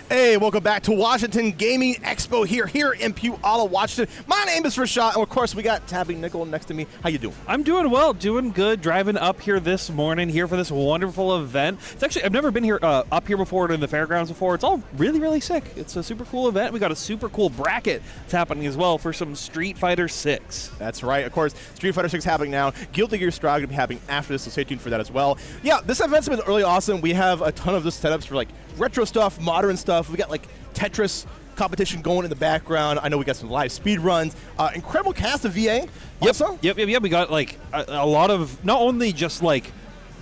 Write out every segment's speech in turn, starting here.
Hey, welcome back to Washington Gaming Expo here in Puyallup, Washington. My name is Rashad, and of course we got Tabby Nickel next to me. How you doing? I'm doing well, doing good. Driving up here this morning here for this wonderful event. It's actually, I've never been here up here before in the fairgrounds before. It's all really, really sick. It's a super cool event. We got a super cool bracket that's happening as well for some Street Fighter 6. That's right. Of course, Street Fighter 6 happening now. Guilty Gear Strive going to be happening after this, so stay tuned for that as well. Yeah, this event's been really awesome. We have a ton of this setups for like retro stuff, modern stuff. We got like Tetris competition going in the background. I know we got some live speed runs. Incredible cast of VA. Yep. We got like a lot of not only just like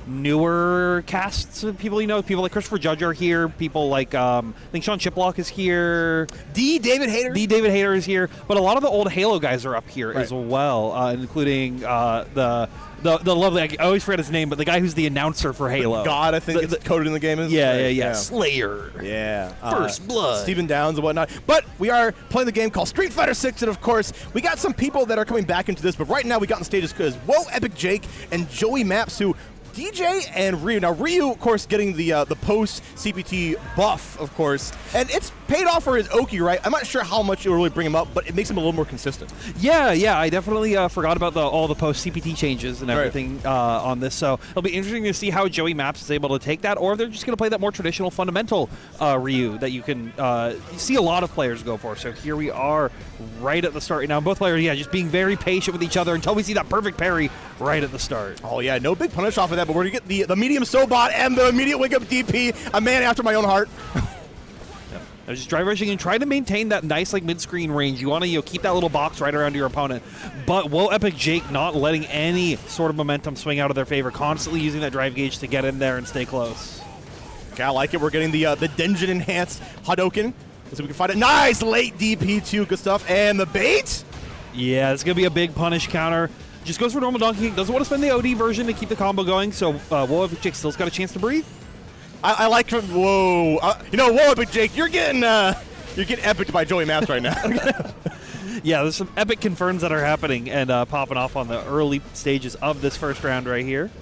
newer casts of people people like Christopher Judge are here. People like I think Sean Chiplock is here. David Hayter is here. But a lot of the old Halo guys are up here as well, including the lovely, I always forget his name, but the guy who's the announcer for Halo. God, I think it's coded in the game. Yeah. Slayer. Yeah. First Blood. Stephen Downs and whatnot. But we are playing the game called Street Fighter 6, and of course, we got some people that are coming back into this, but right now we got on stages because Whoa Epic Jake and Joey Maps, who DJ and Ryu. Now, Ryu, of course, getting the post-CPT buff, of course, and it's paid off for his Oki, right? I'm not sure how much it'll really bring him up, but it makes him a little more consistent. Yeah, I definitely forgot about all the post-CPT changes and everything on this, so it'll be interesting to see how Joey Maps is able to take that, or if they're just going to play that more traditional fundamental Ryu that you can see a lot of players go for. So here we are right at the start right now. Both players, just being very patient with each other until we see that perfect parry right at the start. Oh, yeah, no big punish off of that, but we're going to get the medium Sobot and the immediate wake-up DP, a man after my own heart. They're just drive rushing and trying to maintain that nice mid-screen range. You want to keep that little box right around your opponent. But Whoa Epic Jake not letting any sort of momentum swing out of their favor, constantly using that drive gauge to get in there and stay close. Okay, I like it. We're getting the Denjin enhanced Hadouken, so we can find it. Nice late DP too, good stuff. And the bait? Yeah, it's going to be a big punish counter. Just goes for normal Donkey King. Doesn't want to spend the OD version to keep the combo going, so Whoa Epic Jake still's got a chance to breathe. I like from Whoa. Whoa Epic Jake, you're getting epic by Joey Maps right now. Yeah, there's some epic confirms that are happening and popping off on the early stages of this first round right here.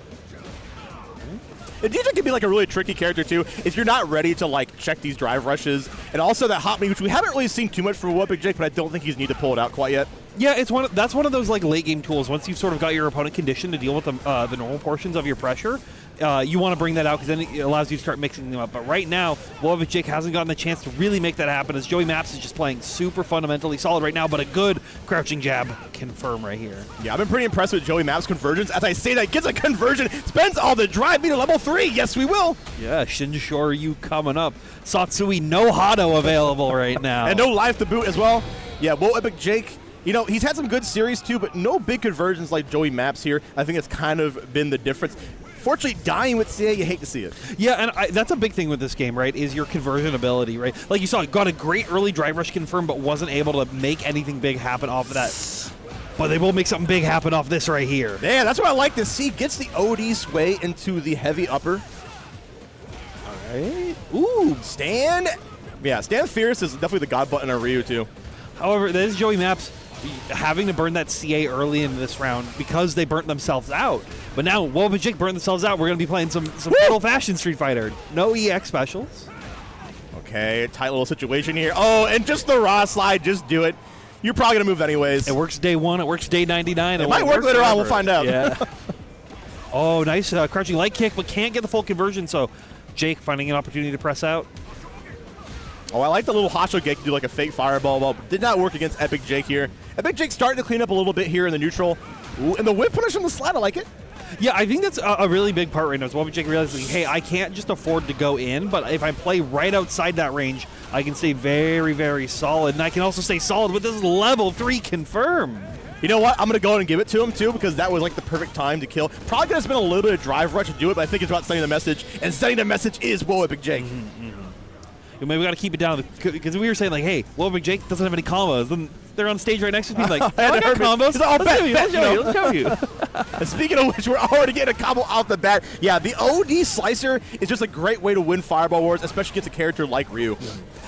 The DJ can be like a really tricky character too if you're not ready to check these drive rushes, and also that hot meat, which we haven't really seen too much from Whoa Epic Jake, but I don't think he's need to pull it out quite yet. Yeah, that's one of those late game tools. Once you've sort of got your opponent conditioned to deal with the normal portions of your pressure, you want to bring that out because then it allows you to start mixing them up. But right now, Whoa Epic Jake hasn't gotten the chance to really make that happen as Joey Maps is just playing super fundamentally solid right now, but a good crouching jab confirm right here. Yeah, I've been pretty impressed with Joey Maps' conversions. As I say that, gets a conversion, spends all the drive meter level 3. Yes, we will. Yeah, Shinshoryu coming up. Satsui no Hado available right now. And no life to boot as well. Yeah, Whoa Epic Jake, he's had some good series too, but no big conversions like Joey Maps here. I think it's kind of been the difference. Fortunately, dying with CA, you hate to see it. Yeah, and that's a big thing with this game, right, is your conversion ability, right? Like you saw, got a great early drive rush confirm, but wasn't able to make anything big happen off of that. But they will make something big happen off this right here. Yeah, that's what I like to see. Gets the OD sway into the heavy upper. All right. Ooh, Stan. Yeah, Stan Fierce is definitely the god button on Ryu, too. However, that is Joey Maps having to burn that CA early in this round because they burnt themselves out. But now, Whoa Epic Jake burned themselves out. We're going to be playing some good old-fashioned Street Fighter. No EX specials. Okay, tight little situation here. Oh, and just the raw slide. Just do it. You're probably going to move anyways. It works day 1. It works day 99. It might work later on. We'll find out. Yeah. Oh, nice crouching light kick, but can't get the full conversion, so Jake finding an opportunity to press out. Oh, I like the little Hasho Gek to do like a fake fireball. Well, did not work against Epic Jake here. Epic Jake starting to clean up a little bit here in the neutral. Ooh, and the whip punish on the slide, I like it. Yeah, I think that's a really big part right now. So Epic Jake realizing, hey, I can't just afford to go in, but if I play right outside that range, I can stay very, very solid. And I can also stay solid with this level 3 confirm. You know what? I'm going to go ahead and give it to him, too, because that was like the perfect time to kill. Probably going to spend a little bit of drive rush to do it, but I think it's about sending the message. And sending the message is Whoa Epic Jake. Maybe we got to keep it down because we were saying hey, Whoa Epic Jake doesn't have any combos. Then they're on stage right next to me, like, I got combos. Let's show you. And speaking of which, we're already getting a combo off the bat. Yeah, the OD Slicer is just a great way to win Fireball Wars, especially against a character like Ryu.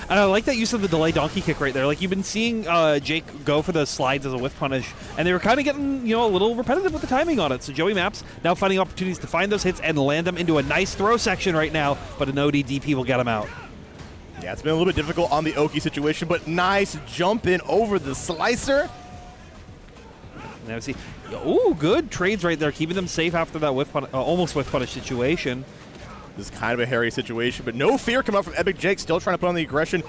And I like that use of the delay donkey kick right there. Like, you've been seeing Jake go for the slides as a whiff punish, and they were kind of getting, a little repetitive with the timing on it. So Joey Maps now finding opportunities to find those hits and land them into a nice throw section right now, but an OD DP will get him out. Yeah, it's been a little bit difficult on the Oki situation, but nice jump in over the slicer. Now we see, ooh, good trades right there, keeping them safe after that almost whiff punish situation. This is kind of a hairy situation, but no fear coming out from Epic Jake, still trying to put on the aggression.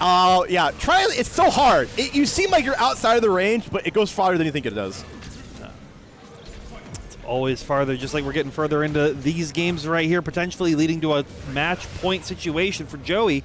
Yeah, it's so hard. You seem like you're outside of the range, but it goes farther than you think it does. It's always farther, just like we're getting further into these games right here, potentially leading to a match point situation for Joey.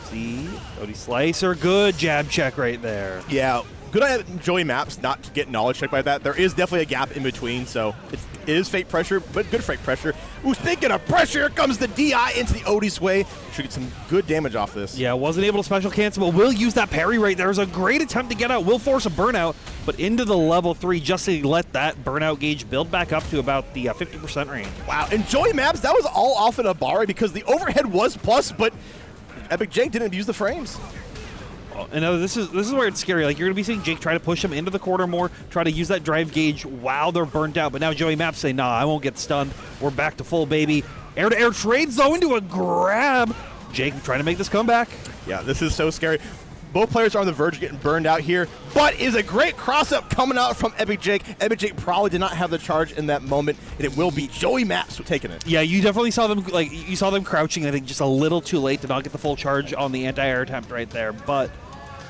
See, Odie Slicer, good jab check right there. Yeah, good on Joey Maps not to get knowledge checked by that. There is definitely a gap in between, so it is fake pressure, but good fake pressure. Ooh, speaking of pressure, here comes the DI into the Odie's way. Should get some good damage off this. Yeah, wasn't able to special cancel, but will use that parry right there. It was a great attempt to get out. Will force a burnout, but into the level 3 just to let that burnout gauge build back up to about the 50% range. Wow, and Joey Maps, that was all off of Abari because the overhead was plus, but Epic Jake didn't use the frames. And this is where it's scary. Like, you're going to be seeing Jake try to push him into the corner more, try to use that drive gauge while they're burnt out. But now Joey Maps say, nah, I won't get stunned. We're back to full, baby. Air-to-air trades, though, into a grab. Jake trying to make this comeback. Yeah, this is so scary. Both players are on the verge of getting burned out here, but is a great cross-up coming out from Epic Jake. Epic Jake probably did not have the charge in that moment, and it will be Joey Maps taking it. Yeah, you definitely saw them, you saw them crouching, I think, just a little too late to not get the full charge on the anti-air attempt right there, but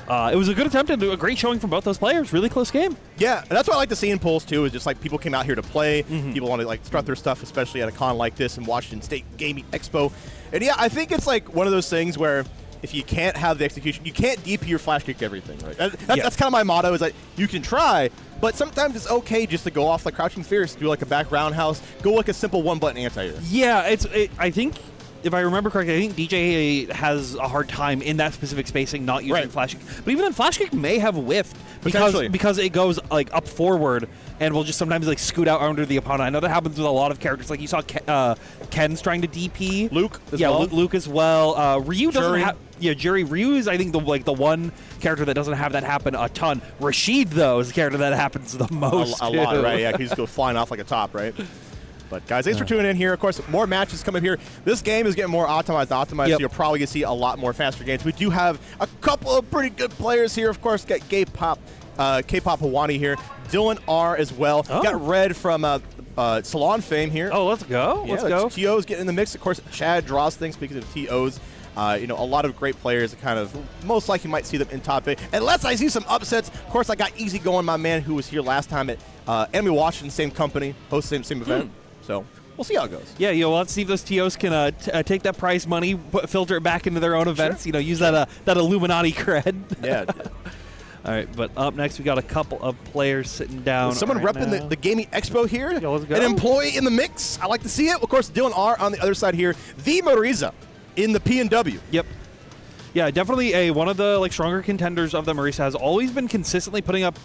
it was a good attempt and a great showing from both those players. Really close game. Yeah, and that's what I like to see in polls, too, is just like people came out here to play. People want to like strut their stuff, especially at a con like this in Washington State Gaming Expo. And yeah, I think it's like one of those things where if you can't have the execution, you can't DP or flash kick everything, right? That's kind of my motto, is that you can try, but sometimes it's okay just to go off like Crouching Fierce, do like a back roundhouse, go like a simple one-button anti-air. Yeah, I think, if I remember correctly, I think DJ has a hard time in that specific spacing not using flash kick. But even then, flash kick may have whiffed because it goes like up forward and will just sometimes like scoot out under the opponent. I know that happens with a lot of characters. Like you saw Ken's trying to DP. Luke as well. Luke as well. Ryu doesn't have. Yeah, Jerry. Ryu is, I think, the one character that doesn't have that happen a ton. Rashid, though, is the character that happens the most. A lot, right? Yeah, he's go flying off like a top, right? But guys, thanks for tuning in here. Of course, more matches coming here. This game is getting more optimized, so you're probably going to see a lot more faster games. We do have a couple of pretty good players here. Of course, got K-Pop Hawani here. Dylan R as well. Got Red from Salon fame here. Oh, let's go. Yeah, let's go. TO's getting in the mix. Of course, Chad draws things, speaking of TOs. A lot of great players that kind of most likely might see them in top 8. Unless I see some upsets. Of course, I got Easy Going, my man, who was here last time at Enemy Washington, same company, host same event. So we'll see how it goes. Yeah, let's see if those TOs can take that prize money, filter it back into their own events. Sure. Use that Illuminati cred. Yeah. All right, but up next we got a couple of players sitting down. Someone repping the Gaming Expo here. Yeah, let's go. An employee in the mix. I like to see it. Of course, Dylan R on the other side here. The Mariza in the P&W. Yep. Yeah, definitely one of the stronger contenders of the Marisa. Has always been consistently putting up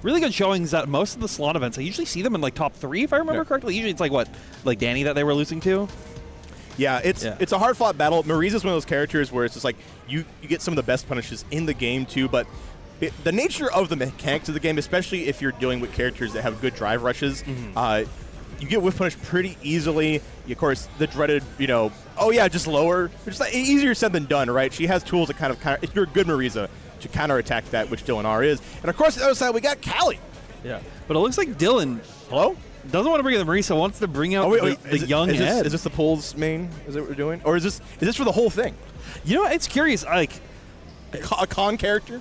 really good showings at most of the salon events. I usually see them in top 3 if I remember correctly. Usually it's like Danny that they were losing to. Yeah, it's a hard fought battle. Mariza's one of those characters where it's just like you get some of the best punishes in the game too, but the nature of the mechanics of the game, especially if you're dealing with characters that have good drive rushes, you get whiff punish pretty easily. Of course, the dreaded, just lower. It's easier said than done, right? She has tools that kind of if you're a good Mariza, to counterattack that, which Dylan R is. And of course, the other side, we got Callie. Yeah. But it looks like Dylan doesn't want to bring in the Marisa, wants to bring out the young Ed. Is this the polls main? Is that what we're doing? Or is this for the whole thing? It's curious. A con character?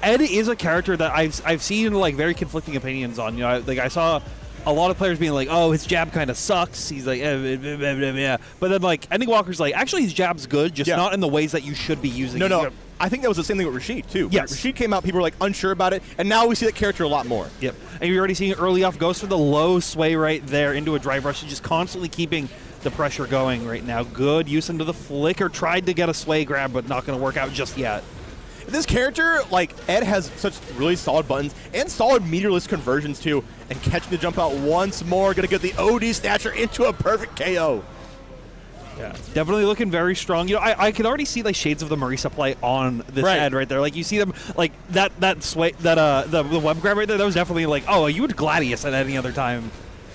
Ed is a character that I've seen very conflicting opinions on. I saw a lot of players being like, "Oh, his jab kind of sucks." He's like, yeah. But then Ending Walker's like, actually, his jab's good, just not in the ways that you should be using. No. I think that was the same thing with Rashid too. Yes. Rashid came out, people were unsure about it, and now we see that character a lot more. Yep. And you're already seeing it early off. Goes for the low sway right there into a drive rush, just constantly keeping the pressure going right now. Good use into the flicker. Tried to get a sway grab, but not going to work out just yet. This character, Ed, has such really solid buttons and solid meterless conversions too, and catching the jump out once more, gonna get the OD snatcher into a perfect KO. Yeah, definitely looking very strong. I can already see shades of the Marisa play on this Ed right there. You see them that sway, the web grab right there. That was definitely oh, you would Gladius at any other time.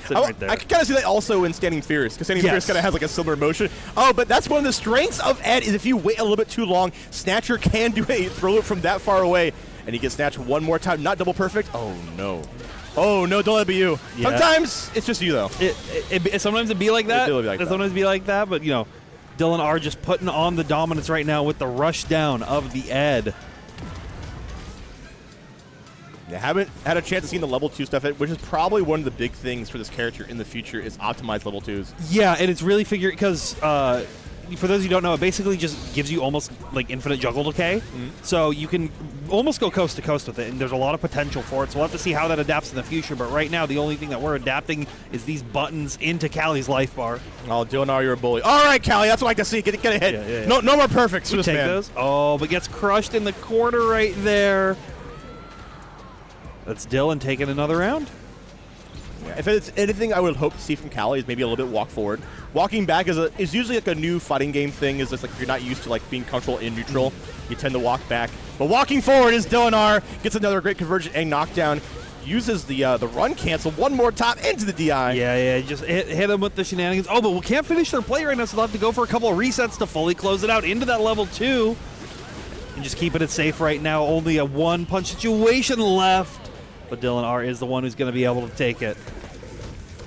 Sitting right there. I can kind of see that also in Standing Fierce, because Standing Fierce kind of has like a similar motion. Oh, but that's one of the strengths of Ed, is if you wait a little bit too long, Snatcher can do a throw it from that far away, and he gets snatched one more time, not double perfect. Oh, no. Oh, no, don't let it be you. Yeah. Sometimes it's just you, though. Sometimes it'd be like that. Sometimes be like that, but, you know, Dylan R just putting on the dominance right now with the rush down of the Ed. You haven't had a chance to see the level 2 stuff, which is probably one of the big things for this character in the future, is optimized level 2s. Yeah, and it's really because for those who don't know, it basically just gives you almost like infinite juggle decay. So you can almost go coast to coast with it, and there's a lot of potential for it. So we'll have to see how that adapts in the future. But right now, the only thing that we're adapting is these buttons into Callie's life bar. Oh, Dylan R, you're a bully. All right, Callie, that's what I like to see. Get a hit. Yeah. No more perfects for this take man. Those. Oh, but gets crushed in the corner right there. That's Dylan taking another round. Yeah. If it's anything I would hope to see from Callie is maybe a little bit walk forward. Walking back is usually like a new fighting game thing. Is just like if you're not used to like being comfortable in neutral, you tend to walk back. But walking forward is Dylan R. Gets another great conversion and knockdown. Uses the run cancel one more time into the DI. Yeah, just hit him with the shenanigans. Oh, but we can't finish their play right now, so they'll have to go for a couple of resets to fully close it out into that level 2. And just keeping it safe right now. Only a one-punch situation left. But Dylan R is the one who's going to be able to take it.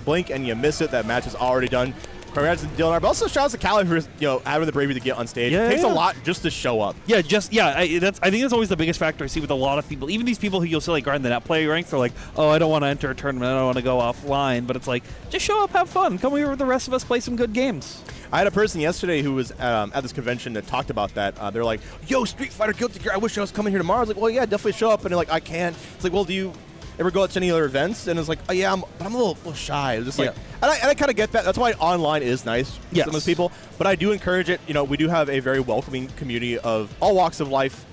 Blink and you miss it. That match is already done. Congrats to Dylan R. But also shout out to Callie for having the bravery to get on stage. It takes a lot just to show up. Yeah, I think that's always the biggest factor I see with a lot of people. Even these people who you'll see like grind the net play ranks, they're like, oh, I don't want to enter a tournament, I don't want to go offline. But it's like, just show up, have fun, come here with the rest of us, play some good games. I had a person yesterday who was at this convention that talked about that. They're like, yo, Street Fighter Guilty Gear, I wish I was coming here tomorrow. I was like, well, yeah, definitely show up. And they're like, I can't. It's like, well, do you ever go out to any other events? And it's like, oh, yeah, but I'm a little shy. It's just like, and I kind of get that. That's why online is nice for some of those people. But I do encourage it. We do have a very welcoming community of all walks of life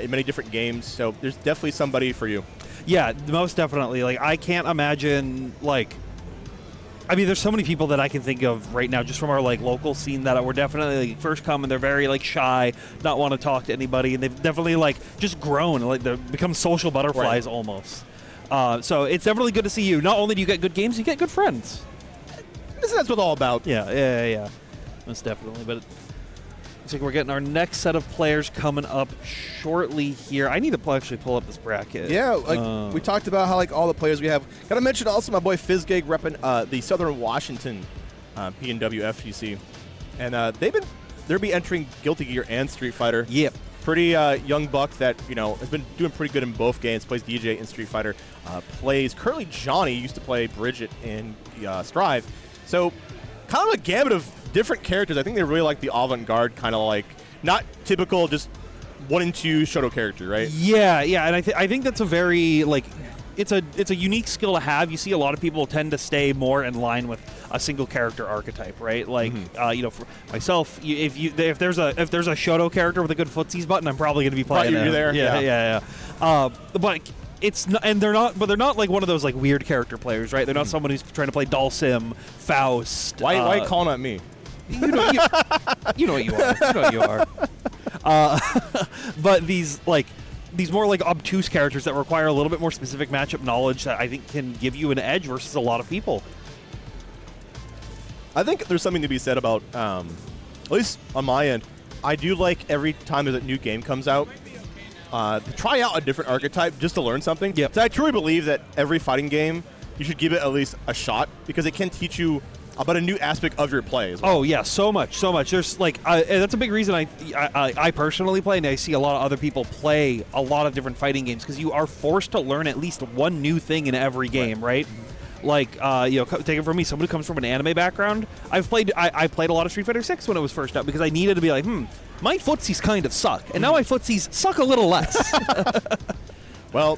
in many different games. So there's definitely somebody for you. Yeah, most definitely. Like, I can't imagine, like, I mean, there's so many people that I can think of right now just from our, like, local scene that were definitely, like, first come and they're very, like, shy, not want to talk to anybody, and they've definitely, like, just grown, like, they've become social butterflies almost. So it's definitely good to see you. Not only do you get good games, you get good friends. That's what it's all about. Yeah. Most definitely. But looks like we're getting our next set of players coming up shortly here. I need to actually pull up this bracket. Yeah, like we talked about how like all the players we have. Got to mention also my boy Fizzgig repping the Southern Washington PNW FGC, and they'll be entering Guilty Gear and Street Fighter. Yep. Pretty young buck that has been doing pretty good in both games. Plays DJ in Street Fighter. Plays currently Johnny. Used to play Bridget in Strive. So kind of a gamut of different characters. I think they really like the avant-garde kind of like not typical just 1 and 2 Shoto character, right? Yeah, and I think that's a very like it's a unique skill to have. You see a lot of people tend to stay more in line with a single character archetype, right? Like for myself, if there's a Shoto character with a good footsies button, I'm probably going to be playing you're there. Yeah. But it's not, and they're not like one of those like weird character players, right? They're not someone who's trying to play Dhalsim, Faust. Why are you calling at me? You know what you are. But these more like obtuse characters that require a little bit more specific matchup knowledge that I think can give you an edge versus a lot of people. I think there's something to be said about, at least on my end, I do like every time there's a new game comes out, to try out a different archetype just to learn something. Yep. So I truly believe that every fighting game, you should give it at least a shot because it can teach you about a new aspect of your play as well. Oh yeah, so much. There's like and that's a big reason I personally play, and I see a lot of other people play a lot of different fighting games because you are forced to learn at least one new thing in every game, right? Like take it from me, someone who comes from an anime background. I played a lot of Street Fighter 6 when it was first out because I needed to be like, my footsies kind of suck, and now my footsies suck a little less. Well,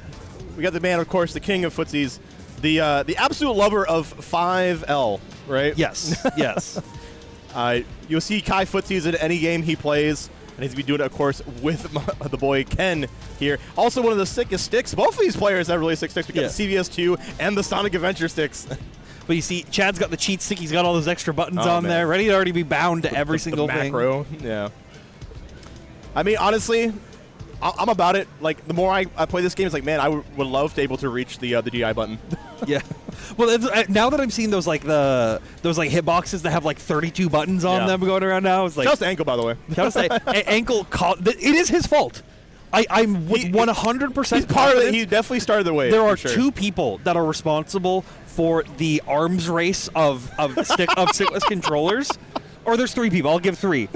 we got the man, of course, the king of footsies, the absolute lover of 5L. Right? Yes. You'll see Kai footsies in any game he plays, and he's going to be doing it, of course, with the boy Ken here. Also, one of the sickest sticks. Both of these players have really sick sticks. We got the CVS2 and the Sonic Adventure sticks. But you see, Chad's got the cheat stick. He's got all those extra buttons on there, ready to already be bound to every single thing. Macro, yeah. I mean, honestly, I'm about it. Like, the more I play this game, it's like, man, I would love to be able to reach the DI button. Yeah. Well, now that I'm seeing those hitboxes that have like 32 buttons on them going around now, it's like just ankle, by the way. Just ankle caught. It is his fault. I'm 100%. He's part of it. He definitely started the wave. There are two people that are responsible for the arms race of stickless controllers. Or there's three people. I'll give three.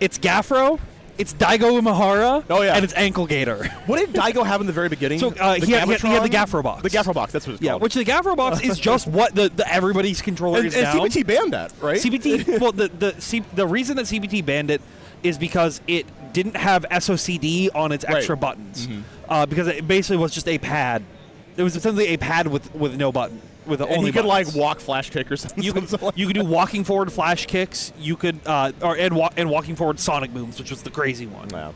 It's Gaffro, it's Daigo Umehara, and it's Ankle Gator. What did Daigo have in the very beginning? So he had the Gaffro box. The Gaffro box, that's what it's called. Which the Gaffro box is just what the everybody's controller is now. And CBT banned that, right? CBT, well, the reason that CBT banned it is because it didn't have SOCD on its extra buttons. Because it basically was just a pad. It was essentially a pad with no button. With only you could buttons. walk flash kick or something. You could do walking forward flash kicks. You could and walking forward sonic booms, which was the crazy one. Wow.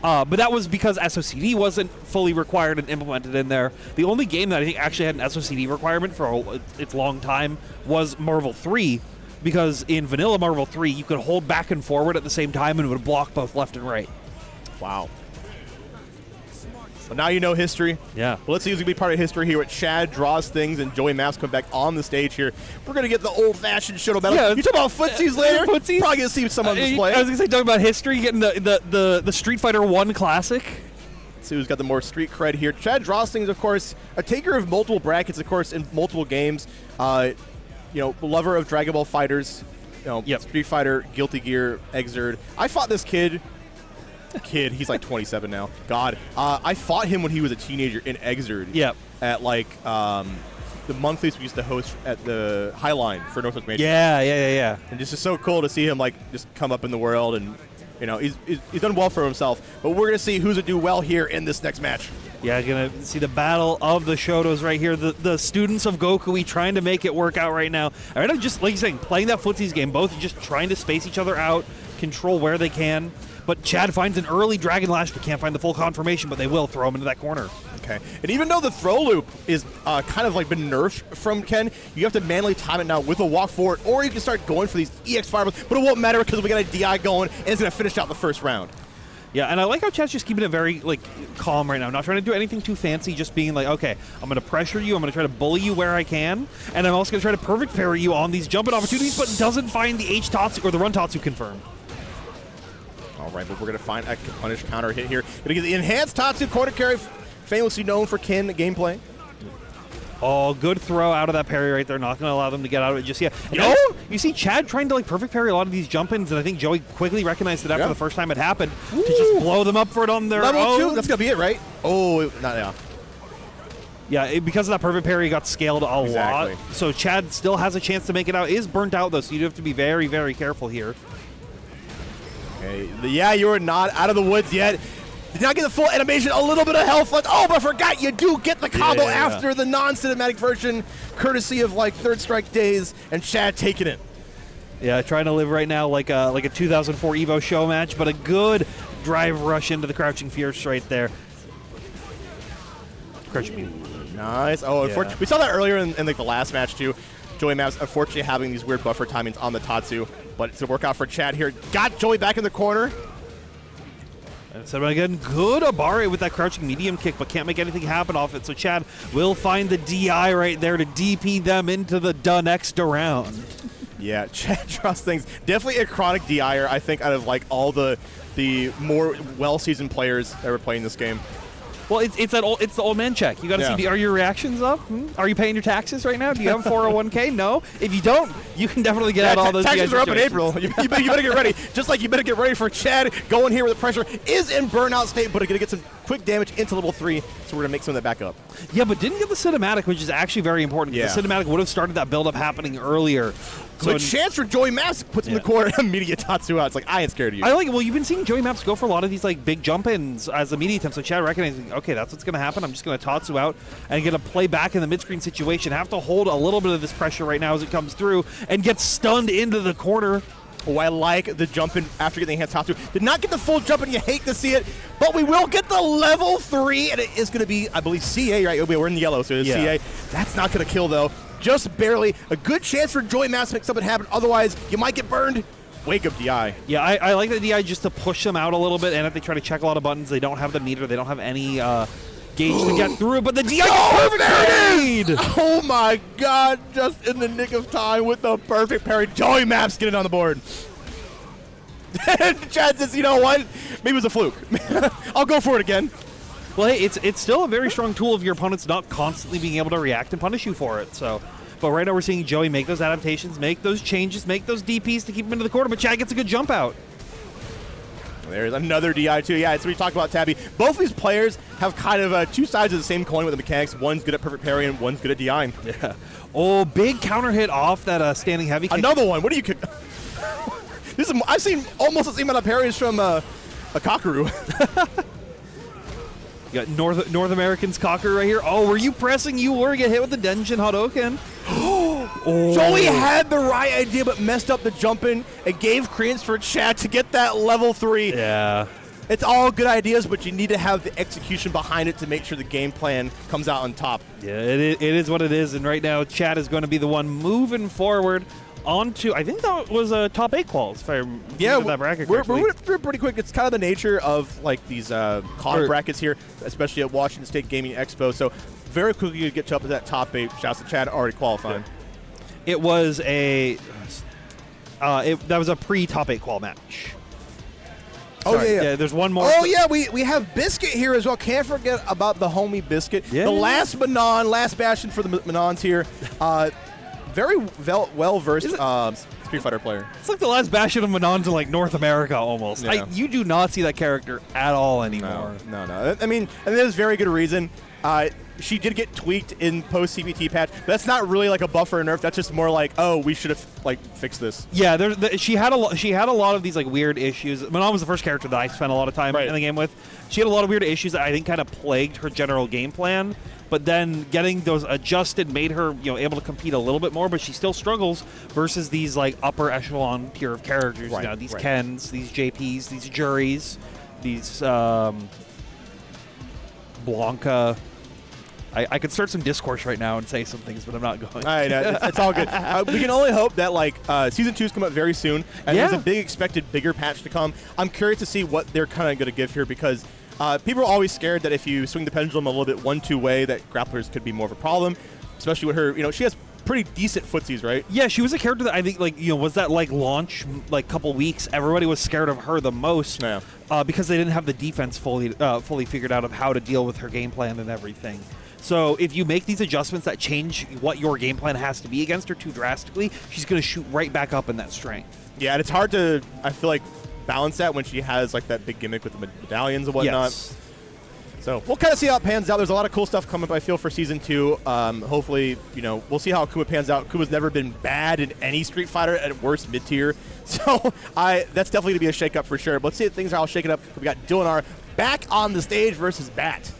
But that was because SOCD wasn't fully required and implemented in there. The only game that I think actually had an SOCD requirement for its long time was Marvel 3, because in vanilla Marvel 3 you could hold back and forward at the same time and it would block both left and right. Wow. Well, now you know history. Yeah. Well, let's see who's going to be part of history here. Chad draws things and Joey Maps come back on the stage here. We're going to get the old-fashioned Shoto battle. Yeah, you talk about footsies later? Footsies? Probably going to see some on display. I was going to say, talking about history, getting the Street Fighter 1 Classic. Let's see who's got the more street cred here. Chad draws things, of course, a taker of multiple brackets, of course, in multiple games. Lover of Dragon Ball Fighters, Street Fighter, Guilty Gear, Exerd. I fought this kid, he's like 27 now. God. I fought him when he was a teenager in Exerd. Yep. At the monthlies we used to host at the Highline for Northwest Major. Yeah. And it's just so cool to see him just come up in the world, and he's done well for himself. But we're gonna see who's gonna do well here in this next match. Yeah, gonna see the battle of the Shotos right here. The students of Gokui trying to make it work out right now. All right, just like you're saying, playing that footsies game, both just trying to space each other out, control where they can. But Chad finds an early Dragon Lash, but can't find the full confirmation, but they will throw him into that corner. Okay. And even though the throw loop is kind of been nerfed from Ken, you have to manually time it now with a walk forward, or you can start going for these EX fireballs, but it won't matter because we got a DI going, and it's going to finish out the first round. Yeah, and I like how Chad's just keeping it very calm right now, not trying to do anything too fancy, just being like, okay, I'm going to pressure you, I'm going to try to bully you where I can, and I'm also going to try to perfect parry you on these jumping opportunities, but doesn't find the H-Tatsu or the Run Tatsu confirm. All right, but we're going to find a punish counter hit here. Going to get the enhanced Tatsu corner carry, famously known for Ken gameplay. Oh, good throw out of that parry right there. Not going to allow them to get out of it just yet. You see Chad trying to perfect parry a lot of these jump-ins, and I think Joey quickly recognized it after the first time it happened to just blow them up for it on their Level own. 2, that's going to be it, right? Oh, not yeah. Yeah, because of that perfect parry, got scaled a lot. So Chad still has a chance to make it out. Is burnt out, though, so you have to be very, very careful here. Okay. Yeah, you are not out of the woods yet. Did not get the full animation. A little bit of health left. Oh, but I forgot you do get the combo after the non-cinematic version, courtesy of Third Strike days, and Chad taking it. Yeah, trying to live right now like a 2004 Evo show match, but a good drive rush into the Crouching Fierce right there. Crouching Medium. Nice. Oh, unfortunately, we saw that earlier in the last match too. Joey Maps unfortunately having these weird buffer timings on the Tatsu, but it's going to work out for Chad here. Got Joey back in the corner. And so again, good Abare with that crouching medium kick, but can't make anything happen off it. So Chad will find the DI right there to DP them into the next round. Yeah, Chad draws things. Definitely a chronic DIer, I think, out of all the more well-seasoned players that were playing this game. Well, it's the old man check. You got to see, are your reactions up? Are you paying your taxes right now? Do you have a 401k? No. If you don't, you can definitely get out all those. Taxes are up in April. You better get ready. Just like you better get ready for Chad going here with the pressure. Is in burnout state, but going to get some quick damage into level 3, so we're going to make some of that back up. Yeah, but didn't get the cinematic, which is actually very important. Yeah. The cinematic would have started that build-up happening earlier. Good chance for Joey Maps. Puts him in the corner, immediate Tatsu out. It's I ain't scared of you. I like it. Well, you've been seeing Joey Maps go for a lot of these big jump-ins as immediate attempts. So Chad recognizing, okay, that's what's going to happen. I'm just going to Tatsu out and going to play back in the mid-screen situation. Have to hold a little bit of this pressure right now as it comes through and get stunned into the corner. Oh, I like the jump-in after getting the enhanced Tatsu. Did not get the full jump-in. You hate to see it, but we will get the level 3, and it is going to be, I believe, CA, right? We're in the yellow, so it's CA. That's not going to kill, though. Just barely. A good chance for Joey Maps to make something happen. Otherwise, you might get burned. Wake up DI. Yeah, I like the DI just to push them out a little bit, and if they try to check a lot of buttons, they don't have the meter. They don't have any Gage to get through, but the DI perfect parried! Oh my god, just in the nick of time with the perfect parry. Joey Maps getting on the board. Chad says, you know what? Maybe it was a fluke. I'll go for it again. Well, hey, it's still a very strong tool if your opponent's not constantly being able to react and punish you for it. So, but right now we're seeing Joey make those adaptations, make those changes, make those DPs to keep him into the corner, but Chad gets a good jump out. There's another DI too. Yeah, it's what we talked about, Tabby. Both these players have kind of two sides of the same coin with the mechanics. One's good at perfect parry and one's good at DIing. Yeah. Oh, big counter hit off that standing heavy kick. Another one. What do you kick? This is, I've seen almost the same amount of parries from a Kakaru. You got North American's Cocker right here. Oh, were you pressing? You were get hit with the Denshin Hadouken. Oh. Joey had the right idea but messed up the jump in. It gave credence for Chad to get that level 3. Yeah. It's all good ideas, but you need to have the execution behind it to make sure the game plan comes out on top. Yeah, it is what it is, and right now Chad is going to be the one moving forward onto, I think that was a top 8 quals, if I remember that bracket correctly. We're through pretty quick. It's kind of the nature of like these COD brackets here, especially at Washington State Gaming Expo. So very quickly you get to up to that top 8. Shouts to Chad already qualifying. Yeah. It was a that was a pre-top 8 qual match. Oh, Sorry. yeah. There's one more. Oh, yeah, we have Biscuit here as well. Can't forget about the homie Biscuit. Yeah. The last Manon, last bastion for the Manons here. Very well-versed Street Fighter player. It's like the last bastion of Manon to like North America almost. Yeah. You do not see that character at all anymore. No. I mean, and there's very good reason. She did get tweaked in post-CPT patch. But that's not really like a buff or a nerf. That's just more like, oh, we should have like fixed this. Yeah, she had a lot of these like weird issues. Manon was the first character that I spent a lot of time in the game with. She had a lot of weird issues that I think kind of plagued her general game plan. But then getting those adjusted made her, able to compete a little bit more. But she still struggles versus these like upper echelon tier of characters. Right, These Kens, these JPs, these Juries, these Blanca. I could start some discourse right now and say some things, but I'm not going. All right, it's all good. We can only hope that like Season 2's come up very soon, and there's a big expected bigger patch to come. I'm curious to see what they're kind of going to give here because people are always scared that if you swing the pendulum a little bit 1-2 way, that grapplers could be more of a problem, especially with her. She has pretty decent footsies, right? Yeah, she was a character that I think was that like launch like couple weeks. Everybody was scared of her the most because they didn't have the defense fully figured out of how to deal with her game plan and everything. So if you make these adjustments that change what your game plan has to be against her too drastically, she's going to shoot right back up in that strength. Yeah, and it's hard to, I feel like, balance that when she has like that big gimmick with the medallions and whatnot. Yes. So we'll kind of see how it pans out. There's a lot of cool stuff coming up, I feel, for Season 2. Hopefully, we'll see how Akuma pans out. Akuma's never been bad in any Street Fighter, at worst mid-tier. So that's definitely going to be a shake-up for sure. But let's see if things are all shaken up. We got Dylan R back on the stage versus Bat.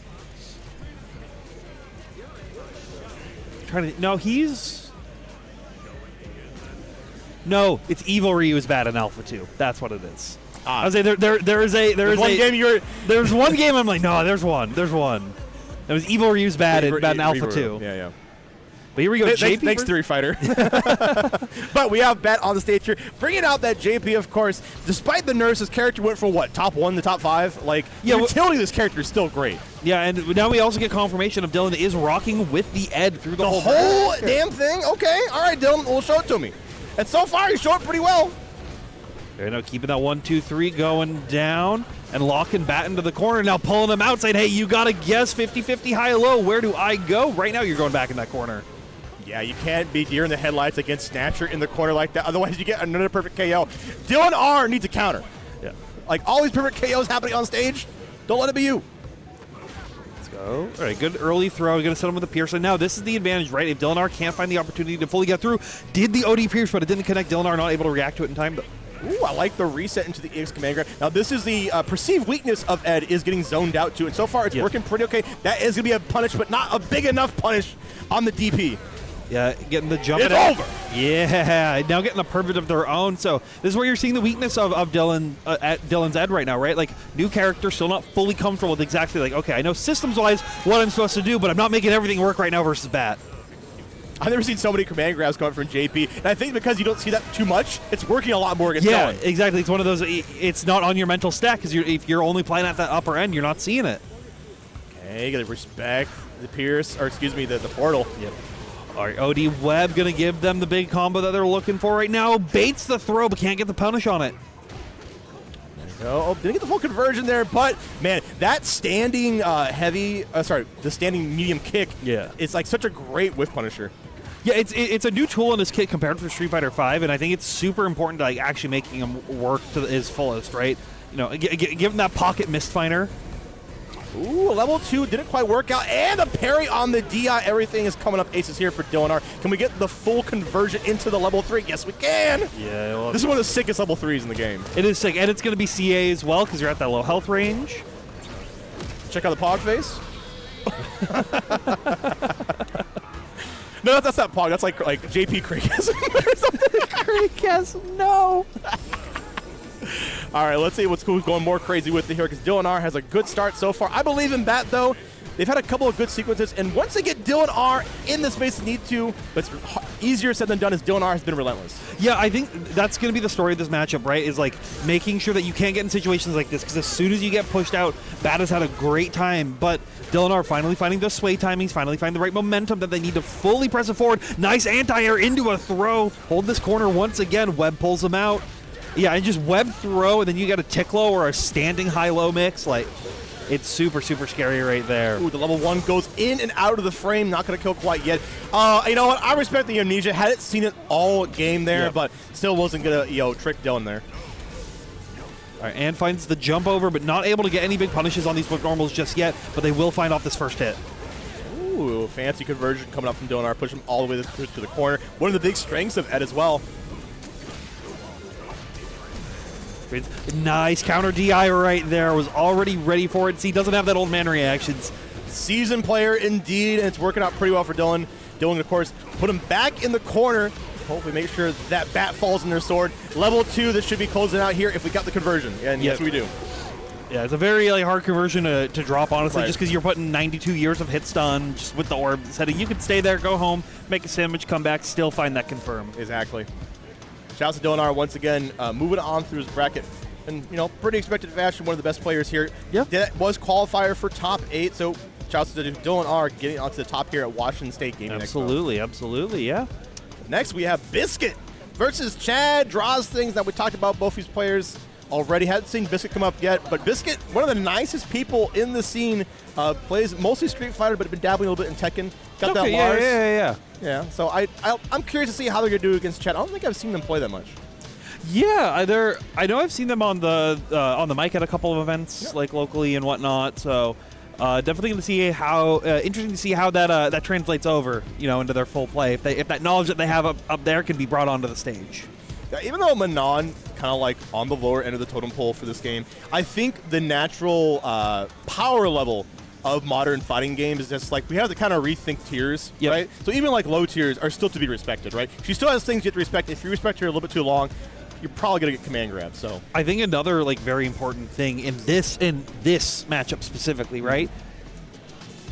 No, it's Evil Ryu is bad in Alpha 2. That's what it is. I was saying there's one game I'm like, no, there's one. It was Evil Ryu's bad in Alpha 2. Yeah. But here we go. Thanks, Street Fighter. But we have Bat on the stage here, bringing out that JP, of course. Despite the nerfs, his character went from what, top 1 to top 5? Like, the utility of this character is still great. Yeah, and now we also get confirmation of Dylan is rocking with the Ed through the whole damn thing. Okay, all right, Dylan, well, show it to me. And so far, he's showing it pretty well. Now keeping that 1-2-3 going down and locking Bat into the corner. Now pulling him out, saying, hey, you got to guess 50-50 high-low. Where do I go? Right now, you're going back in that corner. Yeah, you can't be deer in the headlights against Snatcher in the corner like that. Otherwise, you get another perfect KO. Dylan R needs a counter. Yeah. Like, all these perfect KOs happening on stage, don't let it be you. Let's go. All right, good early throw. You're going to set him with a pierce. And now this is the advantage, right? If Dylan R can't find the opportunity to fully get through, did the OD pierce, but it didn't connect. Dylan R not able to react to it in time. Ooh, I like the reset into the EX command grab. Now, this is the perceived weakness of Ed is getting zoned out to, and so far it's working pretty okay. That is going to be a punish, but not a big enough punish on the DP. Yeah, getting the jump. It's over. Yeah, now getting the perfect of their own. So this is where you're seeing the weakness of Dylan at Dylan's Ed right now, right? Like, new character, still not fully comfortable with exactly like, okay, I know systems-wise what I'm supposed to do, but I'm not making everything work right now versus Bat. I've never seen so many command grabs come from JP, and I think because you don't see that too much, it's working a lot more against Dylan. Yeah, exactly. It's one of those, it's not on your mental stack, because if you're only playing at that upper end, you're not seeing it. Hey, you gotta respect the Pierce, or excuse me, the portal. Yep. All right, OD Web going to give them the big combo that they're looking for right now. Baits the throw, but can't get the punish on it. Oh, didn't get the full conversion there, but man, that standing the standing medium kick, it's like such a great whiff punisher. Yeah, it's a new tool in this kit compared to Street Fighter V, and I think it's super important to like actually making him work to his fullest, right? You know, give him that pocket misfire. Ooh, level 2 didn't quite work out, and the parry on the DI. Everything is coming up aces here for Dylan R. Can we get the full conversion into the level 3? Yes, we can. Yeah, well, this is one of the sickest level 3s in the game. It is sick, and it's going to be CA as well because you're at that low health range. Check out the Pog face. No, that's not Pog. That's like JP Craigasm or something. Craigasm, no. All right, let's see who's going more crazy with it here, because Dylan R has a good start so far. I believe in that, though. They've had a couple of good sequences, and once they get Dylan R in the space they need to, but it's easier said than done, as Dylan R has been relentless. Yeah, I think that's going to be the story of this matchup, right, is like making sure that you can't get in situations like this, because as soon as you get pushed out, Bat has had a great time, but Dylan R finally finding the sway timings, finally finding the right momentum that they need to fully press it forward. Nice anti-air into a throw. Hold this corner once again. Webb pulls him out. Yeah, and just web throw, and then you got a tick low or a standing high-low mix. Like, it's super, super scary right there. Ooh, the level 1 goes in and out of the frame. Not going to kill quite yet. You know what? I respect the amnesia. Hadn't seen it all game there, but still wasn't going to, trick Dylan there. All right, and finds the jump over, but not able to get any big punishes on these whip normals just yet, but they will find off this first hit. Ooh, fancy conversion coming up from Dylan R. Push him all the way to the corner. One of the big strengths of Ed as well. Nice counter DI right there. Was already ready for it. See, doesn't have that old man reactions. Seasoned player indeed, and it's working out pretty well for Dylan. Dylan, of course, put him back in the corner. Hopefully make sure that bat falls in their sword. Level 2, this should be closing out here if we got the conversion. And yes, we do. Yeah, it's a very hard conversion to drop, honestly, just because you're putting 92 years of hit stun just with the orb setting. You could stay there, go home, make a sandwich, come back, still find that confirm. Exactly. Shouts to Dylan R once again, moving on through his bracket. And, pretty expected fashion, one of the best players here. Yeah. That was qualifier for top 8, so shouts to Dylan R getting onto the top here at Washington State Gaming Absolutely, Expo. Absolutely, yeah. Next, we have Biscuit versus Chad. Draws things that we talked about both these players already. Hadn't seen Biscuit come up yet, but Biscuit, one of the nicest people in the scene, plays mostly Street Fighter, but been dabbling a little bit in Tekken. Got that Lars. Yeah, so I'm curious to see how they're going to do against Chad. I don't think I've seen them play that much. Yeah, I know I've seen them on the mic at a couple of events, like locally and whatnot. So definitely going to see how interesting to see how that translates over, into their full play. If that knowledge that they have up there can be brought onto the stage. Yeah, even though Manon kind of like on the lower end of the totem pole for this game, I think the natural power level of modern fighting games is just like we have to kind of rethink tiers, right? So even like low tiers are still to be respected, right? She still has things you have to respect. If you respect her a little bit too long, you're probably gonna get command grabbed. So I think another very important thing in this matchup specifically, right?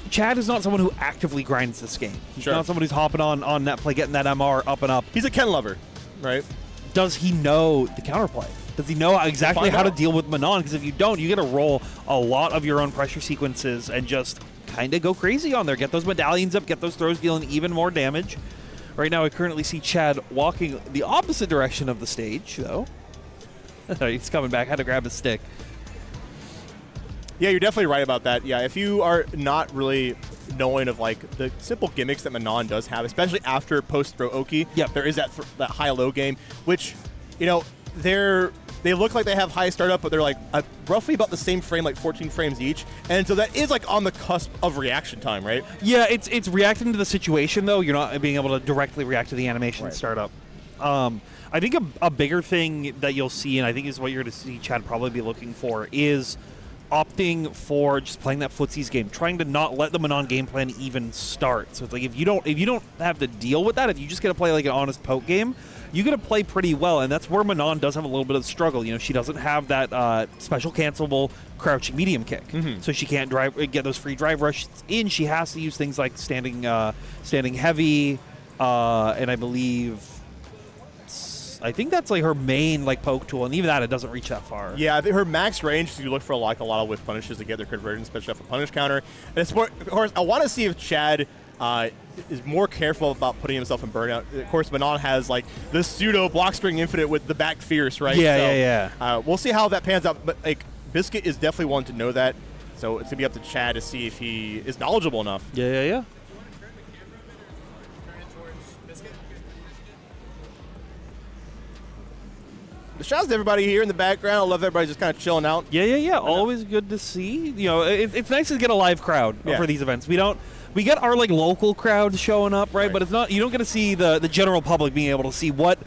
Chad is not someone who actively grinds this game. He's not someone who's hopping on net play, getting that MR up and up. He's a Ken lover, right? Does he know the counterplay? Does he know exactly how to deal with Manon? Because if you don't, you get to roll a lot of your own pressure sequences and just kind of go crazy on there. Get those medallions up, get those throws dealing even more damage. Right now, I currently see Chad walking the opposite direction of the stage, though. He's coming back. Had to grab his stick. Yeah, you're definitely right about that. Yeah, if you are not really knowing of the simple gimmicks that Manon does have, especially after post-throw Oki, there is that high-low game, which, they look like they have high startup, but they're roughly about the same frame, 14 frames each. And so that is on the cusp of reaction time, right? Yeah, it's reacting to the situation, though. You're not being able to directly react to the animation startup. I think a bigger thing that you'll see, and I think is what you're going to see Chad probably be looking for, is opting for just playing that footsies game, trying to not let the Manon game plan even start. So it's if you don't have to deal with that, if you just get to play an honest poke game, you get to play pretty well, and that's where Manon does have a little bit of struggle. She doesn't have that special cancelable crouching medium kick, so she can't get those free drive rushes in. She has to use things like standing heavy, and I believe I think that's like her main like poke tool, and even that it doesn't reach that far. Yeah, I think her max range, you look for like a lot of whiff punishes to get their conversion, especially off a punish counter. And it's more, of course, I want to see if Chad is more careful about putting himself in burnout. Of course, Manon has like the pseudo block string infinite with the back fierce, right? Yeah. We'll see how that pans out, but like Biscuit is definitely one to know that. So it's gonna be up to Chad to see if he is knowledgeable enough. Yeah. The shouts to everybody here in the background. I love everybody just kind of chilling out. Yeah. Always good to see. You know, it's nice to get a live crowd for these events. We get our like local crowd showing up, right? But it's not. You don't get to see the general public being able to see what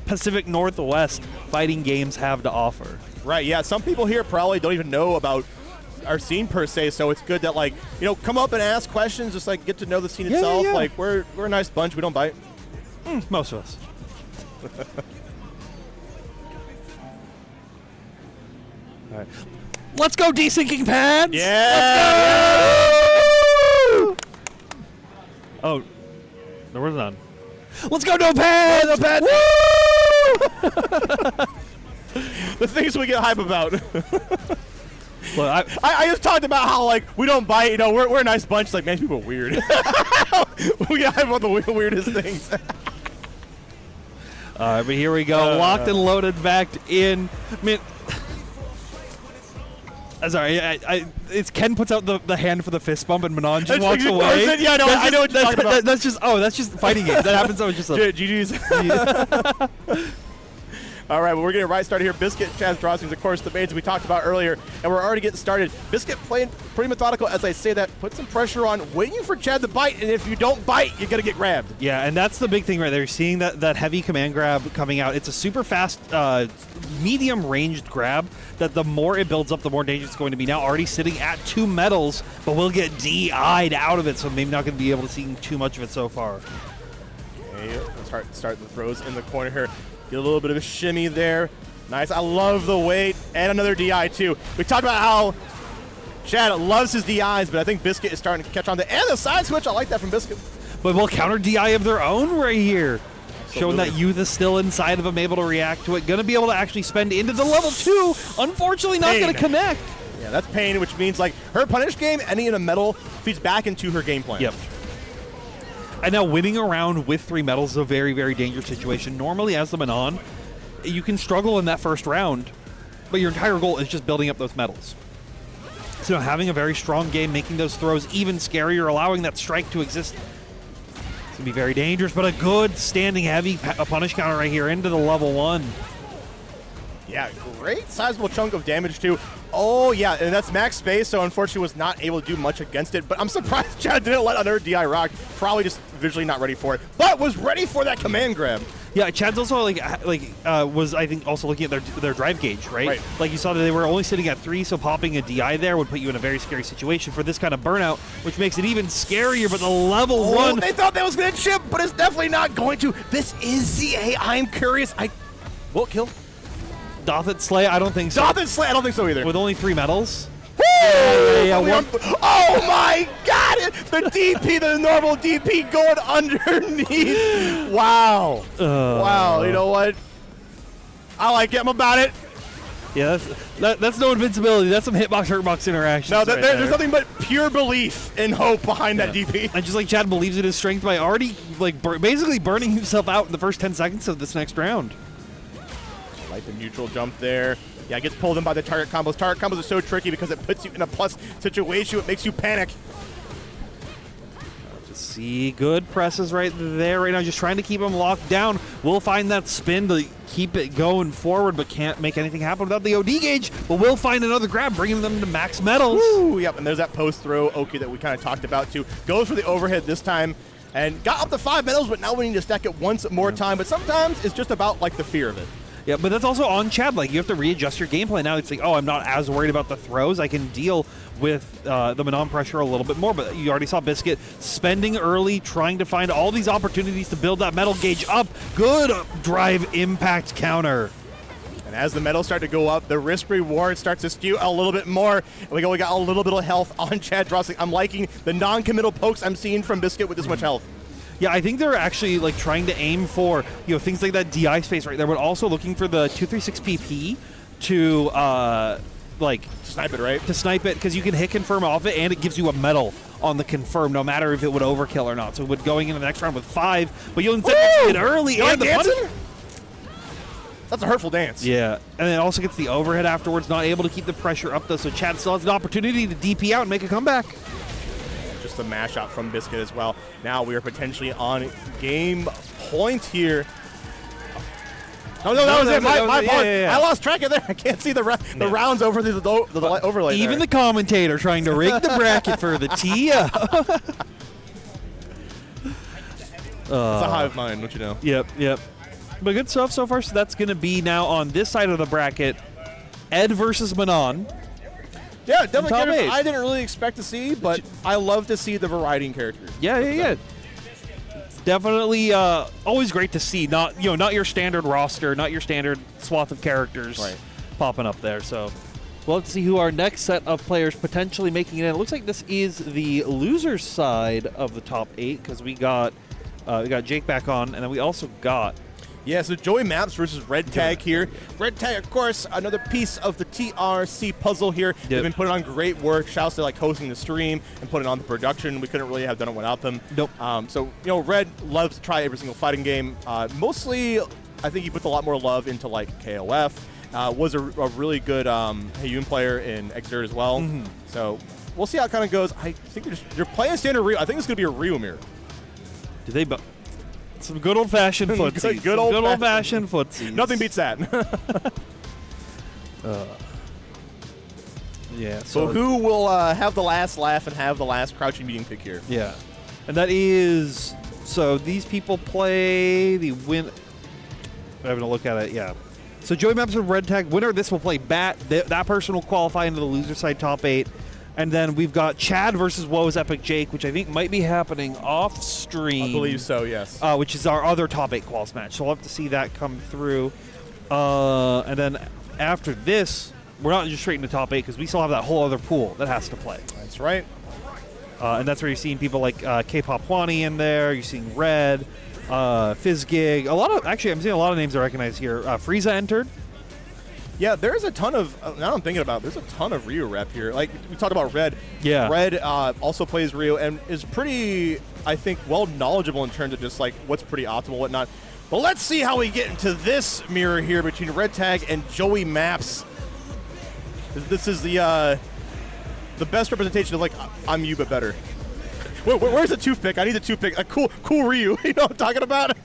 Pacific Northwest fighting games have to offer. Right. Yeah. Some people here probably don't even know about our scene per se, so it's good that like come up and ask questions, just like get to know the scene itself. Yeah. Like we're a nice bunch. We don't bite. Most of us. All right. Let's go, desyncing pads. Yeah. Oh, there was none. Let's go, no pads. No pads. The things we get hype about. Look, I just talked about how like we don't bite. We're a nice bunch. Like man, people are weird. We get hype about the weirdest things. But here we go, locked and loaded, backed in. I mean, sorry, it's Ken puts out the hand for the fist bump and Manon just walks away. Yeah, I know what you're talking about. That's just fighting games. That happens so it's just GG's. All right, well, we're getting right started here. Biscuit, Chaz Drossings, of course, the mains we talked about earlier, and we're already getting started. Biscuit playing pretty methodical as I say that. Put some pressure on, waiting for Chad to bite, and if you don't bite, you're going to get grabbed. Yeah, and that's the big thing right there. You're seeing that heavy command grab coming out. It's a super fast, medium-ranged grab that the more it builds up, the more dangerous it's going to be. Now already sitting at 2 medals, but we'll get DI'd out of it, so maybe not going to be able to see too much of it so far. Okay, let's start the throws in the corner here. Get a little bit of a shimmy there. Nice. I love the weight. And another DI, too. We talked about how Chad loves his DIs, but I think Biscuit is starting to catch on to and the side switch. I like that from Biscuit. But we'll counter DI of their own right here. Absolutely. Showing that youth is still inside of them, able to react to it. Going to be able to actually spend into the level 2. Unfortunately, not going to connect. Yeah, that's pain, which means like her punish game, any in a metal, feeds back into her game plan. Yep. And now winning around with 3 medals is a very, very dangerous situation. Normally, as the Manon, you can struggle in that first round, but your entire goal is just building up those medals. So having a very strong game, making those throws even scarier, allowing that strike to exist, it's going to be very dangerous, but a good standing heavy punish counter right here into the level 1. Yeah, great sizable chunk of damage, too. Oh, yeah, and that's max space, so unfortunately was not able to do much against it. But I'm surprised Chad didn't let another DI rock. Probably just visually not ready for it, but was ready for that command grab. Yeah, Chad's also was I think also looking at their drive gauge, right? Like you saw that they were only sitting at 3, so popping a DI there would put you in a very scary situation for this kind of burnout, which makes it even scarier. But the level 1, they thought that was going to chip, but it's definitely not going to. This is CA. I'm curious. Will it kill? Doth it slay? I don't think so. Doth it slay? I don't think so either. With only 3 medals. Yeah. Oh my God! The DP, the normal DP going underneath. Wow. Wow. You know what? I like it. I'm about it. Yeah, that's no invincibility. That's some hitbox hurtbox interactions. No, there's nothing but pure belief and hope behind that DP. And just like Chad believes in his strength by already basically burning himself out in the first 10 seconds of this next round. I like the neutral jump there. Yeah, it gets pulled in by the target combos. Target combos are so tricky because it puts you in a plus situation. It makes you panic. See, good presses right there right now, just trying to keep him locked down. We'll find that spin to keep it going forward, but can't make anything happen without the OD gauge. But we'll find another grab, bringing them to max medals. Woo, yep, and there's that post throw Oki that we kind of talked about too. Goes for the overhead this time and got up to 5 medals, but now we need to stack it once more time. But sometimes it's just about like the fear of it. Yeah, but that's also on Chad. Like, you have to readjust your game plan now. It's like, oh, I'm not as worried about the throws. I can deal with the Manon pressure a little bit more. But you already saw Biscuit spending early, trying to find all these opportunities to build that metal gauge up. Good drive impact counter. And as the medals start to go up, the risk reward starts to skew a little bit more. And we got a little bit of health on Chad Drossing. I'm liking the non-committal pokes I'm seeing from Biscuit with this much health. Yeah, I think they're actually like trying to aim for things like that DI space right there, but also looking for the 236 PP to snipe it, right? To snipe it, because you can hit confirm off it, and it gives you a medal on the confirm, no matter if it would overkill or not. So it would going into the next round with 5, but you'll instead get early you and the dancing? punish. That's a hurtful dance. Yeah, and then it also gets the overhead afterwards, not able to keep the pressure up though, so Chad still has an opportunity to DP out and make a comeback. Just a mash out from Biscuit as well. Now we are potentially on game point here. Oh, no, that was it. My apologies. I lost track of there. I can't see the rounds over the overlay. Even the commentator trying to rig the bracket for the tee up. It's a hive mind, don't you know? Yep. But good stuff so far. So that's going to be now on this side of the bracket, Ed versus Manon. Yeah, definitely characters I didn't really expect to see, but I love to see the variety in characters. Yeah. It's definitely always great to see. Not your standard roster, not your standard swath of characters popping up there. So well, let's see who our next set of players potentially making it in. It looks like this is the loser side of the top 8 because we got Jake back on, and then we also got. Yeah, so Joey Maps versus Red Tag here. Red Tag, of course, another piece of the TRC puzzle here. Yep. They've been putting on great work. Shouts to hosting the stream and putting on the production. We couldn't really have done it without them. Nope. So Red loves to try every single fighting game. Mostly, I think he puts a lot more love into KOF. Was a really good Heiyun player in Exert as well. Mm-hmm. So we'll see how it kind of goes. I think they're playing standard Ryu. I think it's going to be a Ryu mirror. Do they? Some good old-fashioned footsies. Good old-fashioned footsies. Nothing beats that. Yeah. So who will have the last laugh and have the last crouching medium pick here? Yeah. And that is... So these people play the win... I'm having a look at it, yeah. So Joey Maps and Red Tag. Winner of this will play Bat. That person will qualify into the loser side top 8. And then we've got Chad versus Woe's Epic Jake, which I think might be happening off stream. I believe so, yes. Which is our other top 8 quals match. So we'll have to see that come through. And then after this, we're not just straight into top 8 because we still have that whole other pool that has to play. That's right. And that's where you're seeing people like K-Pop Wani in there. You're seeing Red, Fizzgig. I'm seeing a lot of names I recognize here. Frieza entered. Yeah, there's a ton of, now I'm thinking about it, there's a ton of Ryu rep here. Like, we talked about Red. Yeah. Red also plays Ryu and is pretty, I think, well knowledgeable in terms of just, what's pretty optimal, whatnot. But let's see how we get into this mirror here between Red Tag and Joey Maps. This is the best representation of, I'm you but better. Where's the toothpick? I need the toothpick. A cool Ryu. You know what I'm talking about?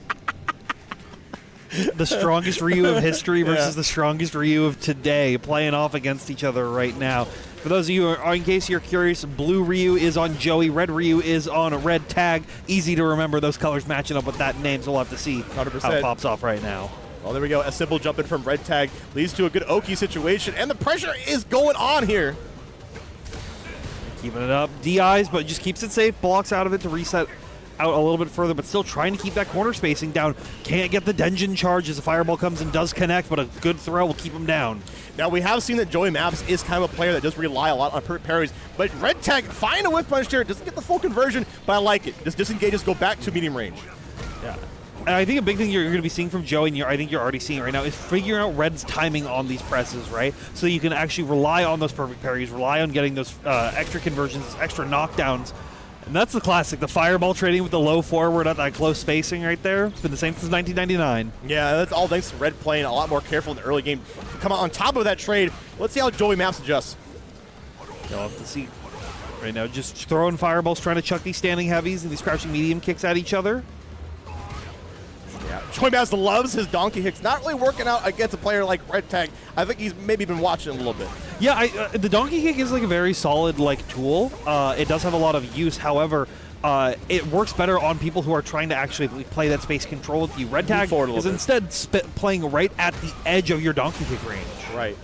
The strongest Ryu of history versus the strongest Ryu of today playing off against each other right now. For those of you, in case you're curious, blue Ryu is on Joey, red Ryu is on Red Tag. Easy to remember those colors matching up with that name, so we'll have to see 100%. how it pops off right now. Well, there we go. A simple jump in from Red Tag leads to a good Oki situation, and the pressure is going on here. Keeping it up. DIs, but just keeps it safe, blocks out of it to reset out a little bit further, but still trying to keep that corner spacing down. Can't get the Denjin charge as the fireball comes and does connect, but a good throw will keep him down. Now, we have seen that Joey Maps is kind of a player that does rely a lot on parries, but Red Tag find a whiff punch there. Doesn't get the full conversion, but I like it. Just disengages, go back to medium range. Yeah. And I think a big thing you're going to be seeing from Joey, and I think you're already seeing it right now, is figuring out Red's timing on these presses, right? So you can actually rely on those perfect parries, rely on getting those extra conversions, extra knockdowns. And that's the classic, the fireball trading with the low forward at that close spacing right there. It's been the same since 1999. Yeah, that's all thanks to Red playing a lot more careful in the early game. Come out on top of that trade. Let's see how Joey Maps adjusts. You'll have to see right now. Just throwing fireballs, trying to chuck these standing heavies and these crouching medium kicks at each other. Yeah, Joey Maps loves his donkey kicks. Not really working out against a player like Red Tag. I think he's maybe been watching him a little bit. Yeah, the donkey kick is a very solid tool. It does have a lot of use. However, it works better on people who are trying to actually play that space control with you. Red Tag is instead playing right at the edge of your donkey kick range. Right.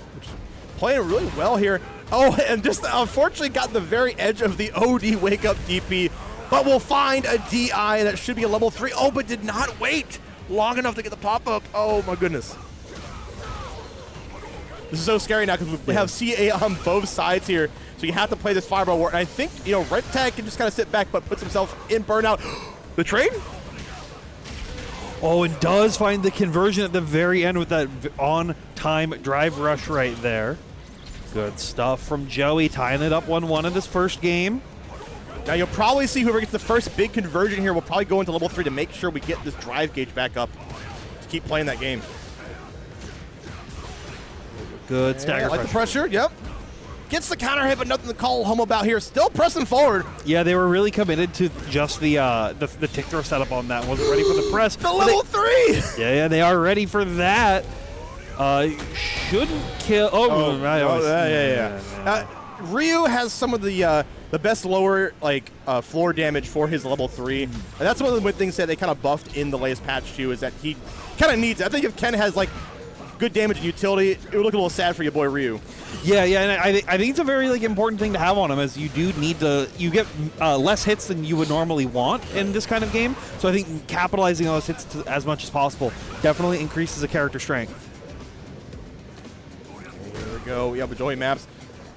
Playing really well here. Oh, and just unfortunately got the very edge of the OD wake up DP. But we'll find a DI that should be a level 3. Oh, but did not wait long enough to get the pop-up. Oh, my goodness. This is so scary now because we have CA on both sides here. So you have to play this fireball war. And I think, Red Tag can just kind of sit back but puts himself in burnout. The trade? Oh, and does find the conversion at the very end with that on-time drive rush right there. Good stuff from Joey, tying it up 1-1 in this first game. Now you'll probably see whoever gets the first big conversion here will probably go into level 3 to make sure we get this drive gauge back up to keep playing that game. Good stagger like the pressure, yep. Gets the counter hit, but nothing to call home about here. Still pressing forward. Yeah, they were really committed to just the tick throw setup on that. Wasn't ready for the press. The level 3! Yeah, they are ready for that. Shouldn't kill. Ryu has some of the best lower floor damage for his level 3. And that's one of the things that they kind of buffed in the latest patch too, is that he kind of needs it. I think if Ken has like good damage and utility, it would look a little sad for your boy Ryu. Yeah, and I think it's a very important thing to have on him, as you do need to, you get less hits than you would normally want in this kind of game. So I think capitalizing on those hits as much as possible definitely increases the character strength. Here we go. Yeah, but Joey Maps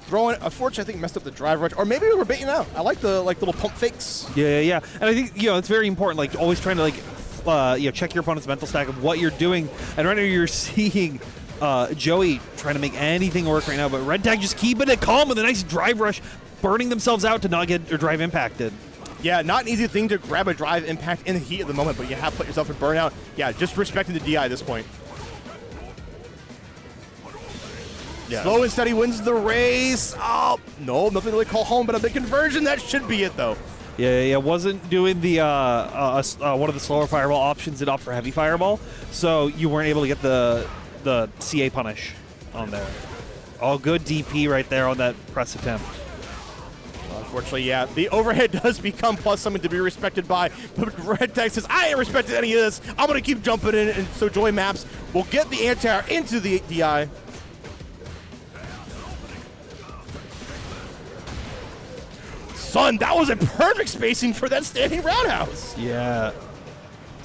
throwing. Unfortunately, I think messed up the drive rush, or maybe we were baiting out. I like the little pump fakes. Yeah, and I think it's very important. Like always trying to check your opponent's mental stack of what you're doing. And right now you're seeing Joey trying to make anything work right now, but Red Tag just keeping it calm with a nice drive rush, burning themselves out to not get their drive impacted. Yeah, not an easy thing to grab a drive impact in the heat of the moment, but you have put yourself in burnout. Yeah, just respecting the DI at this point. Yeah. Slow and steady wins the race. Oh, no, nothing to really call home, but a big conversion. That should be it, though. Yeah, wasn't doing the one of the slower fireball options. It opted for heavy fireball, so you weren't able to get the CA punish on there. All good DP right there on that press attempt. Unfortunately, yeah, the overhead does become plus something to be respected by, but Red Tag says, I ain't respected any of this. I'm going to keep jumping in, and so Joy Maps will get the anti-air into the DI. Son, that was a perfect spacing for that standing roundhouse. Yeah.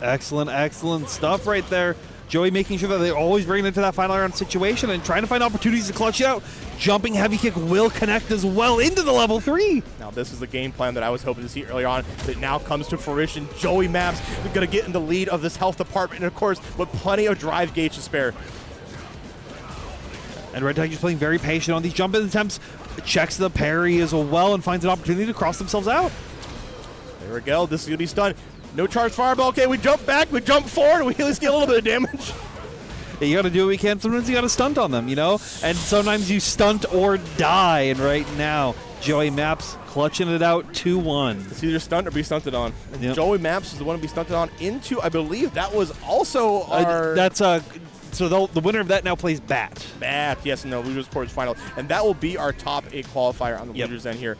Excellent stuff right there. Joey making sure that they always bring it to that final round situation and trying to find opportunities to clutch it out. Jumping heavy kick will connect as well into the level 3. Now this is the game plan that I was hoping to see earlier on that now comes to fruition. Joey Maps is going to get in the lead of this health department, and of course with plenty of drive gauge to spare. And Red Tag just playing very patient on these jump-in attempts. Checks the parry as well and finds an opportunity to cross themselves out. There we go. This is going to be stunned. No charge fireball. Okay, we jump back, we jump forward, we at least get a little bit of damage. Yeah, you got to do what we can. Sometimes you got to stunt on them, And sometimes you stunt or die. And right now, Joey Maps clutching it out 2-1. It's either stunt or be stunted on. And yep. Joey Maps is the one to be stunted on into, I believe that was also our... So the winner of that now plays Bat. Bat, yes, and no, losers quarters final. And that will be our top 8 qualifier on the losers end here.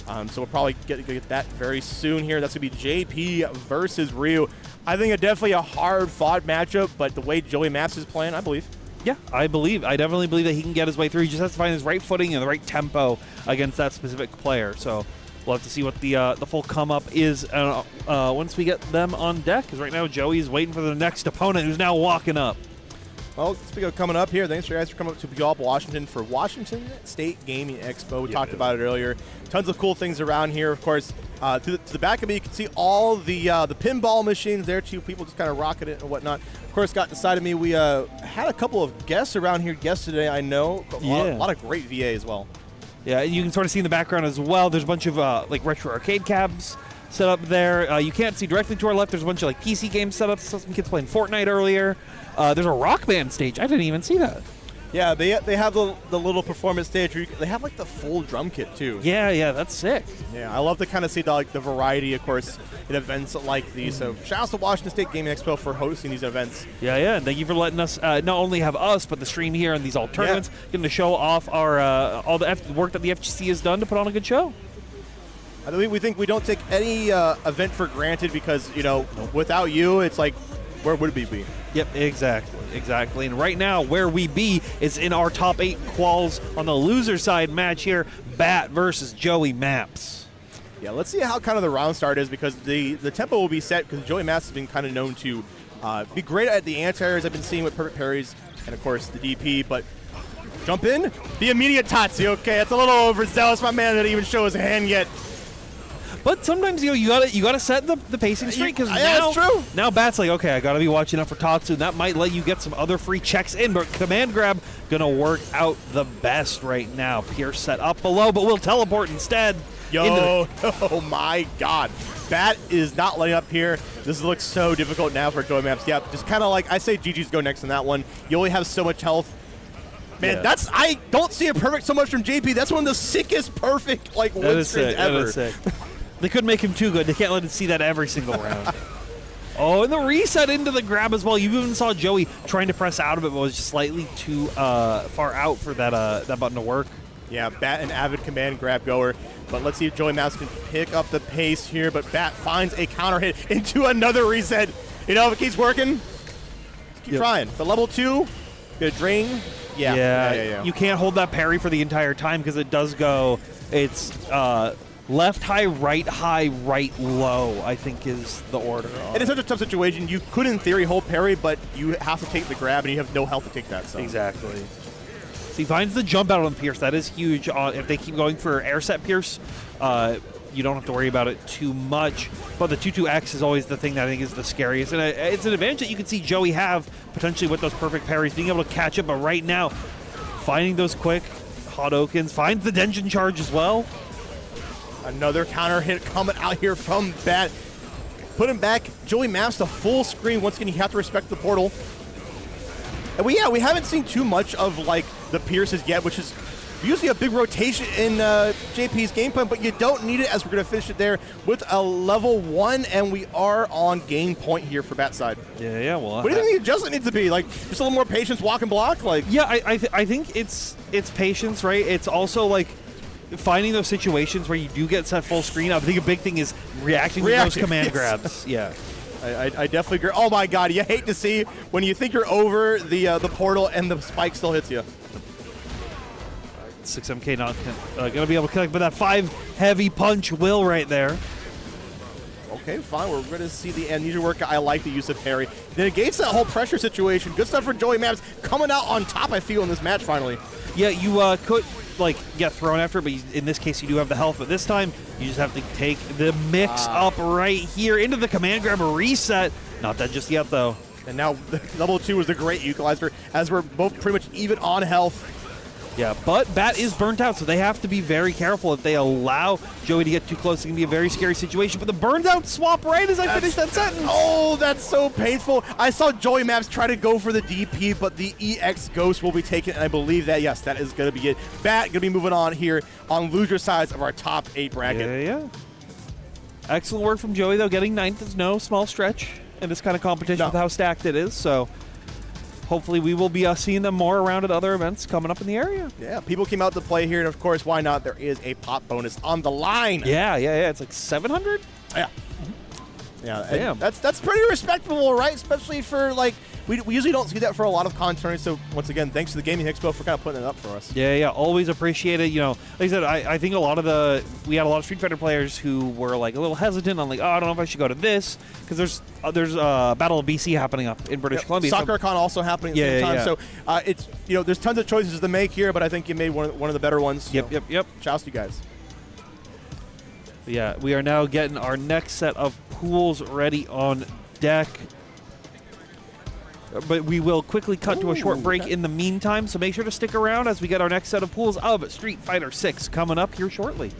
So we'll probably get that very soon here. That's going to be JP versus Ryu. I think definitely a hard-fought matchup, but the way Joey Maps is playing, I believe. Yeah, I definitely believe that he can get his way through. He just has to find his right footing and the right tempo against that specific player. So we'll have to see what the full come-up is once we get them on deck, because right now Joey's waiting for the next opponent who's now walking up. Well, speaking of coming up here, thanks for you guys for coming up to Puyallup, Washington for Washington State Gaming Expo. We talked about it earlier. Tons of cool things around here. Of course, to the back of me, you can see all the pinball machines there too. People just kind of rocking it and whatnot. Of course, got inside of me. We had a couple of guests around here yesterday. I know a lot of great VA as well. Yeah, you can sort of see in the background as well. There's a bunch of retro arcade cabs set up there. You can't see directly to our left. There's a bunch of PC games set up. Some kids playing Fortnite earlier. There's a rock band stage. I didn't even see that. Yeah, they have the little performance stage. Where they have the full drum kit too. Yeah, that's sick. Yeah, I love to kind of see the variety, of course, in events like these. So shout out to Washington State Gaming Expo for hosting these events. Yeah, and thank you for letting us not only have us, but the stream here and these all tournaments, getting to show off our all the work that the FGC has done to put on a good show. I mean, we think we don't take any event for granted because without you, it's like, where would we be? Yep, exactly. And right now, where we be is in our top 8 quals on the loser side match here, Bat versus Joey Maps. Yeah, let's see how kind of the round start is, because the tempo will be set, because Joey Maps has been kind of known to be great at the anti-airs I've been seeing with perfect parries, and of course the DP, but jump in, the immediate Tatsu, okay, it's a little overzealous, my man didn't even show his hand yet. But sometimes you gotta set the pacing straight because that's true. Now Bat's like, okay, I gotta be watching out for Tatsu, and that might let you get some other free checks in. But command grab gonna work out the best right now. Pierce set up below, but will teleport instead. Yo, oh my God. Bat is not letting up here. This looks so difficult now for Joey Maps. Yeah, just kind of like, I say GG's go next on that one. You only have so much health. Man, I don't see a perfect so much from JP. That's one of the sickest perfect, like, win streaks ever. That is sick. They couldn't make him too good. They can't let him see that every single round. Oh, and the reset into the grab as well. You even saw Joey trying to press out of it, but was slightly too far out for that button to work. Yeah, Bat an avid command grab goer. But let's see if Joey Mouse can pick up the pace here. But Bat finds a counter hit into another reset. You know, if it keeps working, keep trying. But level 2, good drain. Yeah. You can't hold that parry for the entire time because it does go. It's left high, right low, I think is the order. It is such a tough situation. You could, in theory, hold parry, but you have to take the grab, and you have no health to take that. So. Exactly. So he finds the jump out on Pierce. That is huge. If they keep going for air set Pierce, you don't have to worry about it too much. But the 2-2-X is always the thing that I think is the scariest. And it's an advantage that you can see Joey have potentially with those perfect parries, being able to catch it. But right now, finding those quick Hadokens, finds the Denjin charge as well. Another counter hit coming out here from Bat. Put him back. Joey Maps to full screen. Once again, you have to respect the portal. And we haven't seen too much of like the Pierces yet, which is usually a big rotation in JP's game plan, but you don't need it as we're going to finish it there with a level 1, and we are on game point here for Bat side. Yeah. Well, what do you think the adjustment needs to be? Like, just a little more patience, walk and block? Like, yeah, I think it's patience, right? It's also like finding those situations where you do get set full screen. I think a big thing is reacting to those command grabs. Yeah. I definitely agree. Oh my God, you hate to see when you think you're over the portal and the spike still hits you. 6MK not going to be able to connect, but that 5 heavy punch will right there. Okay, fine. We're going to see the amnesia work. I like the use of parry. Then negates that whole pressure situation. Good stuff for Joey Maps coming out on top, I feel, in this match finally. Yeah, you could like get thrown after, but in this case you do have the health. But this time you just have to take the mix up right here into the command grab reset. Not dead just yet though. And now level 2 was a great equalizer as we're both pretty much even on health. Yeah, but Bat is burnt out, so they have to be very careful. If they allow Joey to get too close, it can be a very scary situation. But the burned out swap right as I finish that sentence. Oh, that's so painful. I saw Joey Maps try to go for the DP, but the EX Ghost will be taken, and I believe that, yes, that is going to be it. Bat going to be moving on here on loser sides of our top 8 bracket. Yeah. Excellent work from Joey, though. Getting 9th is no small stretch in this kind of competition with how stacked it is, so hopefully we will be seeing them more around at other events coming up in the area. Yeah, people came out to play here, and of course, why not? There is a pop bonus on the line. Yeah. It's like 700? Yeah. Yeah, that's pretty respectable, right? Especially for, like, we usually don't see that for a lot of con tournaments, so once again, thanks to the Gaming Expo for kind of putting it up for us. Yeah, always appreciate it. You know, like I said, I think we had a lot of Street Fighter players who were, like, a little hesitant on, like, oh, I don't know if I should go to this, because there's Battle of BC happening up in British Columbia. SoccerCon also happening at the same time, so it's, you know, there's tons of choices to make here, but I think you made one of the better ones. Yep. Shouts to you guys. Yeah, we are now getting our next set of pools ready on deck. But we will quickly cut to a short break in the meantime, so make sure to stick around as we get our next set of pools of Street Fighter 6 coming up here shortly.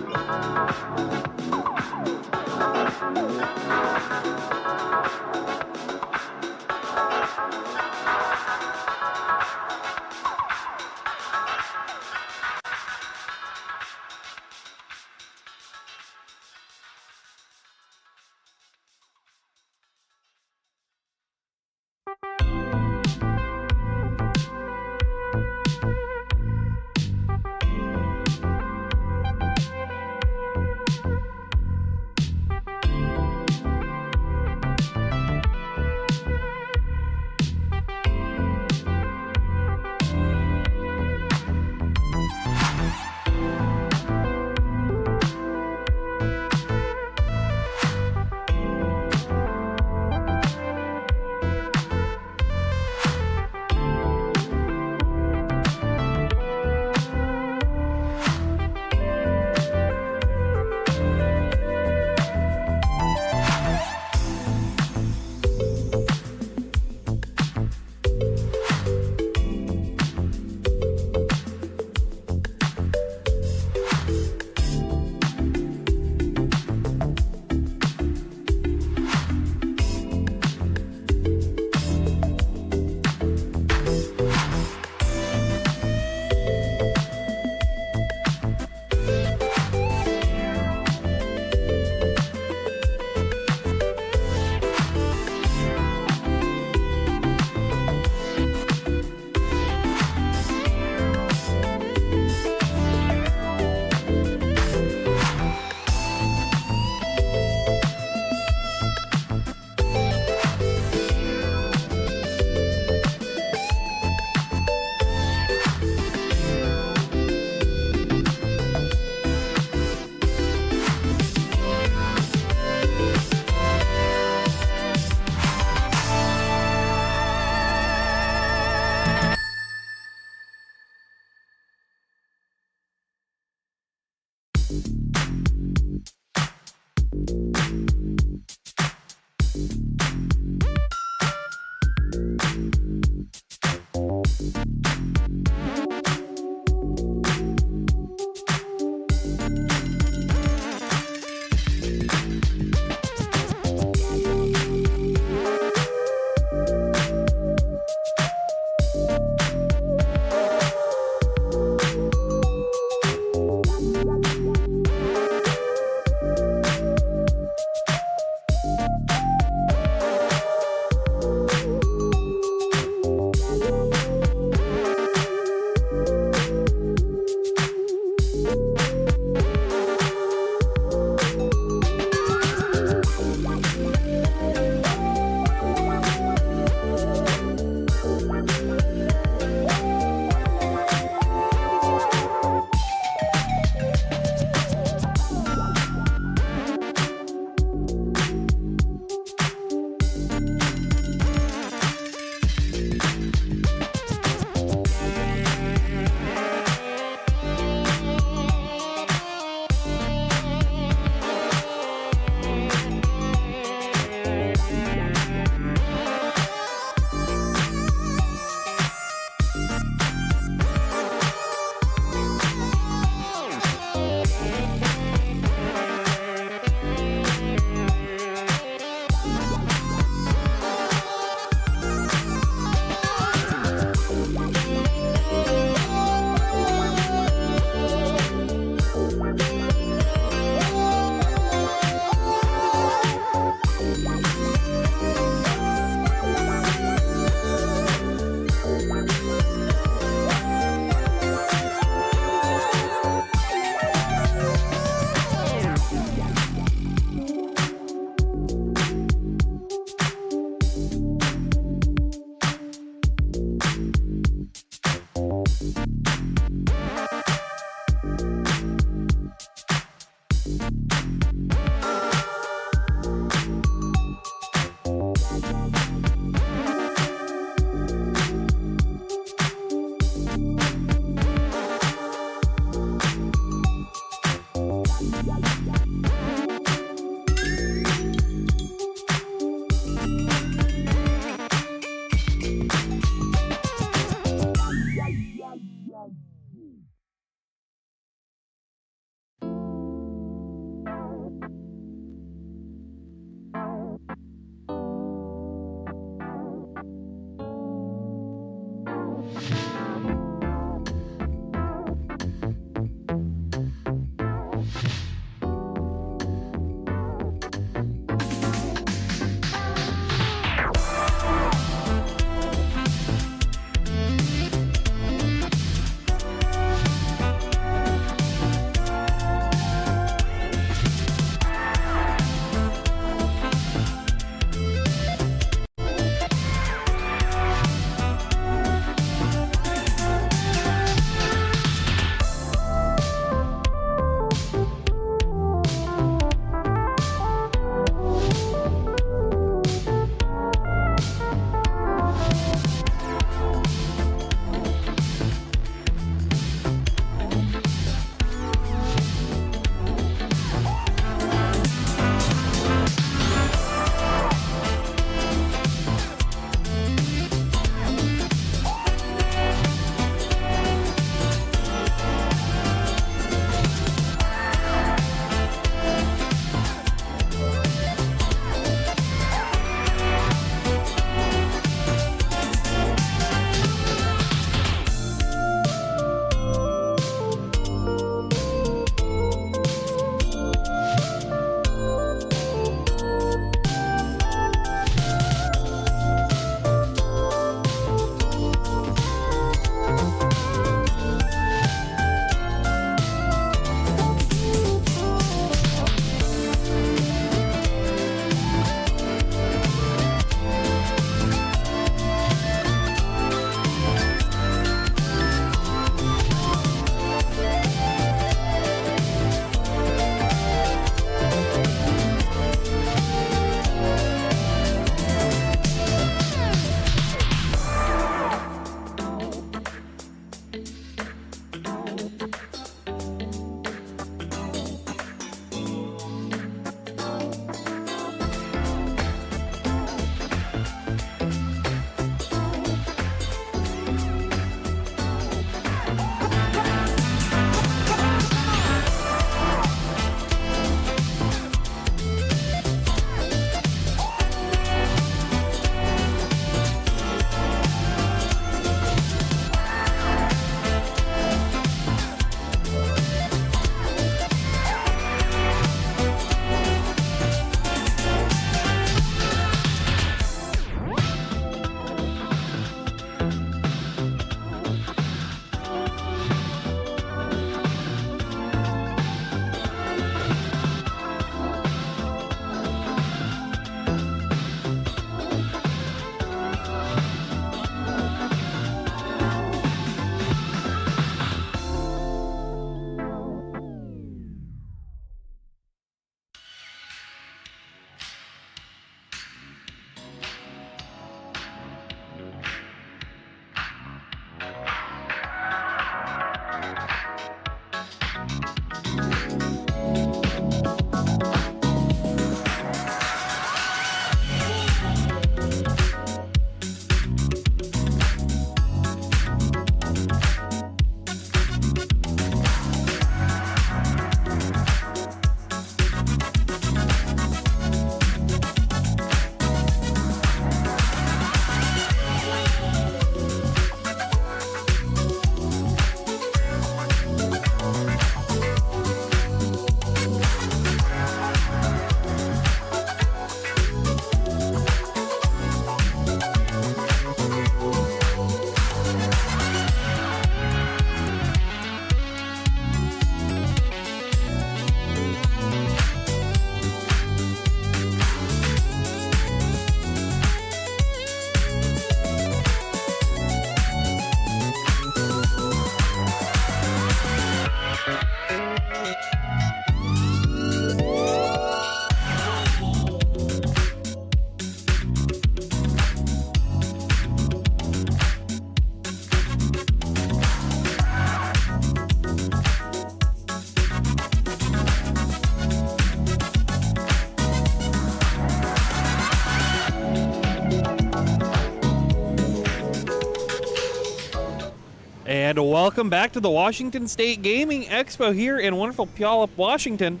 And welcome back to the Washington State Gaming Expo here in wonderful Puyallup, Washington.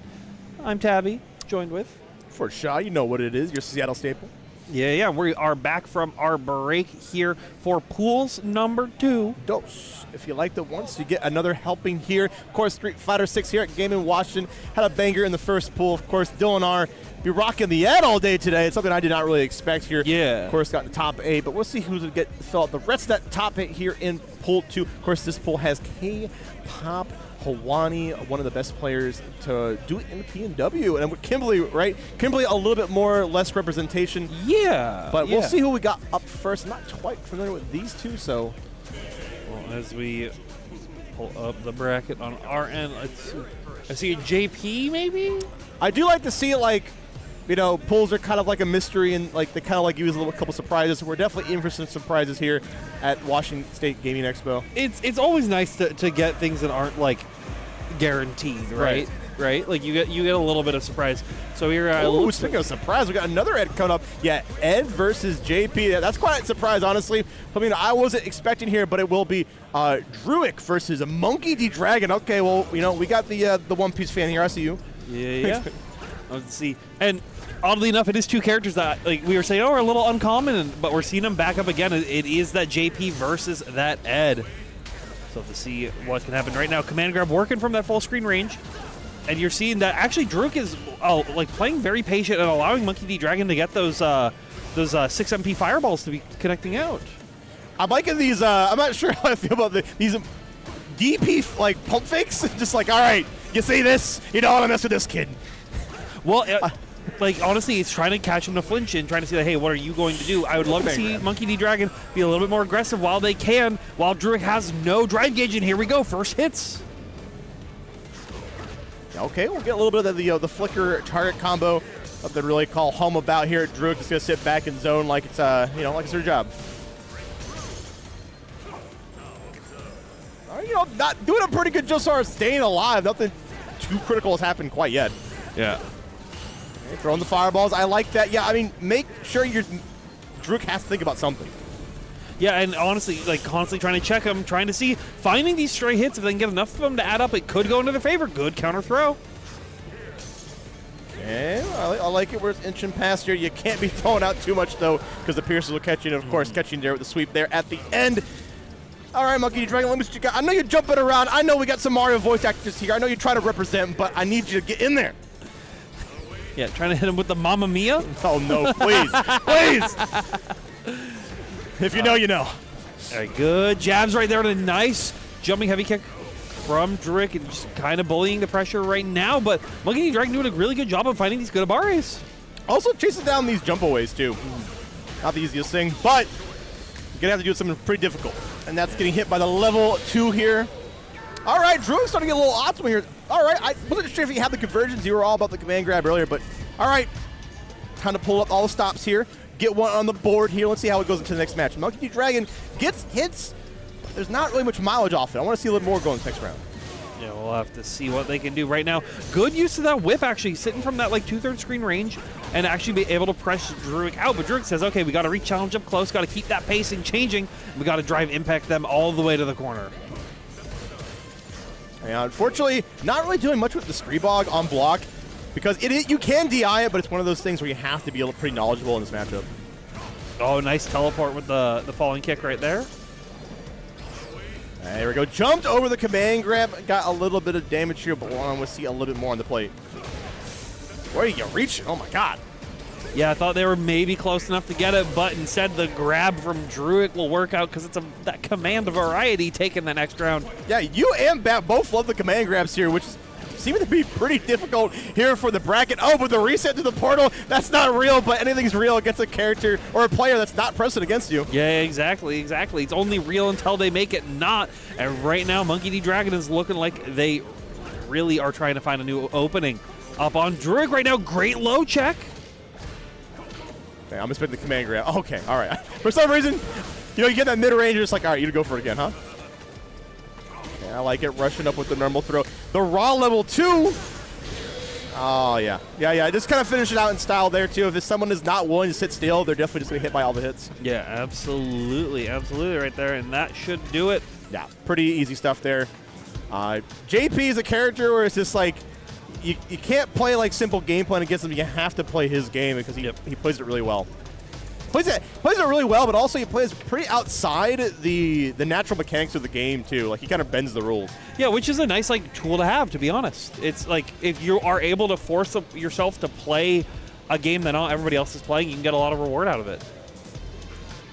I'm Tabby, joined with... For Shaw, you know what it is, your Seattle staple. Yeah, we are back from our break here for pools number 2. Dose. If you like the once, you get another helping here. Of course, Street Fighter 6 here at Game in Washington had a banger in the first pool. Of course, Dylan R. be rocking the Ed all day today. It's something I did not really expect here. Yeah. Of course, got the top 8, but we'll see who's going to get fill out the rest of that top 8 here in pool 2. Of course, this pool has K-Pop Hawani, one of the best players to do it in the P&W. And with Kimberly, right? Kimberly, a little bit more, less representation. Yeah. But we'll see who we got up first. I'm not quite familiar with these two, so. Well, as we pull up the bracket on our end, I see a JP maybe? I do like to see it like, you know, pools are kind of like a mystery and like they kind of like use a little couple surprises. We're definitely in for some surprises here at Washington State Gaming Expo. It's always nice to get things that aren't like guaranteed, right? Right? Like you get a little bit of surprise. So here, speaking of surprise, we got another Ed coming up. Yeah, Ed versus JP. That's quite a surprise, honestly. I mean, I wasn't expecting here, but it will be Druick versus a Monkey D. Dragon. Okay, well, you know, we got the One Piece fan here. I see you. Yeah. Let's see. And oddly enough, it is two characters that like we were saying, are a little uncommon, but we're seeing them back up again. It is that JP versus that Ed. So to see what can happen right now, command grab working from that full screen range. And you're seeing that actually Druk is like playing very patient and allowing Monkey D. Dragon to get those 6 MP fireballs to be connecting out. I'm liking these. I'm not sure how I feel about these DP like pump fakes. Just like, all right, you see this? You don't want to mess with this kid. Well, like honestly, it's trying to catch him to flinch and trying to see that, hey, what are you going to do? I would love to see Monkey D. Dragon be a little bit more aggressive while they can, while Druick has no drive gauge. And here we go, first hits. Okay, we'll get a little bit of the flicker target combo that they really call home about here. Druick is going to sit back in zone like it's like it's their job. You know, not doing a pretty good job so far staying alive. Nothing too critical has happened quite yet. Yeah. Okay, throwing the fireballs. I like that. Yeah, I mean, make sure Druick has to think about something. Yeah, and honestly, like constantly trying to check them, trying to see, finding these stray hits. If they can get enough of them to add up, it could go into their favor. Good counter throw. Okay, I like it where it's inching past here. You can't be throwing out too much, though, because the Piercers will catch you, and of course, catching there with the sweep there at the end. All right, Monkey D. Dragon, let me check out. I know you're jumping around. I know we got some Mario voice actors here. I know you're trying to represent, but I need you to get in there. Yeah, trying to hit him with the Mamma Mia. Oh, no, please. Please. If you know, you know. All right, good jabs right there. And a nice jumping heavy kick from Druick and just kind of bullying the pressure right now. But Monkey D. Dragon doing a really good job of finding these good Abares. Also chasing down these jumpaways, too. Not the easiest thing, but you're going to have to do something pretty difficult. And that's getting hit by the level 2 here. All right, Druick's starting to get a little optimal here. All right, I wasn't sure if you had the conversions. You were all about the command grab earlier, but all right. Time to pull up all the stops here. Get one on the board here. Let's see how it goes into the next match. Monkey D. Dragon gets hits, but there's not really much mileage off it. I want to see a little more going next round. Yeah, we'll have to see what they can do right now. Good use of that whip, actually, sitting from that like 2/3 screen range and actually be able to press Druick out. But Druick says, okay, we got to re-challenge up close, got to keep that pacing changing. We got to drive impact them all the way to the corner. Yeah, unfortunately, not really doing much with the Screebog on block because you can DI it, but it's one of those things where you have to be pretty knowledgeable in this matchup. Oh, nice teleport with the falling kick right there. There we go. Jumped over the command grab. Got a little bit of damage here, but we'll see a little bit more on the plate. Where you reach? Oh, my God. Yeah, I thought they were maybe close enough to get it, but instead the grab from Druick will work out because it's that command variety taking the next round. Yeah, you and Bat both love the command grabs here, which is seeming to be pretty difficult here for the bracket. Oh, but the reset to the portal, that's not real, but anything's real against a character or a player that's not present against you. Yeah, exactly. It's only real until they make it not. And right now, Monkey D. Dragon is looking like they really are trying to find a new opening. Up on Druick right now, great low check. Okay, I'm expecting the command grab. Okay, all right. For some reason, you get that mid-range, you're just like, all right, you go for it again, huh? Yeah, I like it, rushing up with the normal throw. The raw level 2. Oh, yeah. Yeah, just kind of finish it out in style there, too. If someone is not willing to sit still, they're definitely just going to hit by all the hits. Yeah, absolutely right there, and that should do it. Yeah, pretty easy stuff there. JP is a character where it's just like, you can't play like simple game plan against him. You have to play his game because he plays it really well. Plays it really well, but also he plays pretty outside the natural mechanics of the game too. Like he kind of bends the rules. Yeah, which is a nice like tool to have, to be honest. It's like if you are able to force yourself to play a game that not everybody else is playing, you can get a lot of reward out of it.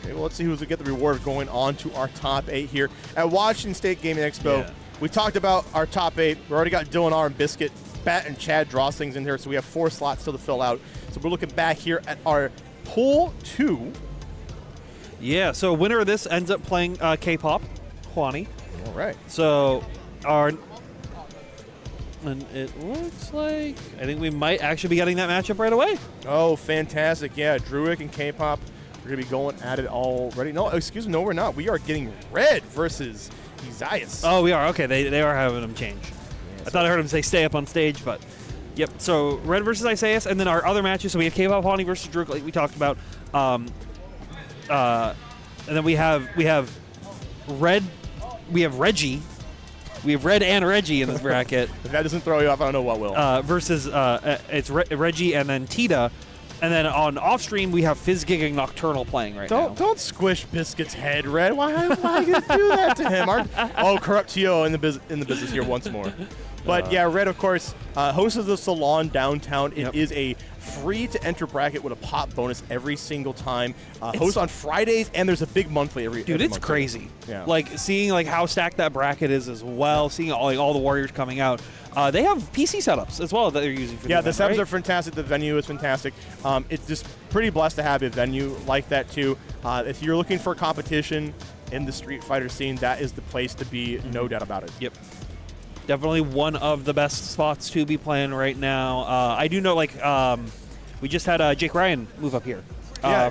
Okay, well, let's see who's going to get the reward going on to our top 8 here at Washington State Gaming Expo. Yeah. We talked about our top 8. We already got Dylan R. and Biscuit, Bat, and Chad draws things in here, so we have 4 slots still to fill out. So we're looking back here at our Pool 2. Yeah, so winner of this ends up playing K-pop, Hwani. All right. So and it looks like I think we might actually be getting that matchup right away. Oh, fantastic. Yeah, Druick and K-pop are going to be going at it already. No, excuse me, no, we're not. We are getting Red versus Isaias. Oh, we are. Okay, they are having them change. Yeah, I thought I heard him say stay up on stage, but yep. So Red versus Isaias, and then our other matches. So we have K-pop Hwani versus Druick, like we talked about. And then we have Red. We have Reggie. We have Red and Reggie in this bracket. If that doesn't throw you off, I don't know what will. Versus it's Reggie and then Tita. And then on off stream, we have Fizzgig and Nocturnal playing right now. Don't squish Biscuit's head, Red. Why are you going to do that to him? Corrupt Tio in the business here once more. But yeah, Red, of course, hosts of the Salon downtown. It is a free-to-enter bracket with a pop bonus every single time. Hosts on Fridays, and there's a big monthly every Dude, it's month. crazy. Yeah. Like, seeing like how stacked that bracket is as well, seeing all the Warriors coming out. They have PC setups as well that they're using for the event, setups right? are fantastic. The venue is fantastic. It's just pretty blessed to have a venue like that, too. If you're looking for competition in the Street Fighter scene, that is the place to be, no doubt about it. Yep. Definitely one of the best spots to be playing right now. I do know, like, we just had Jake Ryan move up here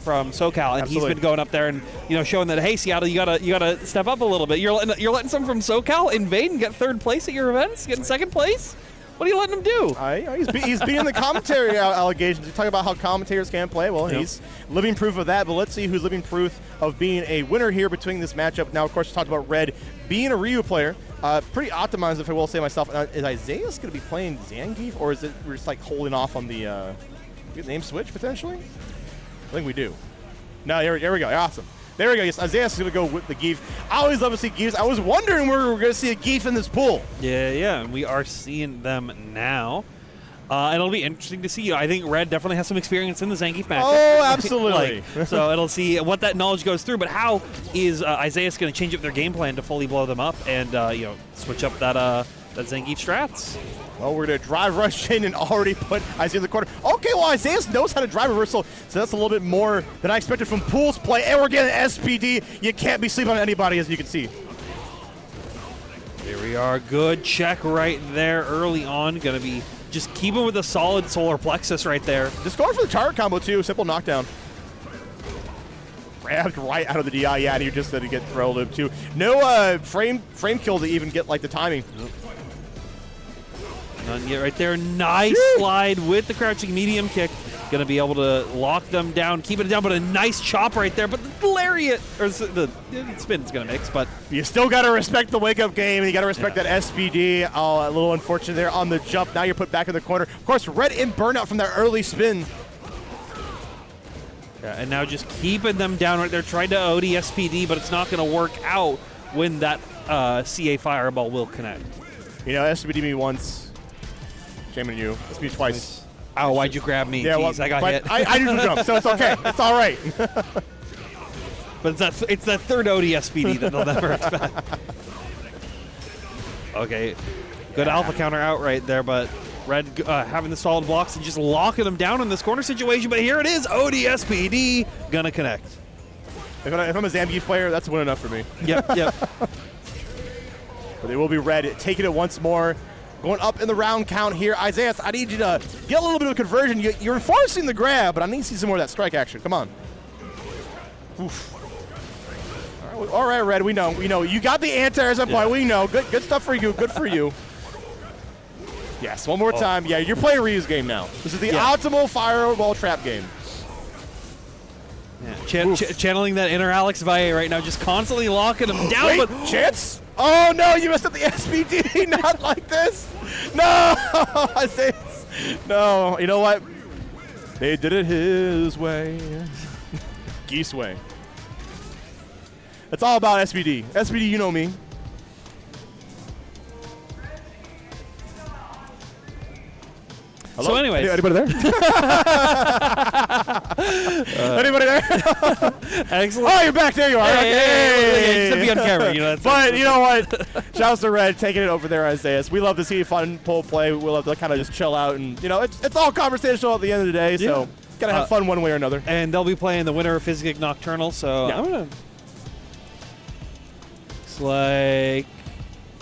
from SoCal, and Absolutely. he's been going up there and showing that, hey, Seattle, you gotta step up a little bit. You're letting someone from SoCal invade and get third place at your events, getting second place. What are you letting him do? He's beating the commentary allegations. You talk about how commentators can't play. Well, he's living proof of that. But let's see who's living proof of being a winner here between this matchup. Now, of course, we talked about Red being a Ryu player. Pretty optimized, if I will say myself. Is Isaias going to be playing Zangief, or is it we're just like holding off on the name switch potentially? I think we do. No, here we go. Awesome. There we go. Yes, Isaias is going to go with the Geef. I always love to see Geefs. I was wondering where we were going to see a Geef in this pool. Yeah, and we are seeing them now. And it'll be interesting to see. I think Red definitely has some experience in the Zangief matchup. Oh, absolutely. So it'll see what that knowledge goes through. But how is Isaias going to change up their game plan to fully blow them up and switch up that Zangief strats? Well, we're going to drive rush in and already put Isaias in the corner. Okay, well, Isaias knows how to drive reversal, so that's a little bit more than I expected from Pool's play. And we're getting SPD. You can't be sleeping on anybody, as you can see. Here we are. Good check right there early on. Going to be just keeping with a solid solar plexus right there. Just going for the target combo, too. Simple knockdown. Grabbed right out of the DI. Yeah, and you just had to get throw loop, too. No frame kill to even get, like, the timing. Nope. None yet right there. Nice slide with the crouching medium kick. Going to be able to lock them down, keep it down, but a nice chop right there. But the lariat, or the spin's going to mix, but... You still got to respect the wake-up game, and you got to respect that SPD. Oh, a little unfortunate there on the jump. Now you're put back in the corner. Of course, Red in burnout from that early spin. Yeah, and now just keeping them down right there, trying to OD SPD, but it's not going to work out when that CA Fireball will connect. SPD me once. Shame on you. SPD twice. Oh, why'd you grab me? Yeah, Jeez, I got hit. I do the jump, so it's okay. It's all right. But it's that third OD SPD that they'll never expect. Okay, good alpha counter out right there, but Red having the solid blocks and just locking them down in this corner situation. But here it is, OD SPD gonna connect. If I'm a Zangief player, that's win enough for me. Yep. But they will be Red taking it once more. Going up in the round count here. Isaias, I need you to get a little bit of conversion. You're enforcing the grab, but I need to see some more of that strike action. Come on. Oof. All right, Red, we know. You got the anti-airs up play. We know. Good stuff for you. Good for you. Yes, one more time. Yeah, you're playing Ryu's game now. This is the optimal fireball trap game. Yeah. Channeling that inner Alex Valle right now, just constantly locking him down. Wait, Chance? Oh, no, you messed up the SPD. Not like this. No. No, you know what? They did it his way. Geese way. It's all about SBD. SBD, you know me. Hello? So anyway, anybody there? Anybody there? Excellent. Oh, you're back. There you are. Hey, to be on camera, you know. But you know what? Shouts to Red taking it over there, Isaiah. We love to see fun pull play. We love to kind of just chill out, and you know, it's all conversational at the end of the day. So gotta have fun one way or another. And they'll be playing the winner of Physic Nocturnal. So I'm gonna. It's like.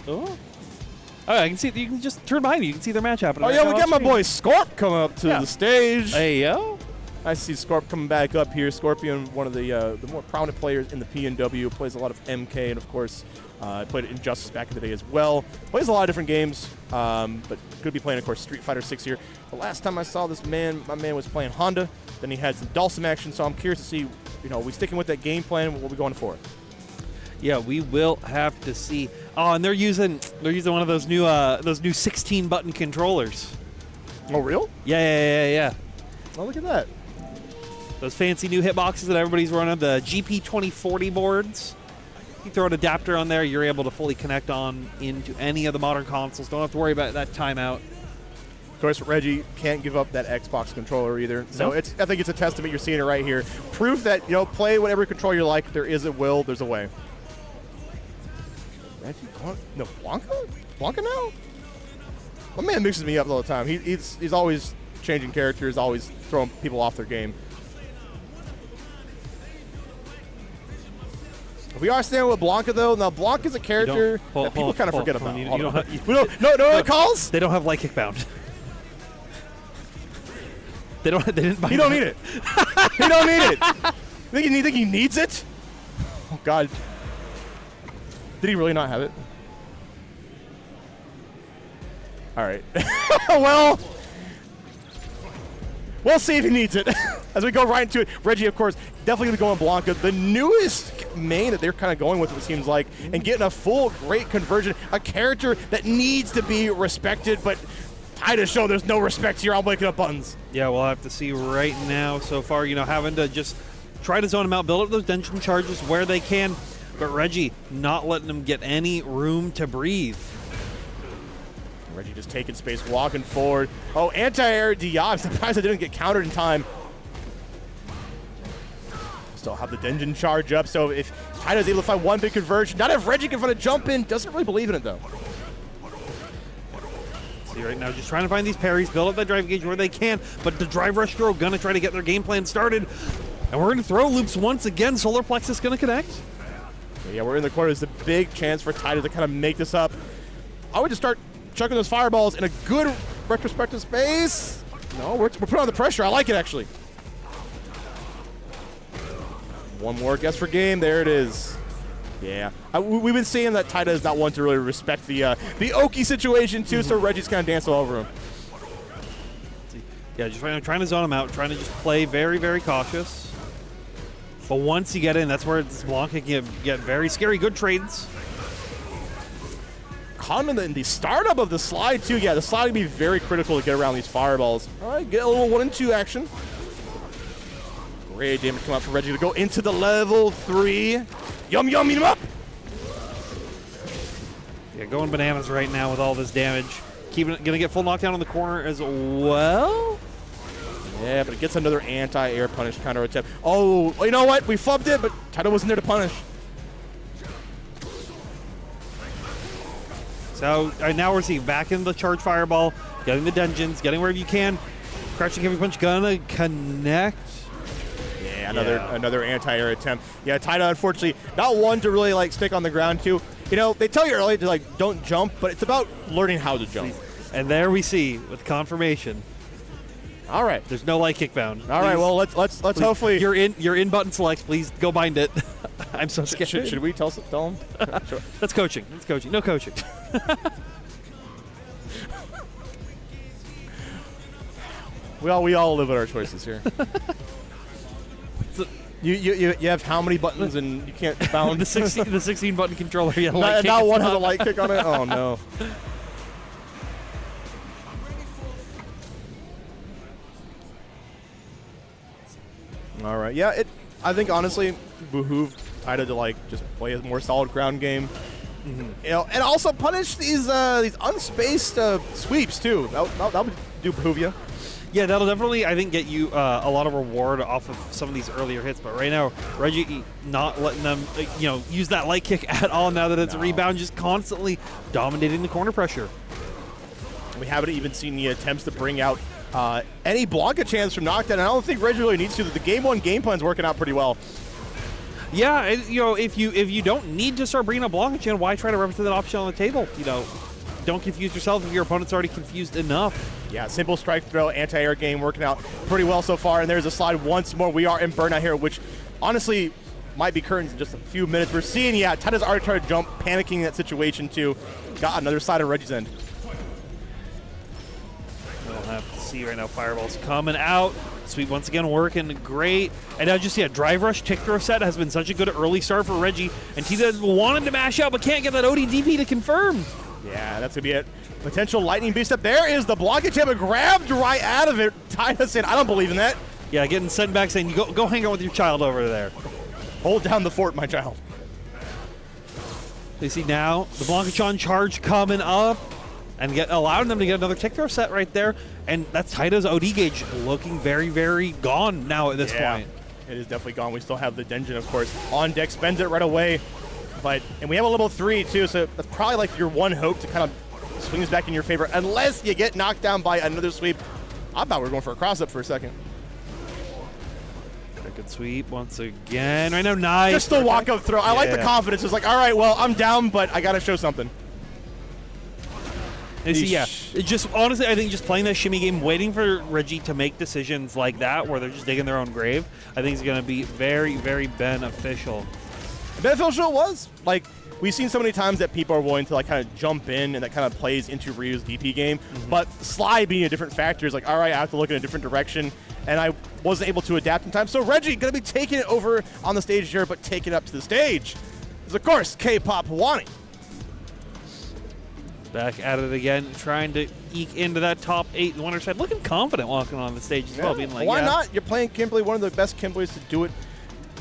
Oh, I can see. You can just turn behind you. You can see their match happening. Oh, yeah, we got my boy Scorp coming up to the stage. Hey, yo. I see Scorp coming back up here. Scorpion, one of the more prominent players in the PNW, plays a lot of MK, and of course, played Injustice back in the day as well. Plays a lot of different games, but could be playing, of course, Street Fighter 6 here. The last time I saw this man, my man was playing Honda. Then he had some Dulcim action, so I'm curious to see, you know, we sticking with that game plan? What are we going for? Yeah, we will have to see. Oh, and they're using one of those new 16-button controllers. Oh, real? Yeah. Oh, look at that. Those fancy new hitboxes that everybody's running, the GP2040 boards. You throw an adapter on there, you're able to fully connect on into any of the modern consoles. Don't have to worry about that timeout. Of course, Reggie can't give up that Xbox controller either. So I think it's a testament. You're seeing it right here. Proof that, you know, play whatever controller you like. There is a will, there's a way. Reggie, no, Blanca? Blanca now? My man mixes me up all the time. He's always changing characters, always throwing people off their game. We are staying with Blanca, though. Now, Blanca's a character that people kind of forget about. No calls? They don't have light kick bound. They didn't buy He don't need it. He don't need it. You think he needs it? Oh, God. Did he really not have it? All right. Well, we'll see if he needs it. As we go right into it, Reggie, of course, definitely going to go on Blanca. The newest main that they're kind of going with, it seems like, and getting a full great conversion. A character that needs to be respected, but I just show there's no respect here. I'm waking up buttons. Yeah, we'll have to see right now. So far, you know, having to just try to zone him out, build up those dungeon charges where they can. But Reggie not letting them get any room to breathe. Reggie just taking space, walking forward. Oh, anti-air DI. I'm surprised I didn't get countered in time. Still have the dungeon charge up, so if Taito's able to find one big conversion, not if Reggie can find a jump in, doesn't really believe in it, though. See right now, just trying to find these parries, build up that drive gauge where they can, but the drive rush throw gonna try to get their game plan started. And we're gonna throw loops once again. Solar Plexus gonna connect. Yeah, we're in the corner. It's a big chance for Taito to kind of make this up. I would just start chucking those fireballs in a good retrospective space. No, we're putting on the pressure. I like it, actually. One more guess for game. There it is. Yeah. We've been seeing that Taito is not one to really respect the Oki situation, too, so Reggie's kind of dancing all over him. Yeah, just trying to zone him out, trying to just play very, very cautious. But once you get in, that's where Blanca can get very scary. Good trades. Caught him in the startup of the slide, too. Yeah, the slide can be very critical to get around these fireballs. All right, get a little 1 and 2 action. Great damage come out for Reggie to go into the level 3. Yum, eat him up. Yeah, going bananas right now with all this damage. Gonna get full knockdown on the corner as well. Yeah, but it gets another anti-air punish counter attempt. Oh, you know what? We flubbed it, but Taito wasn't there to punish. So now we're seeing back in the charge fireball, getting the dungeons, getting wherever you can. Crouching heavy punch gonna connect. Yeah, another anti-air attempt. Yeah, Taito, unfortunately, not one to really like stick on the ground too. You know, they tell you early to like don't jump, but it's about learning how to jump. And there we see with confirmation. All right, there's no light kick bound. All right, well let's hopefully you're in button selects. Please go bind it. I'm so scared. Should we tell them? Sure. That's coaching. That's coaching. No coaching. we all live with our choices here. You have how many buttons and you can't bound the 16 button controller. Yeah, not one has a light kick on it. Oh no. All right. Yeah, I think honestly, behooved Ida to like just play a more solid ground game. You know, and also punish these unspaced sweeps too. That would do behoove you. Yeah, that'll definitely, I think, get you a lot of reward off of some of these earlier hits. But right now, Reggie not letting them, use that light kick at all now that it's a rebound, just constantly dominating the corner pressure. We haven't even seen the attempts to bring out any Blanca chance from knockdown. I don't think Reggie really needs to. The game one game plan's working out pretty well. Yeah, if you don't need to start bringing up Blanca Chan, why try to represent that option on the table? Don't confuse yourself if your opponent's already confused enough. Yeah, simple strike throw, anti-air game working out pretty well so far. And there's a slide once more. We are in burnout here, which honestly might be curtains in just a few minutes. We're seeing, Taida's already tried to jump, panicking in that situation too. Got another side of Reggie's end. We'll have to see right now. Fireball's coming out. Sweep once again working great. And now just drive rush tick throw set has been such a good early start for Reggie. And Tita wanted to mash out but can't get that ODDP to confirm. Yeah, that's going to be it. Potential lightning beast up. There is the block. Champa grabbed right out of it. Taida saying, I don't believe in that. Yeah, getting sent back saying, you go hang out with your child over there. Hold down the fort, my child. You see now the Blanca-chan charge coming up and allowing them to get another tick throw set right there. And that's Taida's OD gauge looking very, very gone now at this point. It is definitely gone. We still have the Denjin, of course, on deck. Spends it right away. And we have a level 3, too, so that's probably like your one hope to kind of swing this back in your favor, unless you get knocked down by another sweep. I thought we were going for a cross-up for a second. Good sweep once again. Right now, nice. Just the walk-up throw. I like the confidence. It's like, all right, well, I'm down, but I got to show something. And see, it just honestly, I think just playing that shimmy game, waiting for Reggie to make decisions like that, where they're just digging their own grave, I think is going to be very, very beneficial. Beneficial was like we've seen so many times that people are willing to like kind of jump in, and that kind of plays into Ryu's DP game. But slide being a different factor is like, all right, I have to look in a different direction, and I wasn't able to adapt in time. So Reggie going to be taking it over on the stage here, but taking it up to the stage is of course K-pop Wani. Back at it again, trying to eke into that top 8 winner side. Looking confident walking on the stage as well. Being like, why not? You're playing Kimberly, one of the best Kimberlys to do it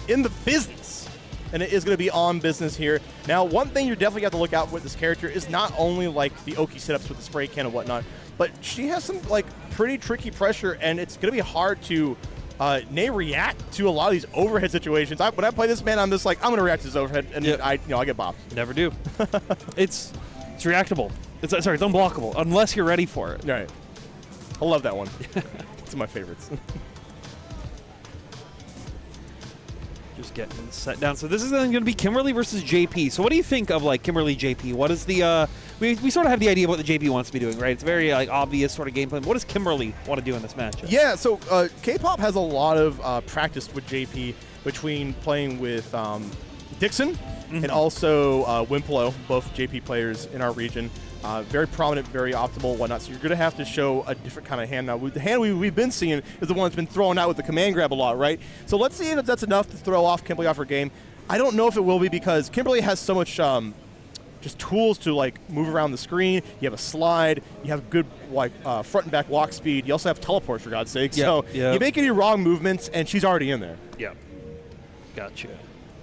in the business. And it is going to be on business here. Now, one thing you definitely got to look out with this character is not only like the Oki setups with the spray can and whatnot, but she has some like pretty tricky pressure, and it's going to be hard to react to a lot of these overhead situations. When I play this, man, I'm just like, I'm going to react to this overhead, and I get bopped. Never do. It's reactable. It's unblockable unless you're ready for it. Right. I love that one. It's my favorites. Just getting set down. So this is then going to be Kimberly versus JP. So what do you think of like Kimberly JP? What is the we sort of have the idea of what the JP wants to be doing, right? It's very like obvious sort of gameplay. What does Kimberly want to do in this match? Yeah, so K-pop has a lot of practice with JP between playing with Dixon and also Wimplo, both JP players in our region. Very prominent, very optimal, whatnot. So you're going to have to show a different kind of hand now. The hand we've been seeing is the one that's been thrown out with the command grab a lot, right? So let's see if that's enough to throw off Kimberly off her game. I don't know if it will be because Kimberly has so much just tools to like move around the screen. You have a slide. You have good like front and back walk speed. You also have teleport, for God's sake. Yep, so yep. You make any wrong movements, and she's already in there. Yeah. Gotcha.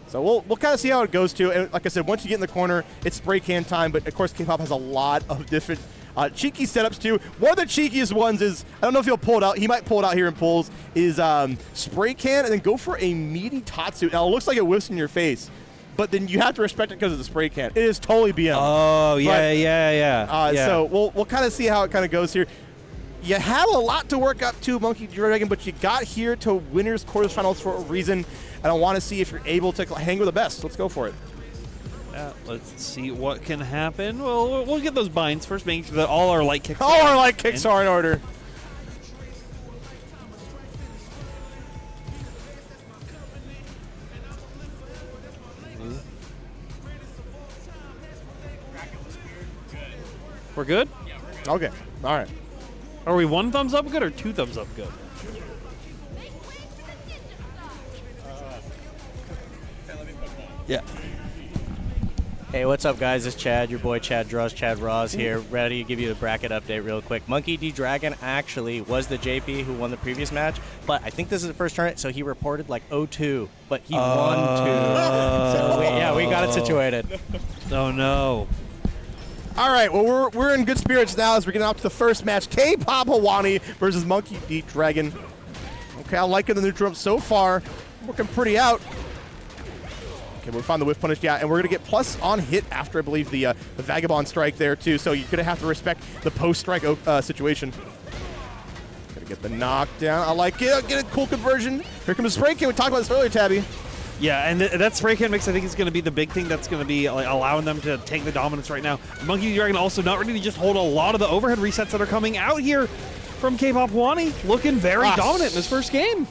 So we'll kind of see how it goes too. And like I said, once you get in the corner, it's spray can time. But of course, K-pop has a lot of different cheeky setups too. One of the cheekiest ones is, I don't know if he'll pull it out. He might pull it out here in pulls. Is spray can and then go for a meaty Tatsu. Now it looks like it whiffs in your face, but then you have to respect it because of the spray can. It is totally BM. Oh yeah, yeah. So we'll kind of see how it kind of goes here. You have a lot to work up to, Monkey Dragon, but you got here to winners quarterfinals for a reason. And I want to see if you're able to hang with the best. Let's go for it. Yeah, let's see what can happen. Well, we'll get those binds first, making sure that all our light kicks are in order. We're good? Okay. All right. Are we 1 thumbs up good or 2 thumbs up good? Yeah. Hey, what's up, guys? It's Chad, your boy Chad Draws, Chad Raws here, ready to give you the bracket update real quick. Monkey D. Dragon actually was the JP who won the previous match, but I think this is the first tournament, so he reported like 0-2, but he won 2. So we got it situated. Oh, no. All right, well, we're in good spirits now as we're getting out to the first match. K-Pop Hawani versus Monkey D. Dragon. Okay, I like it in the neutral so far. Working pretty out. Okay, we found the whiff punish, yeah, and we're going to get plus on hit after, I believe, the Vagabond strike there, too, so you're going to have to respect the post-strike situation. Going to get the knockdown. I like it. Get a cool conversion. Here comes the spray can. We talked about this earlier, Tabby. Yeah, and that spray can mix, I think, is going to be the big thing that's going to be like, allowing them to take the dominance right now. Monkey D. Dragon also not ready to just hold a lot of the overhead resets that are coming out here from K-Pop Hawani, looking very dominant in his first game.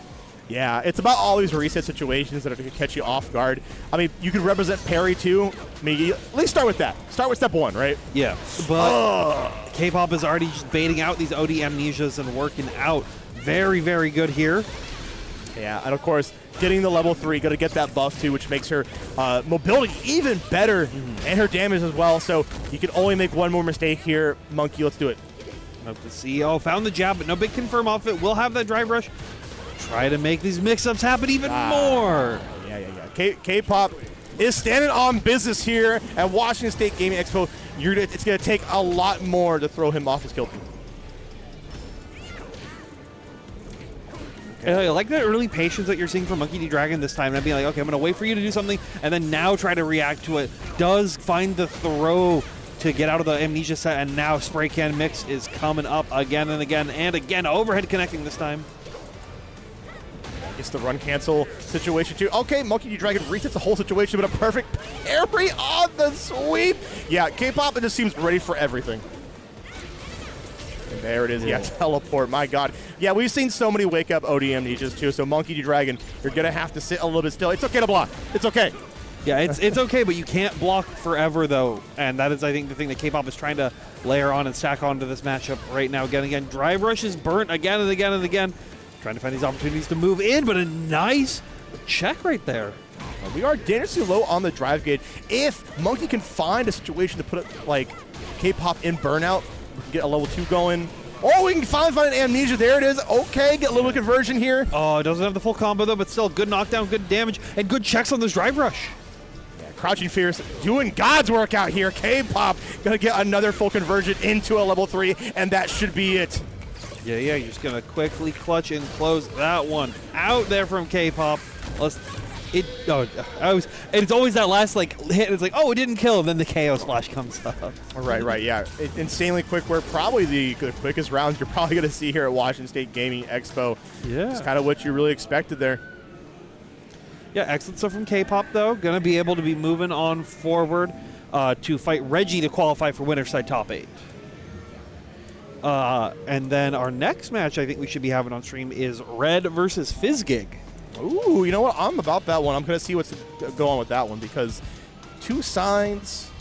Yeah, it's about all these reset situations that are going to catch you off guard. I mean, you can represent parry, too. I mean, at least start with that. Start with step 1, right? Yeah, but K-Pop is already just baiting out these OD amnesias and working out very, very good here. Yeah, and of course, getting the level 3, going to get that buff, too, which makes her mobility even better, and her damage as well. So you can only make one more mistake here. Monkey, let's do it. Hope to see. Oh, found the jab, but no big confirm off it. We'll have that drive rush. Try to make these mix-ups happen even more. Yeah. K-Pop is standing on business here at Washington State Gaming Expo. It's going to take a lot more to throw him off his kill team. I like that early patience that you're seeing from Monkey D. Dragon this time. And being like, okay, I'm going to wait for you to do something, and then now try to react to it. Does find the throw to get out of the amnesia set, and now spray can mix is coming up again and again and again. Overhead connecting this time. It's the run cancel situation too. Okay, Monkey D. Dragon resets the whole situation, but a perfect parry on the sweep. Yeah, K-Pop, it just seems ready for everything. And there it is. Yeah, teleport. My God. Yeah, we've seen so many wake up OD amnesias too. So Monkey D. Dragon, you're gonna have to sit a little bit still. It's okay to block. It's okay. Yeah, it's okay, but you can't block forever though, and that is, I think, the thing that K-Pop is trying to layer on and stack onto this matchup right now. Again, drive rush is burnt again and again and again. Trying to find these opportunities to move in, but a nice check right there. We are dangerously low on the drive gauge. If Monkey can find a situation to put like K-Pop in burnout, we can get a level 2 going. Oh, we can finally find an amnesia. There it is. Okay, get a little conversion here. Oh, it doesn't have the full combo though, but still good knockdown, good damage, and good checks on this drive rush. Yeah, Crouching Fierce doing God's work out here. K-Pop gonna get another full conversion into a level 3, and that should be it. Yeah, you're just going to quickly clutch and close that one out there from K-Pop. It's always that last like hit. It's like, oh, it didn't kill, and then the KO splash comes up. Right, yeah. Insanely quick work. Probably the quickest rounds you're probably going to see here at Washington State Gaming Expo. Yeah. It's kind of what you really expected there. Yeah, excellent stuff from K-Pop, though. Going to be able to be moving on forward to fight Reggie to qualify for winner's side top 8. And then our next match I think we should be having on stream is Red versus Fizzgig. Ooh, you know what? I'm about that one. I'm going to see what's going on with that one because two sides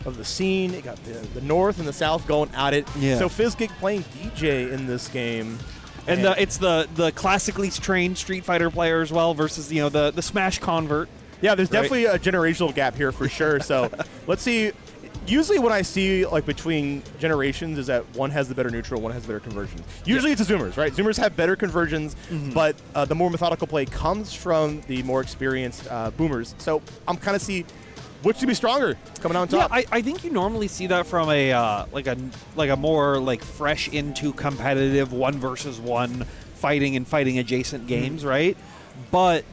of the scene. You got the north and the south going at it. Yeah. So Fizzgig playing DJ in this game. And it's the classically trained Street Fighter player as well versus the Smash convert. Yeah, there's definitely a generational gap here for sure. So let's see. Usually when I see like between generations is that one has the better neutral, one has the better conversions. Usually it's the Zoomers, right? Zoomers have better conversions, but the more methodical play comes from the more experienced boomers. So I'm kind of see which should be stronger coming out on top. Yeah, I think you normally see that from a more like fresh into competitive 1 versus 1 fighting adjacent games, right? But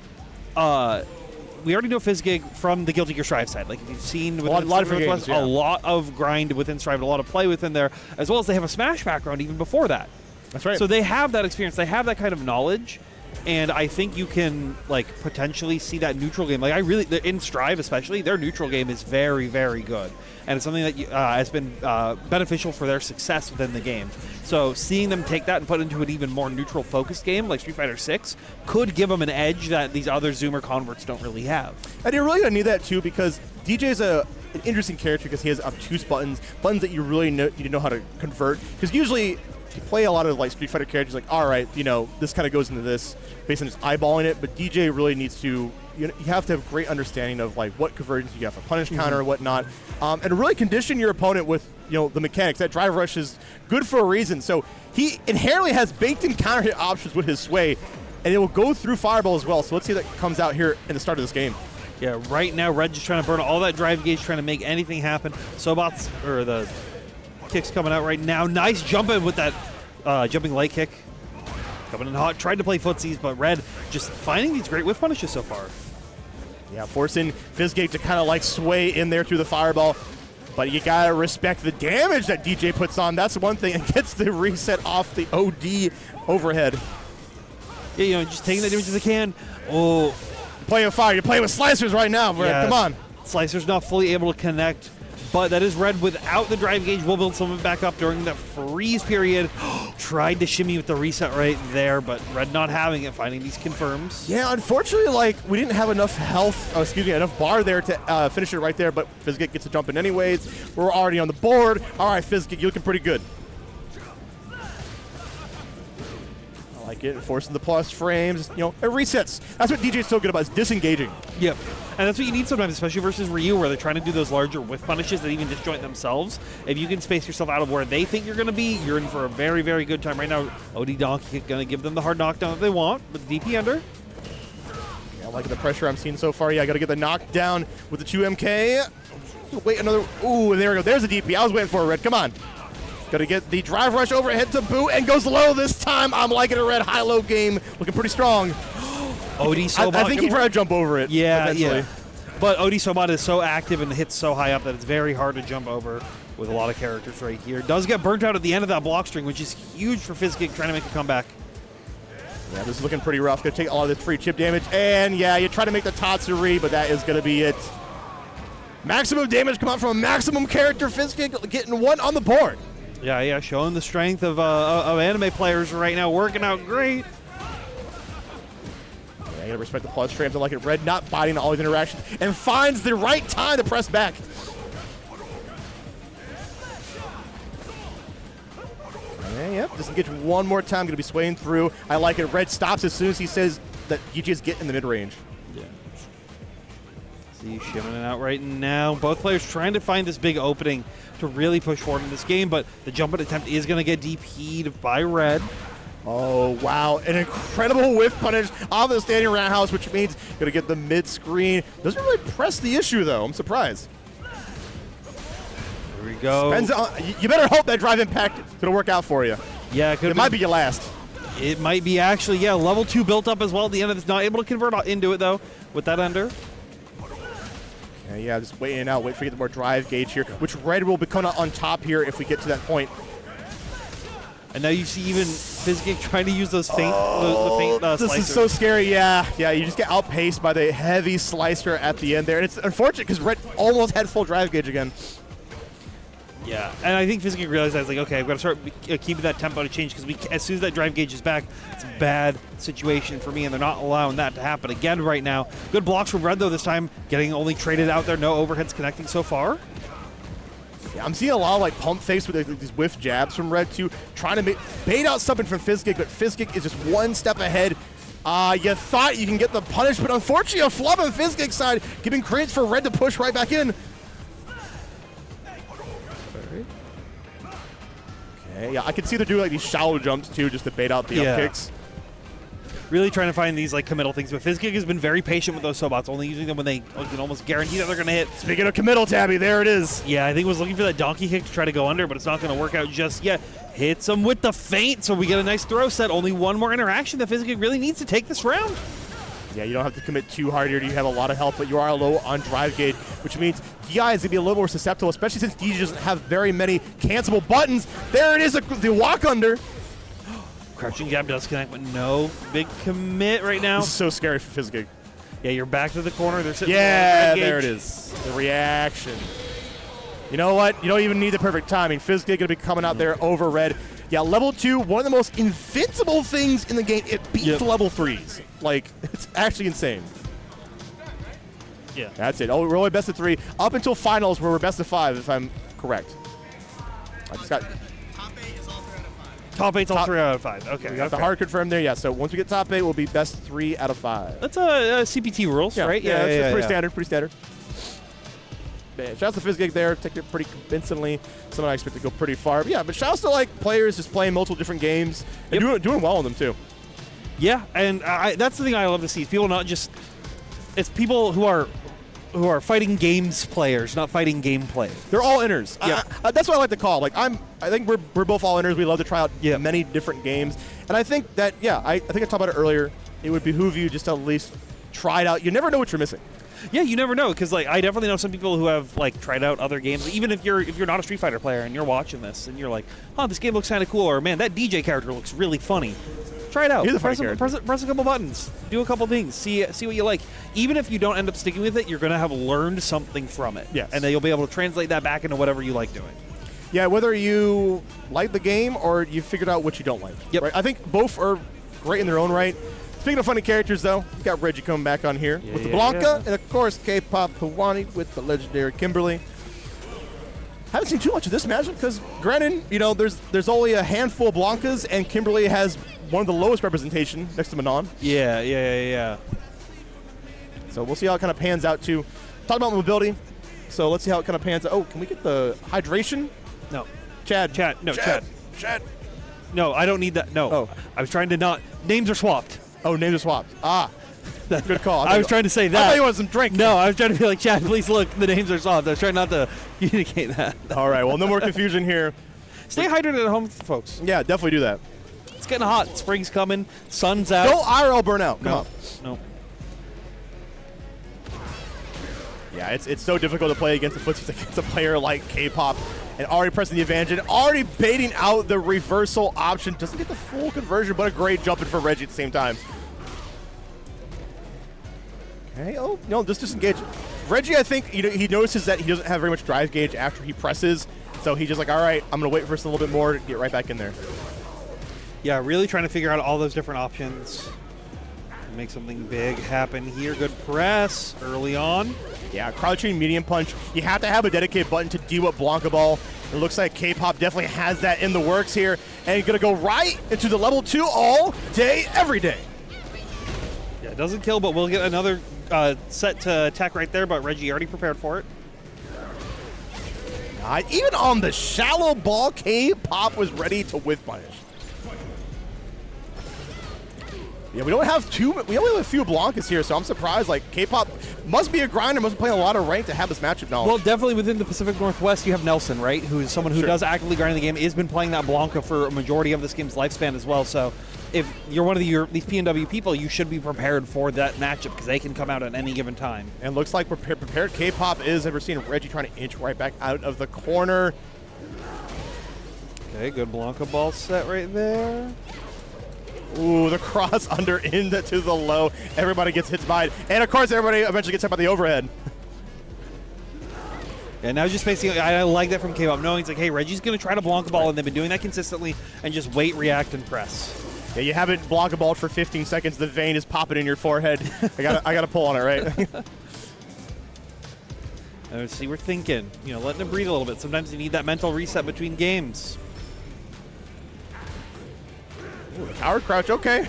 we already know Fizzgig from the Guilty Gear Strive side. Like, if you've seen within a lot of games, a lot of grind within Strive, a lot of play within there, as well as they have a Smash background even before that. That's right. So they have that experience. They have that kind of knowledge, and I think you can like potentially see that neutral game. Like in Strive especially, their neutral game is very, very good, and it's something that has been beneficial for their success within the game. So seeing them take that and put it into an even more neutral focused game like Street Fighter 6 could give them an edge that these other Zoomer converts don't really have. And you're really going to need that too because DJ's an interesting character because he has obtuse buttons that you really need to know how to convert. Because usually you play a lot of like Street Fighter characters like, all right, this kind of goes into this based on just eyeballing it, but DJ really needs to you have to have great understanding of like what conversions you have for punish counter and whatnot, and really condition your opponent with the mechanics. That drive rush is good for a reason. So he inherently has baked-in counter hit options with his sway, and it will go through Fireball as well. So let's see if that comes out here in the start of this game. Yeah, right now Red just trying to burn all that drive gauge, trying to make anything happen. Sobots, or the kicks coming out right now. Nice jump in with that jumping light kick. Coming in hot, tried to play footsies, but Red just finding these great whiff punishes so far. Yeah, forcing Fizzgate to kind of like sway in there through the Fireball. But you gotta respect the damage that DJ puts on. That's one thing, and gets the reset off the OD overhead. Yeah, just taking the damage as they can. Oh, Playing with fire. You're playing with slicers right now, Red. yeah, Come on. Slicer's not fully able to connect, but that is Red without the drive gauge. We'll build some of it back up during that freeze period. Tried to shimmy with the reset right there, but Red not having it, finding these confirms. Yeah, unfortunately, like, we didn't have enough health, enough bar there to finish it right there, but Fizzgate gets a jump in anyways. We're already on the board. All right, Fizzgate, you're looking pretty good. I like it, forcing the plus frames, it resets. That's what DJ's so good about, is disengaging. Yep. And that's what you need sometimes, especially versus Ryu, where they're trying to do those larger whiff punishes that even disjoint themselves. If you can space yourself out of where they think you're going to be, you're in for a very, very good time. Right now, OD Donkey going to give them the hard knockdown that they want with the DP under. Yeah, I like the pressure I'm seeing so far. Yeah, I got to get the knockdown with the 2MK. Wait, another. Ooh, there we go. There's a DP. I was waiting for it, Red. Come on. Got to get the drive rush overhead to boot, and goes low this time. I'm liking a Red high-low game. Looking pretty strong. OD Sobot. I think he tried to jump over it. Yeah, eventually. yeah. But OD Sobot is so active and hits so high up that it's very hard to jump over with a lot of characters right here. Does get burnt out at the end of that block string, which is huge for Fizzgate trying to make a comeback. Yeah, this is looking pretty rough. Going to take a lot of this free chip damage. And, yeah, you try to make the Tatsuri, but that is going to be it. Maximum damage come out from a maximum character. Fizzgate getting one on the board. Yeah, showing the strength of anime players right now, working out great. Yeah, you gotta respect the plus frames. I like it. Red not biting all these interactions and finds the right time to press back. Yep, disengage one more time. Gonna be swaying through. I like it. Red stops as soon as he says that DJ's getting in the mid range. Yeah. See, shimming it out right now. Both players trying to find this big opening to really push forward in this game, but the jump in attempt is going to get DP'd by Red. Oh, wow. An incredible whiff punish off the standing roundhouse, which means going to get the mid-screen. Doesn't really press the issue, though. I'm surprised. Here we go. You better hope that drive impact is going to work out for you. Yeah, it might be your last. It might be, actually. Yeah, level 2 built up as well at the end of this. Not able to convert into it, though, with that under. Yeah, just waiting out. Wait for you to get more drive gauge here, which Red will become on top here if we get to that point. And now you see even Fizzgate trying to use those feint, the feint this slicers. is so scary. Yeah, you just get outpaced by the heavy slicer at the end there. And it's unfortunate because Red almost had full drive gauge again. Yeah, and I think Fizzgate realized that, like, okay, I've got to start keeping that tempo to change because as soon as that drive gauge is back, it's a bad situation for me, and they're not allowing that to happen again right now. Good blocks from Red, though, this time, getting only traded out there. No overheads connecting so far. Yeah, I'm seeing a lot of like pump fakes with these whiff jabs from Red too, trying to bait out something from Fizzgate, but Fizzgate is just one step ahead. You thought you can get the punish, but unfortunately a flub on Fizzgate's side, giving credence for Red to push right back in. Okay, yeah, I can see they're doing like these shallow jumps too, just to bait out the up kicks. Really trying to find these like committal things, but Fizzgate has been very patient with those Sobots, only using them when they can almost guarantee that they're going to hit. Speaking of committal, Tabby, there it is. Yeah, I think was looking for that donkey kick to try to go under, but it's not going to work out just yet. Hits him with the feint, so we get a nice throw set. Only one more interaction that Fizzgate really needs to take this round. Yeah, you don't have to commit too hard here. You have a lot of health, but you are low on drive gauge, which means DI is going to be a little more susceptible, especially since DJ doesn't have very many cancelable buttons. There it is, the walk under. Crouching jab does connect, but no big commit right now. This is so scary for Fizzgate. Yeah, you're back to the corner. They're sitting there it is. The reaction. You know what? You don't even need the perfect timing. Fizzgate going to be coming out there over Red. Yeah, level 2, one of the most invincible things in the game. It beats level 3s. Like, it's actually insane. Yeah. That's it. Oh, we're only best of 3 up until finals where we're best of 5, if I'm correct. I just got... Top 8 is all 3 out of 5. Top 8's all 3 out of 5. Okay. We got the hard confirmed there. Yeah, so once we get top 8, we'll be best 3 out of 5. That's CPT rules, right? Yeah, it's pretty standard. Pretty standard. Man, shouts to Fizzgig there, taking it pretty convincingly. Someone I expect to go pretty far. But yeah, but shouts to like players just playing multiple different games and doing well on them too. Yeah, and that's the thing I love to see. Is people not just it's people who are fighting games players, not fighting gameplay. They're all inners. Yeah. That's what I like to call. Like I think we're both all inners. We love to try out Yeah. many different games, and I think that I think I talked about it earlier. It would behoove you just to at least try it out. You never know what you're missing. Yeah, you never know, because like I definitely know some people who have like tried out other games. Even if you're not a Street Fighter player and you're watching this and you're like, oh, this game looks kind of cool, or man, that DJ character looks really funny. Try it out. He's a funny Press a couple buttons. Do a couple things. See what you like. Even if you don't end up sticking with it, you're gonna have learned something from it. Yes. And then you'll be able to translate that back into whatever you like doing. Yeah, whether you like the game or you figured out what you don't like. Yep. Right? I think both are great in their own right. Speaking of funny characters, though, we got Reggie coming back on here with the Blanca, and of course K-pop Hawani with the legendary Kimberly. Haven't seen too much of this matchup because, granted, there's only a handful of Blancas, and Kimberly has one of the lowest representation next to Manon. Yeah. So we'll see how it kind of pans out too. Talk about mobility. So let's see how it kind of pans out. Oh, can we get the hydration? No. Chad. No, I don't need that. No. Oh. I was trying to not. Names are swapped. Oh, names are swapped. Good call. I was trying to say that. I thought you wanted some drink. No, I was trying to be like, Chad, please look, the names are swapped. I was trying not to communicate that. All right, well, no more confusion here. Stay hydrated at home, folks. Yeah, definitely do that. It's getting hot. Spring's coming. Sun's out. Don't IRL burn out. Come on. No. Yeah, it's so difficult to play against a player like K-pop and already pressing the advantage and already baiting out the reversal option. Doesn't get the full conversion, but a great jump in for Reggie at the same time. Okay, oh, no, just disengage. Reggie, I think, he notices that he doesn't have very much drive gauge after he presses, so he's just like, all right, I'm going to wait for us a little bit more to get right back in there. Yeah, really trying to figure out all those different options. Make something big happen here. Good press early on. Yeah, crouching medium punch. You have to have a dedicated button to deal with Blanca Ball. It looks like K-pop definitely has that in the works here. And he's going to go right into the level 2 all day, every day. Yeah, it doesn't kill, but we'll get another set to attack right there, but Reggie already prepared for it. Even on the shallow ball, K-pop was ready to whiff punish. Yeah, we only have a few Blancas here, so I'm surprised. Like, K-pop must be a grinder, must be playing a lot of rank to have this matchup knowledge. Well, definitely within the Pacific Northwest, you have Nelson, right? Who's someone who does actively grind the game, has been playing that Blanca for a majority of this game's lifespan as well. So if you're one of these PNW people, you should be prepared for that matchup because they can come out at any given time. And looks like prepared K-pop is, and we're seeing Reggie trying to inch right back out of the corner. Okay, good Blanca ball set right there. Ooh, the cross under into the low. Everybody gets hit by it. And, of course, everybody eventually gets hit by the overhead. Yeah, now just basically, I like that from K-pop, knowing it's like, hey, Reggie's going to try to Blanca ball, and they've been doing that consistently, and just wait, react, and press. Yeah, you haven't Blanca balled for 15 seconds. The vein is popping in your forehead. I gotta pull on it, right? Let's see, we're thinking, letting it breathe a little bit. Sometimes you need that mental reset between games. Ooh, coward crouch, okay.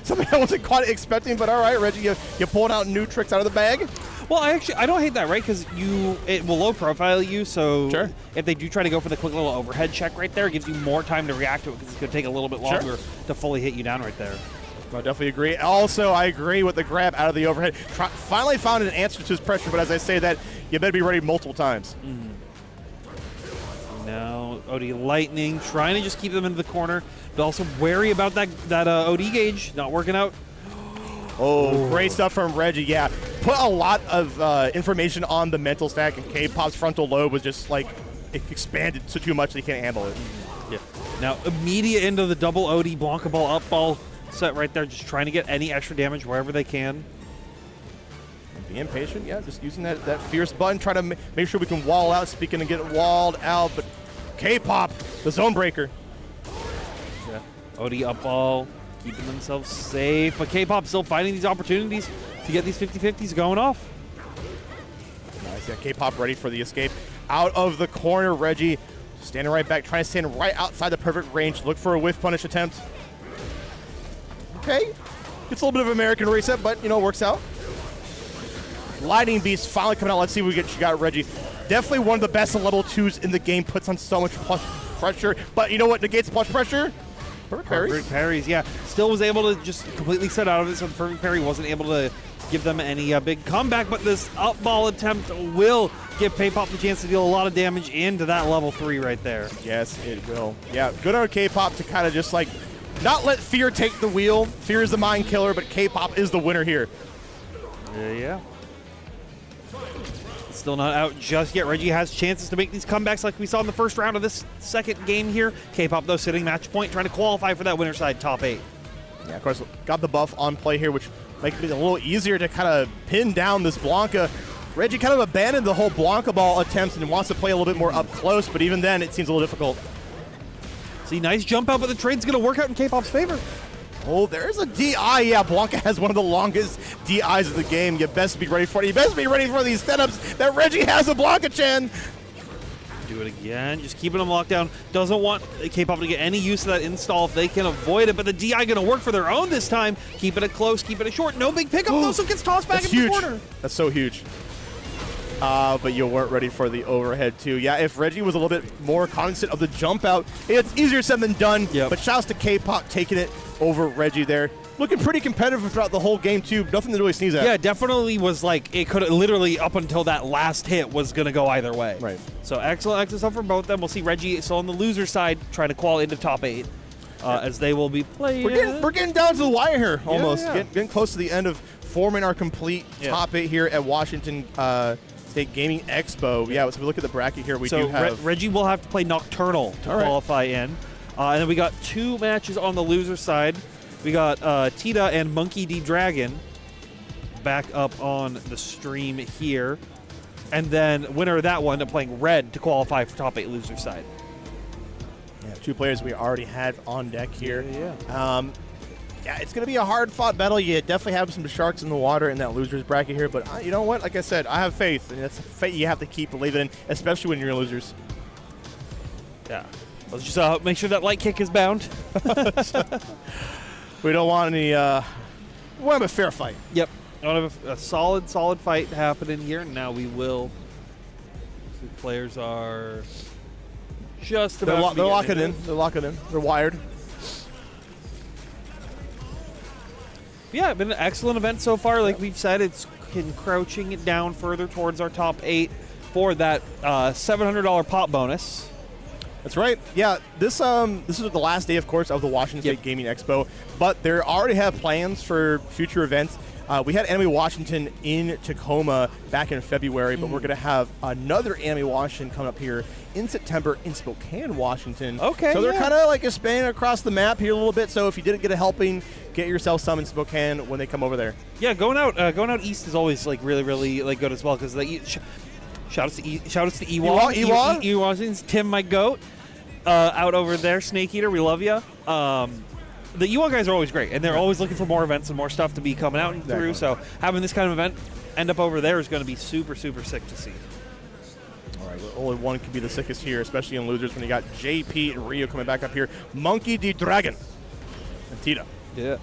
Something I wasn't quite expecting, but all right, Reggie, you pulled out new tricks out of the bag. Well, I don't hate that, right? Because it will low profile you, so sure. If they do try to go for the quick little overhead check right there, it gives you more time to react to it because it's going to take a little bit longer to fully hit you down right there. I definitely agree. Also, I agree with the grab out of the overhead. Finally found an answer to his pressure, but as I say that, you better be ready multiple times. Mm-hmm. Now, OD Lightning, trying to just keep them into the corner, but also wary about that OD gauge not working out. Oh, great stuff from Reggie. Yeah, put a lot of information on the mental stack, and K-pop's frontal lobe was just like it expanded so too much that he can't handle it. Yeah. Now, immediate into the double OD Blanca ball up ball set right there, just trying to get any extra damage wherever they can. Being patient, yeah, just using that fierce button, trying to make sure we can wall out. Speaking of getting walled out, but K-pop, the zone breaker. Yeah. OD up ball, keeping themselves safe, but K-pop still finding these opportunities to get these 50-50s going off. Nice, yeah, K-pop ready for the escape. Out of the corner, Reggie Standing right back, trying to stand right outside the perfect range. Look for a whiff punish attempt. Okay. Gets a little bit of American reset, but, you know, works out. Lightning Beast finally coming out. Let's see what she got Reggie. Definitely one of the best level 2s in the game. Puts on so much plus pressure. But you know what negates plus pressure? Perfect parries. Perfect parries, yeah. Still was able to just completely set out of it, so the perfect parry wasn't able to give them any big comeback, but this up ball attempt will give K-Pop the chance to deal a lot of damage into that level 3 right there. Yes, it will. Yeah, good on K-Pop to kind of just like not let fear take the wheel. Fear is the mind killer, but K-Pop is the winner here. Yeah. Still not out just yet. Reggie has chances to make these comebacks like we saw in the first round of this second game here. K-Pop, though, sitting match point, trying to qualify for that winner side top 8. Yeah, of course, got the buff on play here, which makes it a little easier to kind of pin down this Blanca. Reggie kind of abandoned the whole Blanca ball attempts and wants to play a little bit more up close, but even then, it seems a little difficult. See, nice jump out, but the trade's going to work out in K-Pop's favor. Oh, there's a DI. Yeah, Blanca has one of the longest DIs of the game. You best be ready for it. You best be ready for these setups that Reggie has a Blanca-chan. Do it again. Just keeping them locked down. Doesn't want K-Pop to get any use of that install if they can avoid it, but the DI going to work for their own this time. Keeping it close, keeping it short. No big pickup, though, so it gets tossed back into the corner. That's so huge. But you weren't ready for the overhead, too. Yeah, if Reggie was a little bit more cognizant of the jump out, it's easier said than done. Yep. But shouts to K-Pop taking it over Reggie there. Looking pretty competitive throughout the whole game, too. Nothing to really sneeze at. Yeah, definitely was like, it could have literally, up until that last hit, was going to go either way. Right. So excellent stuff for both of them. We'll see Reggie still on the loser side, trying to qual into top 8, as they will be playing. We're getting down to the wire here, almost. Yeah. Getting close to the end of forming our complete top 8 here at Washington State Gaming Expo. Yeah, so we look at the bracket here. We do have Reggie will have to play Nocturnal to qualify in. And then we got 2 matches on the loser side. We got Tita and Monkey D. Dragon back up on the stream here. And then winner of that one playing Red to qualify for top 8 loser side. Yeah, 2 players we already had on deck here. Yeah. Yeah, it's going to be a hard-fought battle. You definitely have some sharks in the water in that losers bracket here. But you know what? Like I said, I have faith. And that's faith you have to keep believing in, especially when you're losers. Yeah. Let's just make sure that light kick is bound. We don't want any. We want a fair fight. Yep. We want to have a solid fight happening here. Now we will. The players are just about. They're locking in. They're locking in. They're wired. Yeah, been an excellent event so far. Like we've said, it's encroaching it down further towards our top 8 for that $700 pop bonus. That's right. Yeah, this is the last day, of course, of the Washington State Gaming Expo, but they already have plans for future events. We had Anime Washington in Tacoma back in February, but we're going to have another Anime Washington coming up here in September in Spokane, Washington. Okay. So they're kind of like expanding across the map here a little bit. So if you didn't get a helping, get yourself some in Spokane when they come over there. Yeah, going out east is always like really like good as well because shout outs to Ewa. Ewa's Tim, my goat, out over there, Snake Eater. We love you. The Ewok guys are always great, and they're always looking for more events and more stuff to be coming out and through. So having this kind of event end up over there is going to be super sick to see. All right, well, only one can be the sickest here, especially in losers when you got JP and Rio coming back up here. Monkey D. Dragon and Tita. Yeah.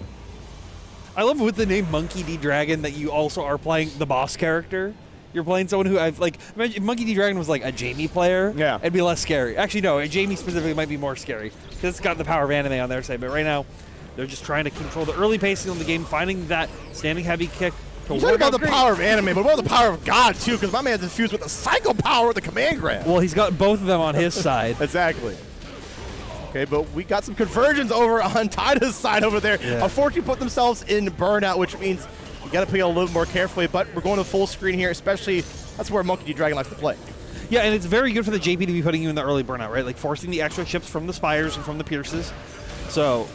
I love with the name Monkey D. Dragon that you also are playing the boss character. You're playing someone who I've like. Imagine if Monkey D. Dragon was like a Jamie player. Yeah, it'd be less scary. Actually, no, Jamie specifically might be more scary because it's got the power of anime on their side. But right now, they're just trying to control the early pacing on the game, finding that standing heavy kick. You talk about the power of anime, but what about the power of God too? Because my man's infused with the psycho power of the command grab. Well, he's got both of them on his side. Exactly. Okay, but we got some conversions over on Tita's side over there. Yeah. Unfortunately, put themselves in burnout, which means you got to play a little more carefully. But we're going to full screen here, especially that's where Monkey D. Dragon likes to play. Yeah, and it's very good for the JP to be putting you in the early burnout, right? Like forcing the extra chips from the Spires and from the Pierces. So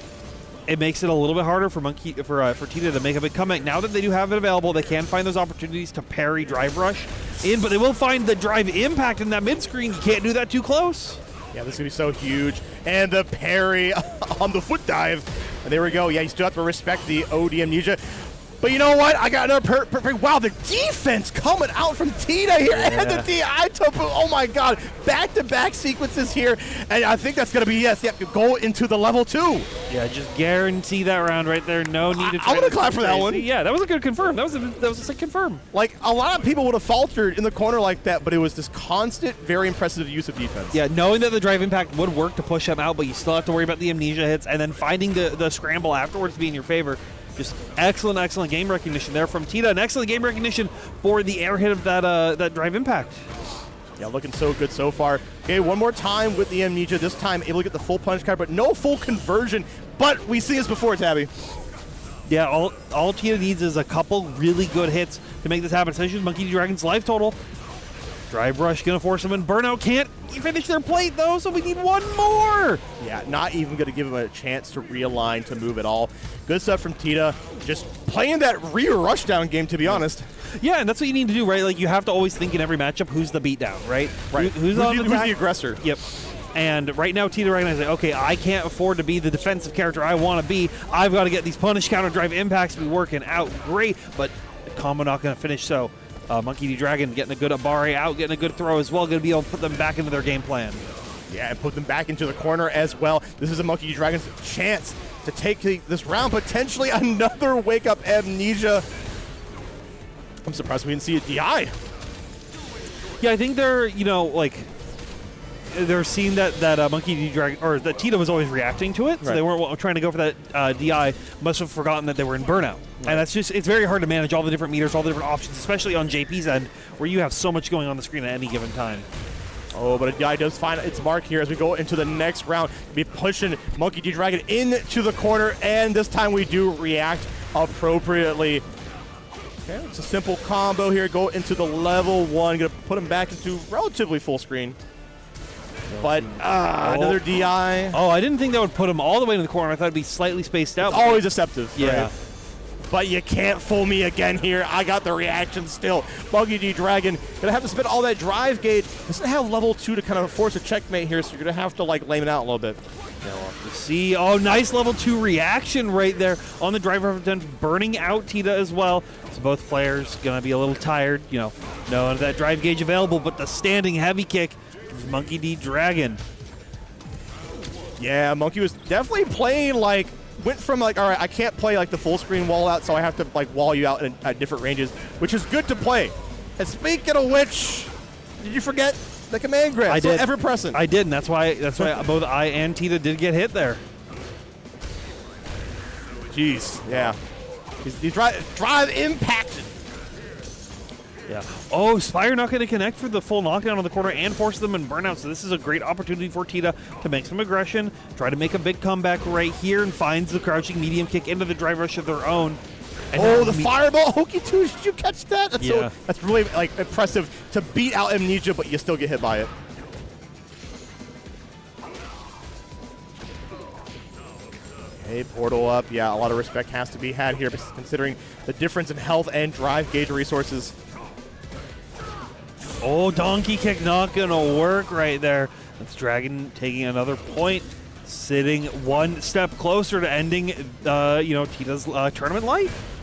it makes it a little bit harder for Tita to make a big comeback. Now that they do have it available, they can find those opportunities to parry Drive Rush in, but they will find the Drive Impact in that mid screen. You can't do that too close. Yeah, this is going to be so huge. And the parry on the foot dive. And there we go. Yeah, you still have to respect the OD Amnesia. But you know what? I got another perfect. Wow, the defense coming out from Tita here and the DI to boot. Oh my God, back-to-back sequences here, and I think that's gonna be go into the level 2. Yeah, just guarantee that round right there. No need to. I'm gonna clap for that one. Yeah, that was a good confirm. That was a sick confirm. Like a lot of people would have faltered in the corner like that, but it was this constant, very impressive use of defense. Yeah, knowing that the drive impact would work to push him out, but you still have to worry about the amnesia hits, and then finding the scramble afterwards to be in your favor. Just excellent game recognition there from Tita, and excellent game recognition for the air hit of that drive impact. Yeah, looking so good so far. Okay, one more time with the amnesia. This time able to get the full punch card, but no full conversion. But we see this before, Tabby. Yeah, all Tita needs is a couple really good hits to make this happen, especially with Monkey D. Dragon's life total. Drive rush gonna force him in. Burnout can't finish their plate though, so we need one more. Yeah, not even gonna give him a chance to realign, to move at all. Good stuff from Tita. Just playing that Ryu rushdown game, to be honest. Yeah, and that's what you need to do, right? Like you have to always think in every matchup who's the beatdown, right? Right. Who's the aggressor? Yep. And right now, Tita recognizes, okay, I can't afford to be the defensive character I want to be. I've got to get these punish counter drive impacts to be working out great, but the combo not going to finish. So Monkey D. Dragon getting a good Abare out, getting a good throw as well, going to be able to put them back into their game plan. Yeah, and put them back into the corner as well. This is a Monkey D. Dragon's chance to take this round, potentially another wake-up amnesia. I'm surprised we didn't see a DI. Yeah, I think they're, they're seeing that Monkey D. Dragon, or that Tita was always reacting to it, so they weren't trying to go for that DI. Must have forgotten that they were in burnout. Right. And it's very hard to manage all the different meters, all the different options, especially on JP's end, where you have so much going on the screen at any given time. Oh, but a DI does find its mark here as we go into the next round. Be pushing Monkey D. Dragon into the corner, and this time we do react appropriately. Okay, it's a simple combo here. Go into the level 1. Gonna put him back into relatively full screen. But another DI. Oh, I didn't think that would put him all the way to the corner. I thought it'd be slightly spaced out. It's always deceptive. Yeah. Right? But you can't fool me again here. I got the reaction still. Monkey D. Dragon gonna have to spend all that drive gauge. Doesn't have level 2 to kind of force a checkmate here, so you're gonna have to lame it out a little bit. See, nice level 2 reaction right there on the driver of 10, burning out Tita as well. So both players gonna be a little tired, knowing that drive gauge available, but the standing heavy kick is Monkey D. Dragon. Yeah, Monkey was definitely playing went from all right, I can't play the full screen wall out, so I have to wall you out at different ranges, which is good to play. And speaking of which, did you forget the command grab? I did. Ever present. I did, and that's why both I and Tita did get hit there. Jeez, yeah. He's drive impacted. Yeah. Oh, Spire not going to connect for the full knockdown on the corner and force them in burnout. So this is a great opportunity for Tita to make some aggression, try to make a big comeback right here, and finds the crouching medium kick into the drive rush of their own. And the fireball. Hokey 2, did you catch that? That's really impressive to beat out Amnesia, but you still get hit by it. Okay, portal up. Yeah, a lot of respect has to be had here, considering the difference in health and drive gauge resources. Oh, donkey kick not going to work right there. That's Dragon taking another point, sitting one step closer to ending, Tita's tournament life.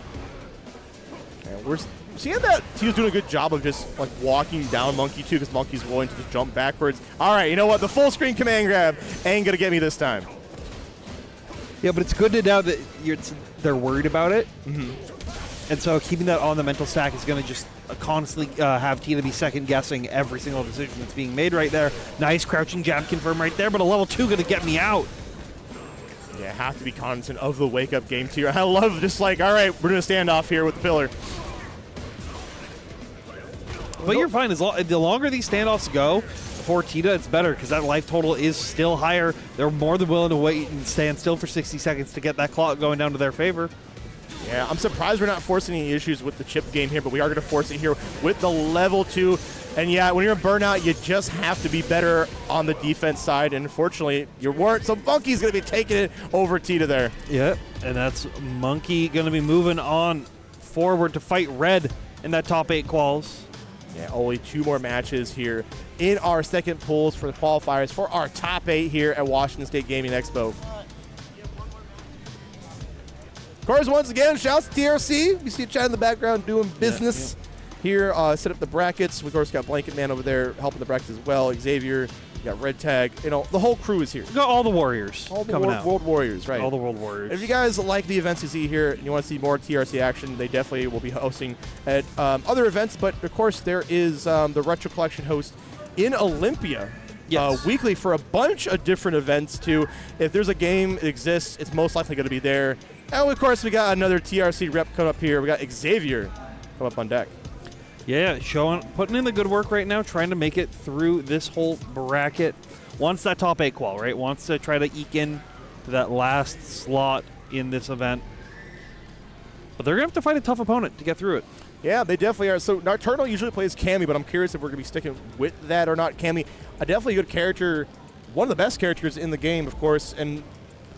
And we're seeing that Tita's doing a good job of just walking down Monkey 2 because Monkey's willing to just jump backwards. All right, you know what? The full screen command grab ain't going to get me this time. Yeah, but it's good to know that they're worried about it. Mm-hmm. And so keeping that on the mental stack is going to just constantly have Tita be second-guessing every single decision that's being made right there. Nice crouching jab confirm right there, but a level 2 going to get me out. Yeah, have to be cognizant of the wake-up game tier. I love just all right, we're going to stand off here with the pillar. But you're fine. The longer these standoffs go for Tita, it's better because that life total is still higher. They're more than willing to wait and stand still for 60 seconds to get that clock going down to their favor. Yeah, I'm surprised we're not forcing any issues with the chip game here, but we are going to force it here with the level 2. And yeah, when you're in burnout, you just have to be better on the defense side. And unfortunately, you weren't. So Monkey's going to be taking it over Tita there. Yep, and that's Monkey going to be moving on forward to fight Red in that top 8 quals. Yeah, only 2 more matches here in our second pools for the qualifiers for our top 8 here at Washington State Gaming Expo. Of course, once again, shouts to TRC. You see Chad in the background doing business here. Set up the brackets. We, of course, got Blanket Man over there helping the brackets as well. Xavier, you got Red Tag. You know, the whole crew is here. We got all the Warriors coming out. World Warriors, right. All the World Warriors. If you guys like the events you see here and you want to see more TRC action, they definitely will be hosting at other events. But, of course, there is the Retro Collection host in Olympia. Yes. Weekly for a bunch of different events, too. If there's a game that exists, it's most likely going to be there. And, of course, we got another TRC rep come up here. We got Xavier come up on deck. Yeah, putting in the good work right now, trying to make it through this whole bracket. Wants that top 8 qual, right? Wants to try to eke in to that last slot in this event. But they're going to have to fight a tough opponent to get through it. Yeah, they definitely are. So Nocturnal usually plays Cammy, but I'm curious if we're going to be sticking with that or not. Cammy, a definitely good character, one of the best characters in the game, of course, and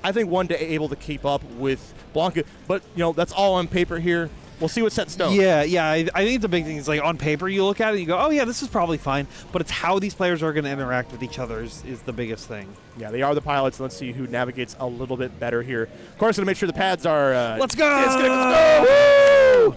I think one day able to keep up with Blanca. But, you know, that's all on paper here. We'll see what's set in stone. Yeah. I think the big thing is, like, on paper, you look at it and you go, oh, yeah, this is probably fine. But it's how these players are going to interact with each other is the biggest thing. Yeah, they are the pilots. Let's see who navigates a little bit better here. Of course, going to make sure the pads are... Let's go! Let's go! Woo!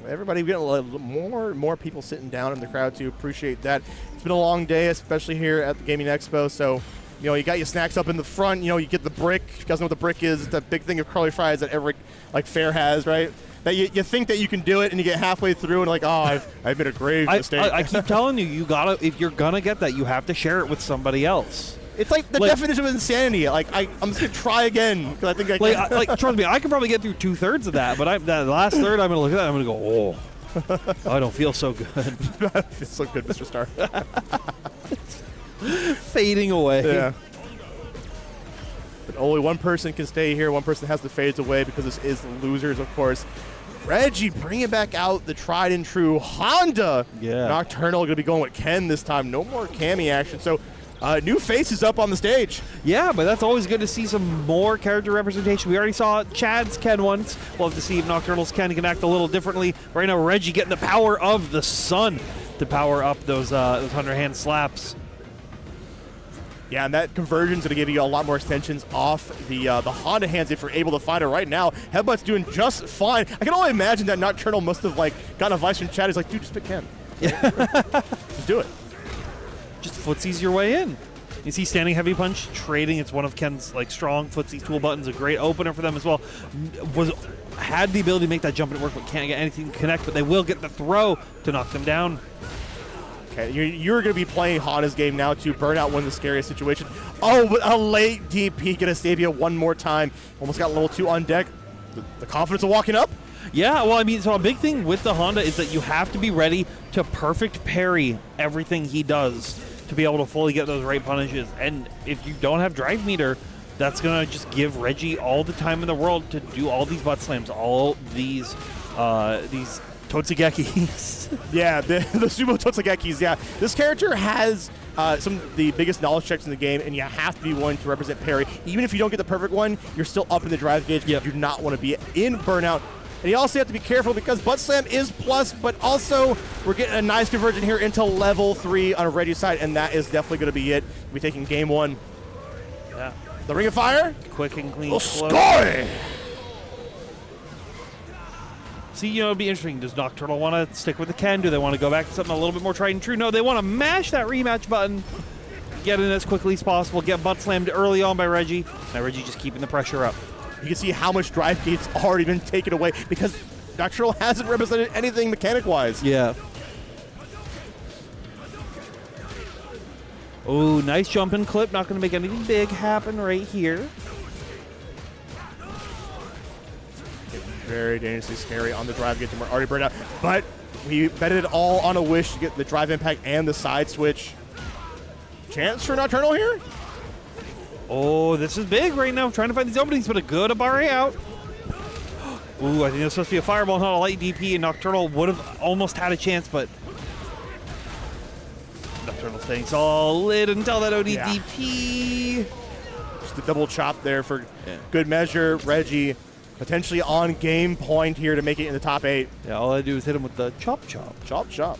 Everybody, we get a little more people sitting down in the crowd too. Appreciate that. It's been a long day, especially here at the Gaming Expo. So, you know, you got your snacks up in the front. You know, you get the brick. If you guys know what the brick is, it's that big thing of curly fries that every fair has, right? That you think that you can do it, and you get halfway through, and like, oh, I've made a grave mistake. I keep telling you, if you're gonna get that, you have to share it with somebody else. It's like the definition of insanity. Like, I'm just going to try again because I think I can. Trust me, I can probably get through 2/3 of that, but that last third, I'm going to look at that and I'm going to go, oh, I don't feel so good. I feel so good, Mr. Star. Fading away. Yeah. But only one person can stay here. One person has to fade away because this is the losers, of course. Reggie bringing back out the tried and true Honda. Yeah. Nocturnal going to be going with Ken this time. No more Cammy action. So, new faces up on the stage. Yeah, but that's always good to see some more character representation. We already saw Chad's Ken once. We'll have to see if Nocturnal's Ken can act a little differently. Right now, Reggie getting the power of the sun to power up those underhand slaps. Yeah, and that conversion's going to give you a lot more extensions off the Honda hands if you're able to find it right now. Headbutt's doing just fine. I can only imagine that Nocturnal must have gotten advice from Chad. He's like, dude, just pick Ken. Just do it. Just footsies your way in. You see standing heavy punch trading. It's one of Ken's strong footsie tool buttons. A great opener for them as well. Had the ability to make that jump and work, but can't get anything to connect. But they will get the throw to knock them down. Okay, you're going to be playing Honda's game now to burn out one of the scariest situations. Oh, but a late DP going to save you one more time. Almost got level 2 on deck. The confidence of walking up. Yeah, well, I mean, so a big thing with the Honda is that you have to be ready to perfect parry everything he does to be able to fully get those right punishes. And if you don't have drive meter, that's going to just give Reggie all the time in the world to do all these butt slams, all these Totsugekis. Yeah, the sumo Totsugekis, yeah. This character has some of the biggest knowledge checks in the game, and you have to be willing to represent parry. Even if you don't get the perfect one, you're still up in the drive gauge because you do not want to be in burnout. And you also have to be careful because butt slam is plus, but also we're getting a nice conversion here into level 3 on Reggie's side, and that is definitely going to be it. We'll be taking game 1. Yeah. The Ring of Fire. Quick and clean. Oh, score! See, it'd be interesting. Does Nocturnal want to stick with the Ken? Do they want to go back to something a little bit more tried and true? No, they want to mash that rematch button, get in as quickly as possible, get butt slammed early on by Reggie. Now Reggie just keeping the pressure up. You can see how much drive gate's already been taken away because Nocturnal hasn't represented anything mechanic-wise. Yeah. Oh, nice jumping clip. Not going to make anything big happen right here. Very dangerously scary on the drive gate, and we're already burned out. But we betted it all on a wish to get the drive impact and the side switch. Chance for Nocturnal here? Oh, this is big right now. Trying to find these openings, but a good Abare out. Ooh, I think that's supposed to be a fireball, not a light DP, and Nocturnal would have almost had a chance, but Nocturnal staying solid until that ODDP. Just a double chop there for good measure. Reggie potentially on game point here to make it in the top 8. Yeah, all I do is hit him with the chop chop. Chop chop.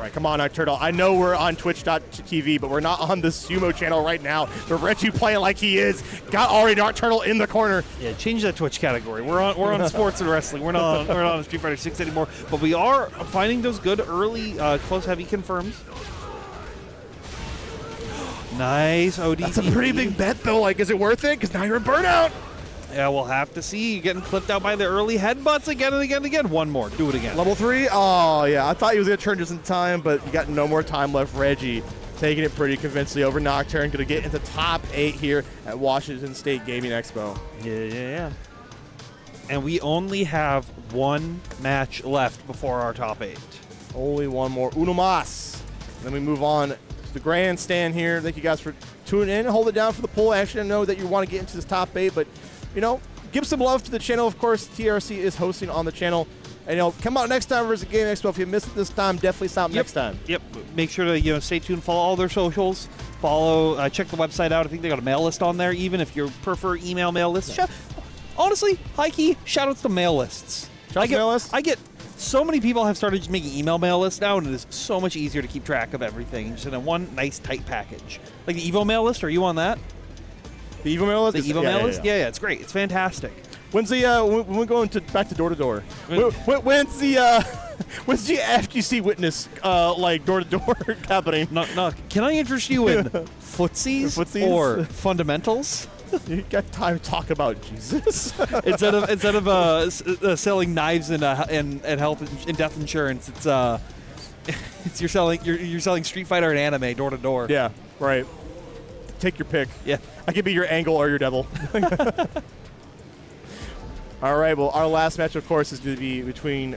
All right, come on, Turtle. I know we're on Twitch.tv, but we're not on the Sumo channel right now. But Reggie playing like he is. Got already Dark Turtle in the corner. Yeah, change that Twitch category. We're on sports and wrestling. We're not on Street Fighter 6 anymore. But we are finding those good early close heavy confirms. Nice OD. That's a pretty big bet, though. Like, is it worth it? Because now you're in burnout. Yeah, we'll have to see. You're getting clipped out by the early headbutts again and again and again. One more. Do it again. Level 3? Oh, yeah. I thought he was going to turn just in time, but you got no more time left. Reggie taking it pretty convincingly over Nocturne. Going to get into top 8 here at Washington State Gaming Expo. Yeah. And we only have one match left before our top 8. Only one more. Uno mas. Then we move on to the grandstand here. Thank you guys for tuning in. Hold it down for the poll. Actually, I know that you want to get into this top 8, but, you know, give some love to the channel. Of course, TRC is hosting on the channel. And, you know, come out next time versus Game Expo. If you missed it this time, definitely stop next time. Yep. Make sure to, stay tuned. Follow all their socials. Check the website out. I think they got a mail list on there, even if you prefer email mail lists. Yeah. Honestly, high key, shout outs to mail lists. I get so many people have started just making email mail lists now, and it is so much easier to keep track of everything just in one nice, tight package. Like the Evo mail list, are you on that? The Evo mail list? The Evo mail list? Yeah, it's great. It's fantastic. When's the when we're going back to door to door? When's the FGC witness like door to door happening? No. Can I interest you in footsies or fundamentals? You got time to talk about Jesus instead of selling knives and health and death insurance. It's you're selling Street Fighter and anime door to door. Yeah, right. Take your pick. Yeah, I could be your Angle or your Devil. All right. Well, our last match, of course, is going to be between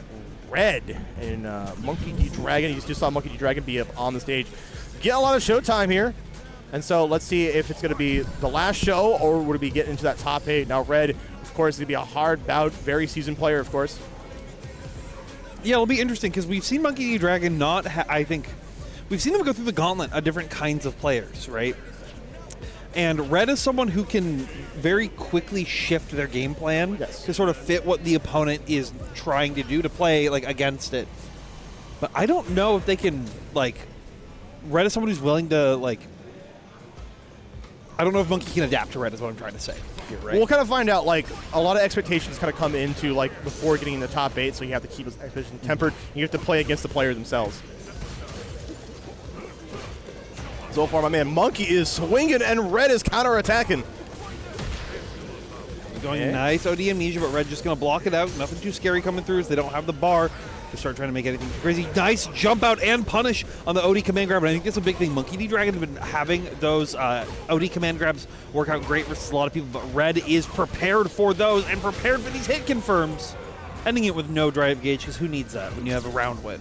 Red and Monkey D. Dragon. You just saw Monkey D. Dragon be up on the stage. Get a lot of showtime here. And so let's see if it's going to be the last show or would it be getting into that top 8. Now, Red, of course, is going to be a hard bout, very seasoned player, of course. Yeah, it'll be interesting because we've seen Monkey D. Dragon I think we've seen them go through the gauntlet of different kinds of players, right? And Red is someone who can very quickly shift their game plan to sort of fit what the opponent is trying to do to play against it. But I don't know if they can Red is someone who's willing to I don't know if Monkey can adapt to Red is what I'm trying to say here, right? We'll kind of find out, a lot of expectations kind of come into, before getting in the top 8, so you have to keep those expectations tempered. You have to play against the players themselves. So far, my man Monkey is swinging, and Red is counterattacking. Going nice OD Amnesia, but Red just going to block it out. Nothing too scary coming through as they don't have the bar to start trying to make anything crazy. Nice jump out and punish on the OD command grab. And I think that's a big thing. Monkey D. Dragon has been having those OD command grabs work out great versus a lot of people, but Red is prepared for those and prepared for these hit confirms. Ending it with no drive gauge, because who needs that when you have a round win?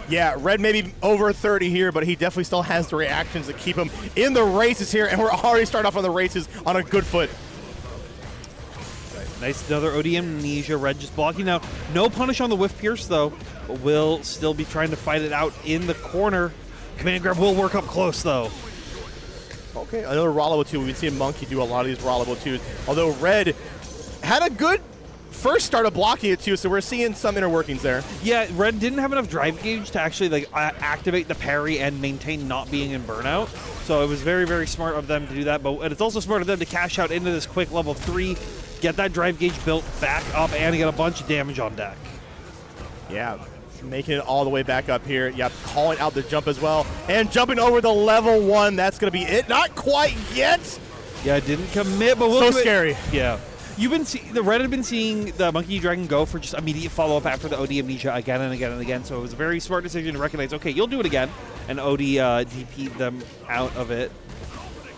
Yeah, Red may be over 30 here, but he definitely still has the reactions to keep him in the races here, and we're already starting off on the races on a good foot. Nice, another OD Amnesia. Red just blocking now. No punish on the Whiff Pierce, though, but will still be trying to fight it out in the corner. Command grab will work up close, though. Okay, another Rollo 2. We've been seeing Monkey do a lot of these Rollo 2s, although Red had a good first start of blocking it, too, so we're seeing some inner workings there. Yeah, Red didn't have enough drive gauge to actually activate the parry and maintain not being in burnout. So it was very, very smart of them to do that, but it's also smart of them to cash out into this quick level 3, get that drive gauge built back up, and get a bunch of damage on deck. Yeah, making it all the way back up here. Yeah, calling out the jump as well. And jumping over the level 1. That's going to be it. Not quite yet. Yeah, didn't commit, but we'll so scary. Yeah. The Red had been seeing the Monkey D. Dragon go for just immediate follow-up after the OD Amnesia again and again and again, so it was a very smart decision to recognize, okay, you'll do it again, and OD DP'd them out of it.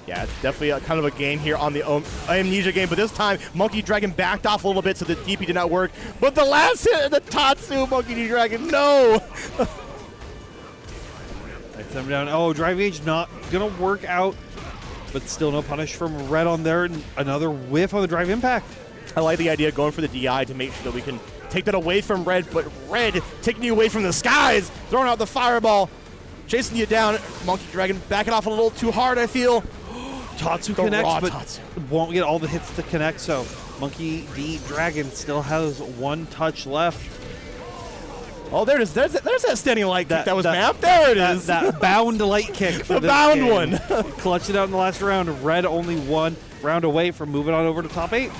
Yeah, it's definitely kind of a game here on the Amnesia game, but this time Monkey D. Dragon backed off a little bit, so the DP did not work. But the last hit, the Tatsu Monkey D. Dragon, no! Nice them down. Oh, drive gauge not gonna work out, but still no punish from Red on there. Another whiff on the drive impact. I like the idea of going for the DI to make sure that we can take that away from Red, but Red taking you away from the skies, throwing out the fireball, chasing you down. Monkey Dragon backing off a little too hard, I feel. Tatsu connects, but won't get all the hits to connect, so Monkey D. Dragon still has one touch left. Oh, there it is. There's that standing light kick that was that- mapped. There it is. That bound light kick for The this bound game. one. Clutched it out in the last round. Red only one round away from moving on over to top 8.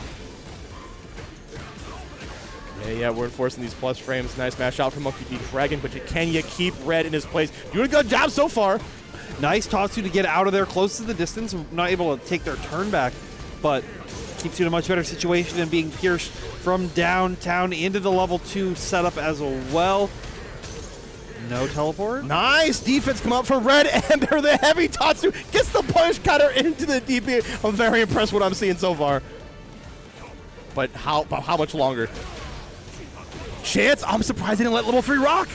Yeah, we're enforcing these plus frames. Nice smash out from Monkey D Dragon, but can you keep Red in his place? Doing a good job so far. Nice Tatsu to get out of there close to the distance. Not able to take their turn back, but keeps you in a much better situation than being pierced from downtown into the level 2 setup as well. No teleport. Nice defense come out from Red, and they're the heavy Tatsu gets the punish cutter into the DP. I'm very impressed with what I'm seeing so far. But how much longer? Chance, I'm surprised they didn't let level 3 rock.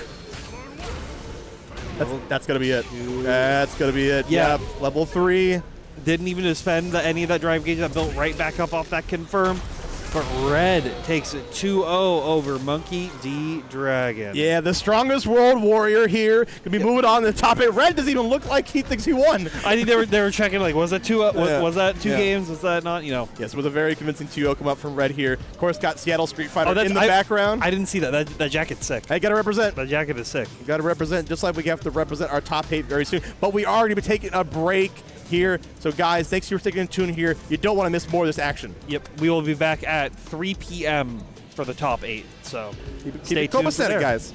That's going to be it. That's going to be it. Yeah. Yep. Level 3. Didn't even spend any of that drive gauge. That built right back up off that confirm. But Red takes it 2-0 over Monkey D Dragon. Yeah, the strongest world warrior here. Could be moving on to the top 8. Red doesn't even look like he thinks he won. I think they were checking, like, was that two was that two Yeah. games? Was that not, Yes, it was a very convincing 2-0 come up from Red here. Of course, got Seattle Street Fighter in the I- background. I didn't see that. That jacket's sick. Hey, got to represent. That jacket is sick. Got to represent, just like we have to represent our top 8 very soon. But we are going to be taking a break here. So, guys, thanks for sticking in tune here. You don't want to miss more of this action. Yep, we will be back at 3 p.m. for the top 8. So Keep stay it tuned for copacetic, there. guys.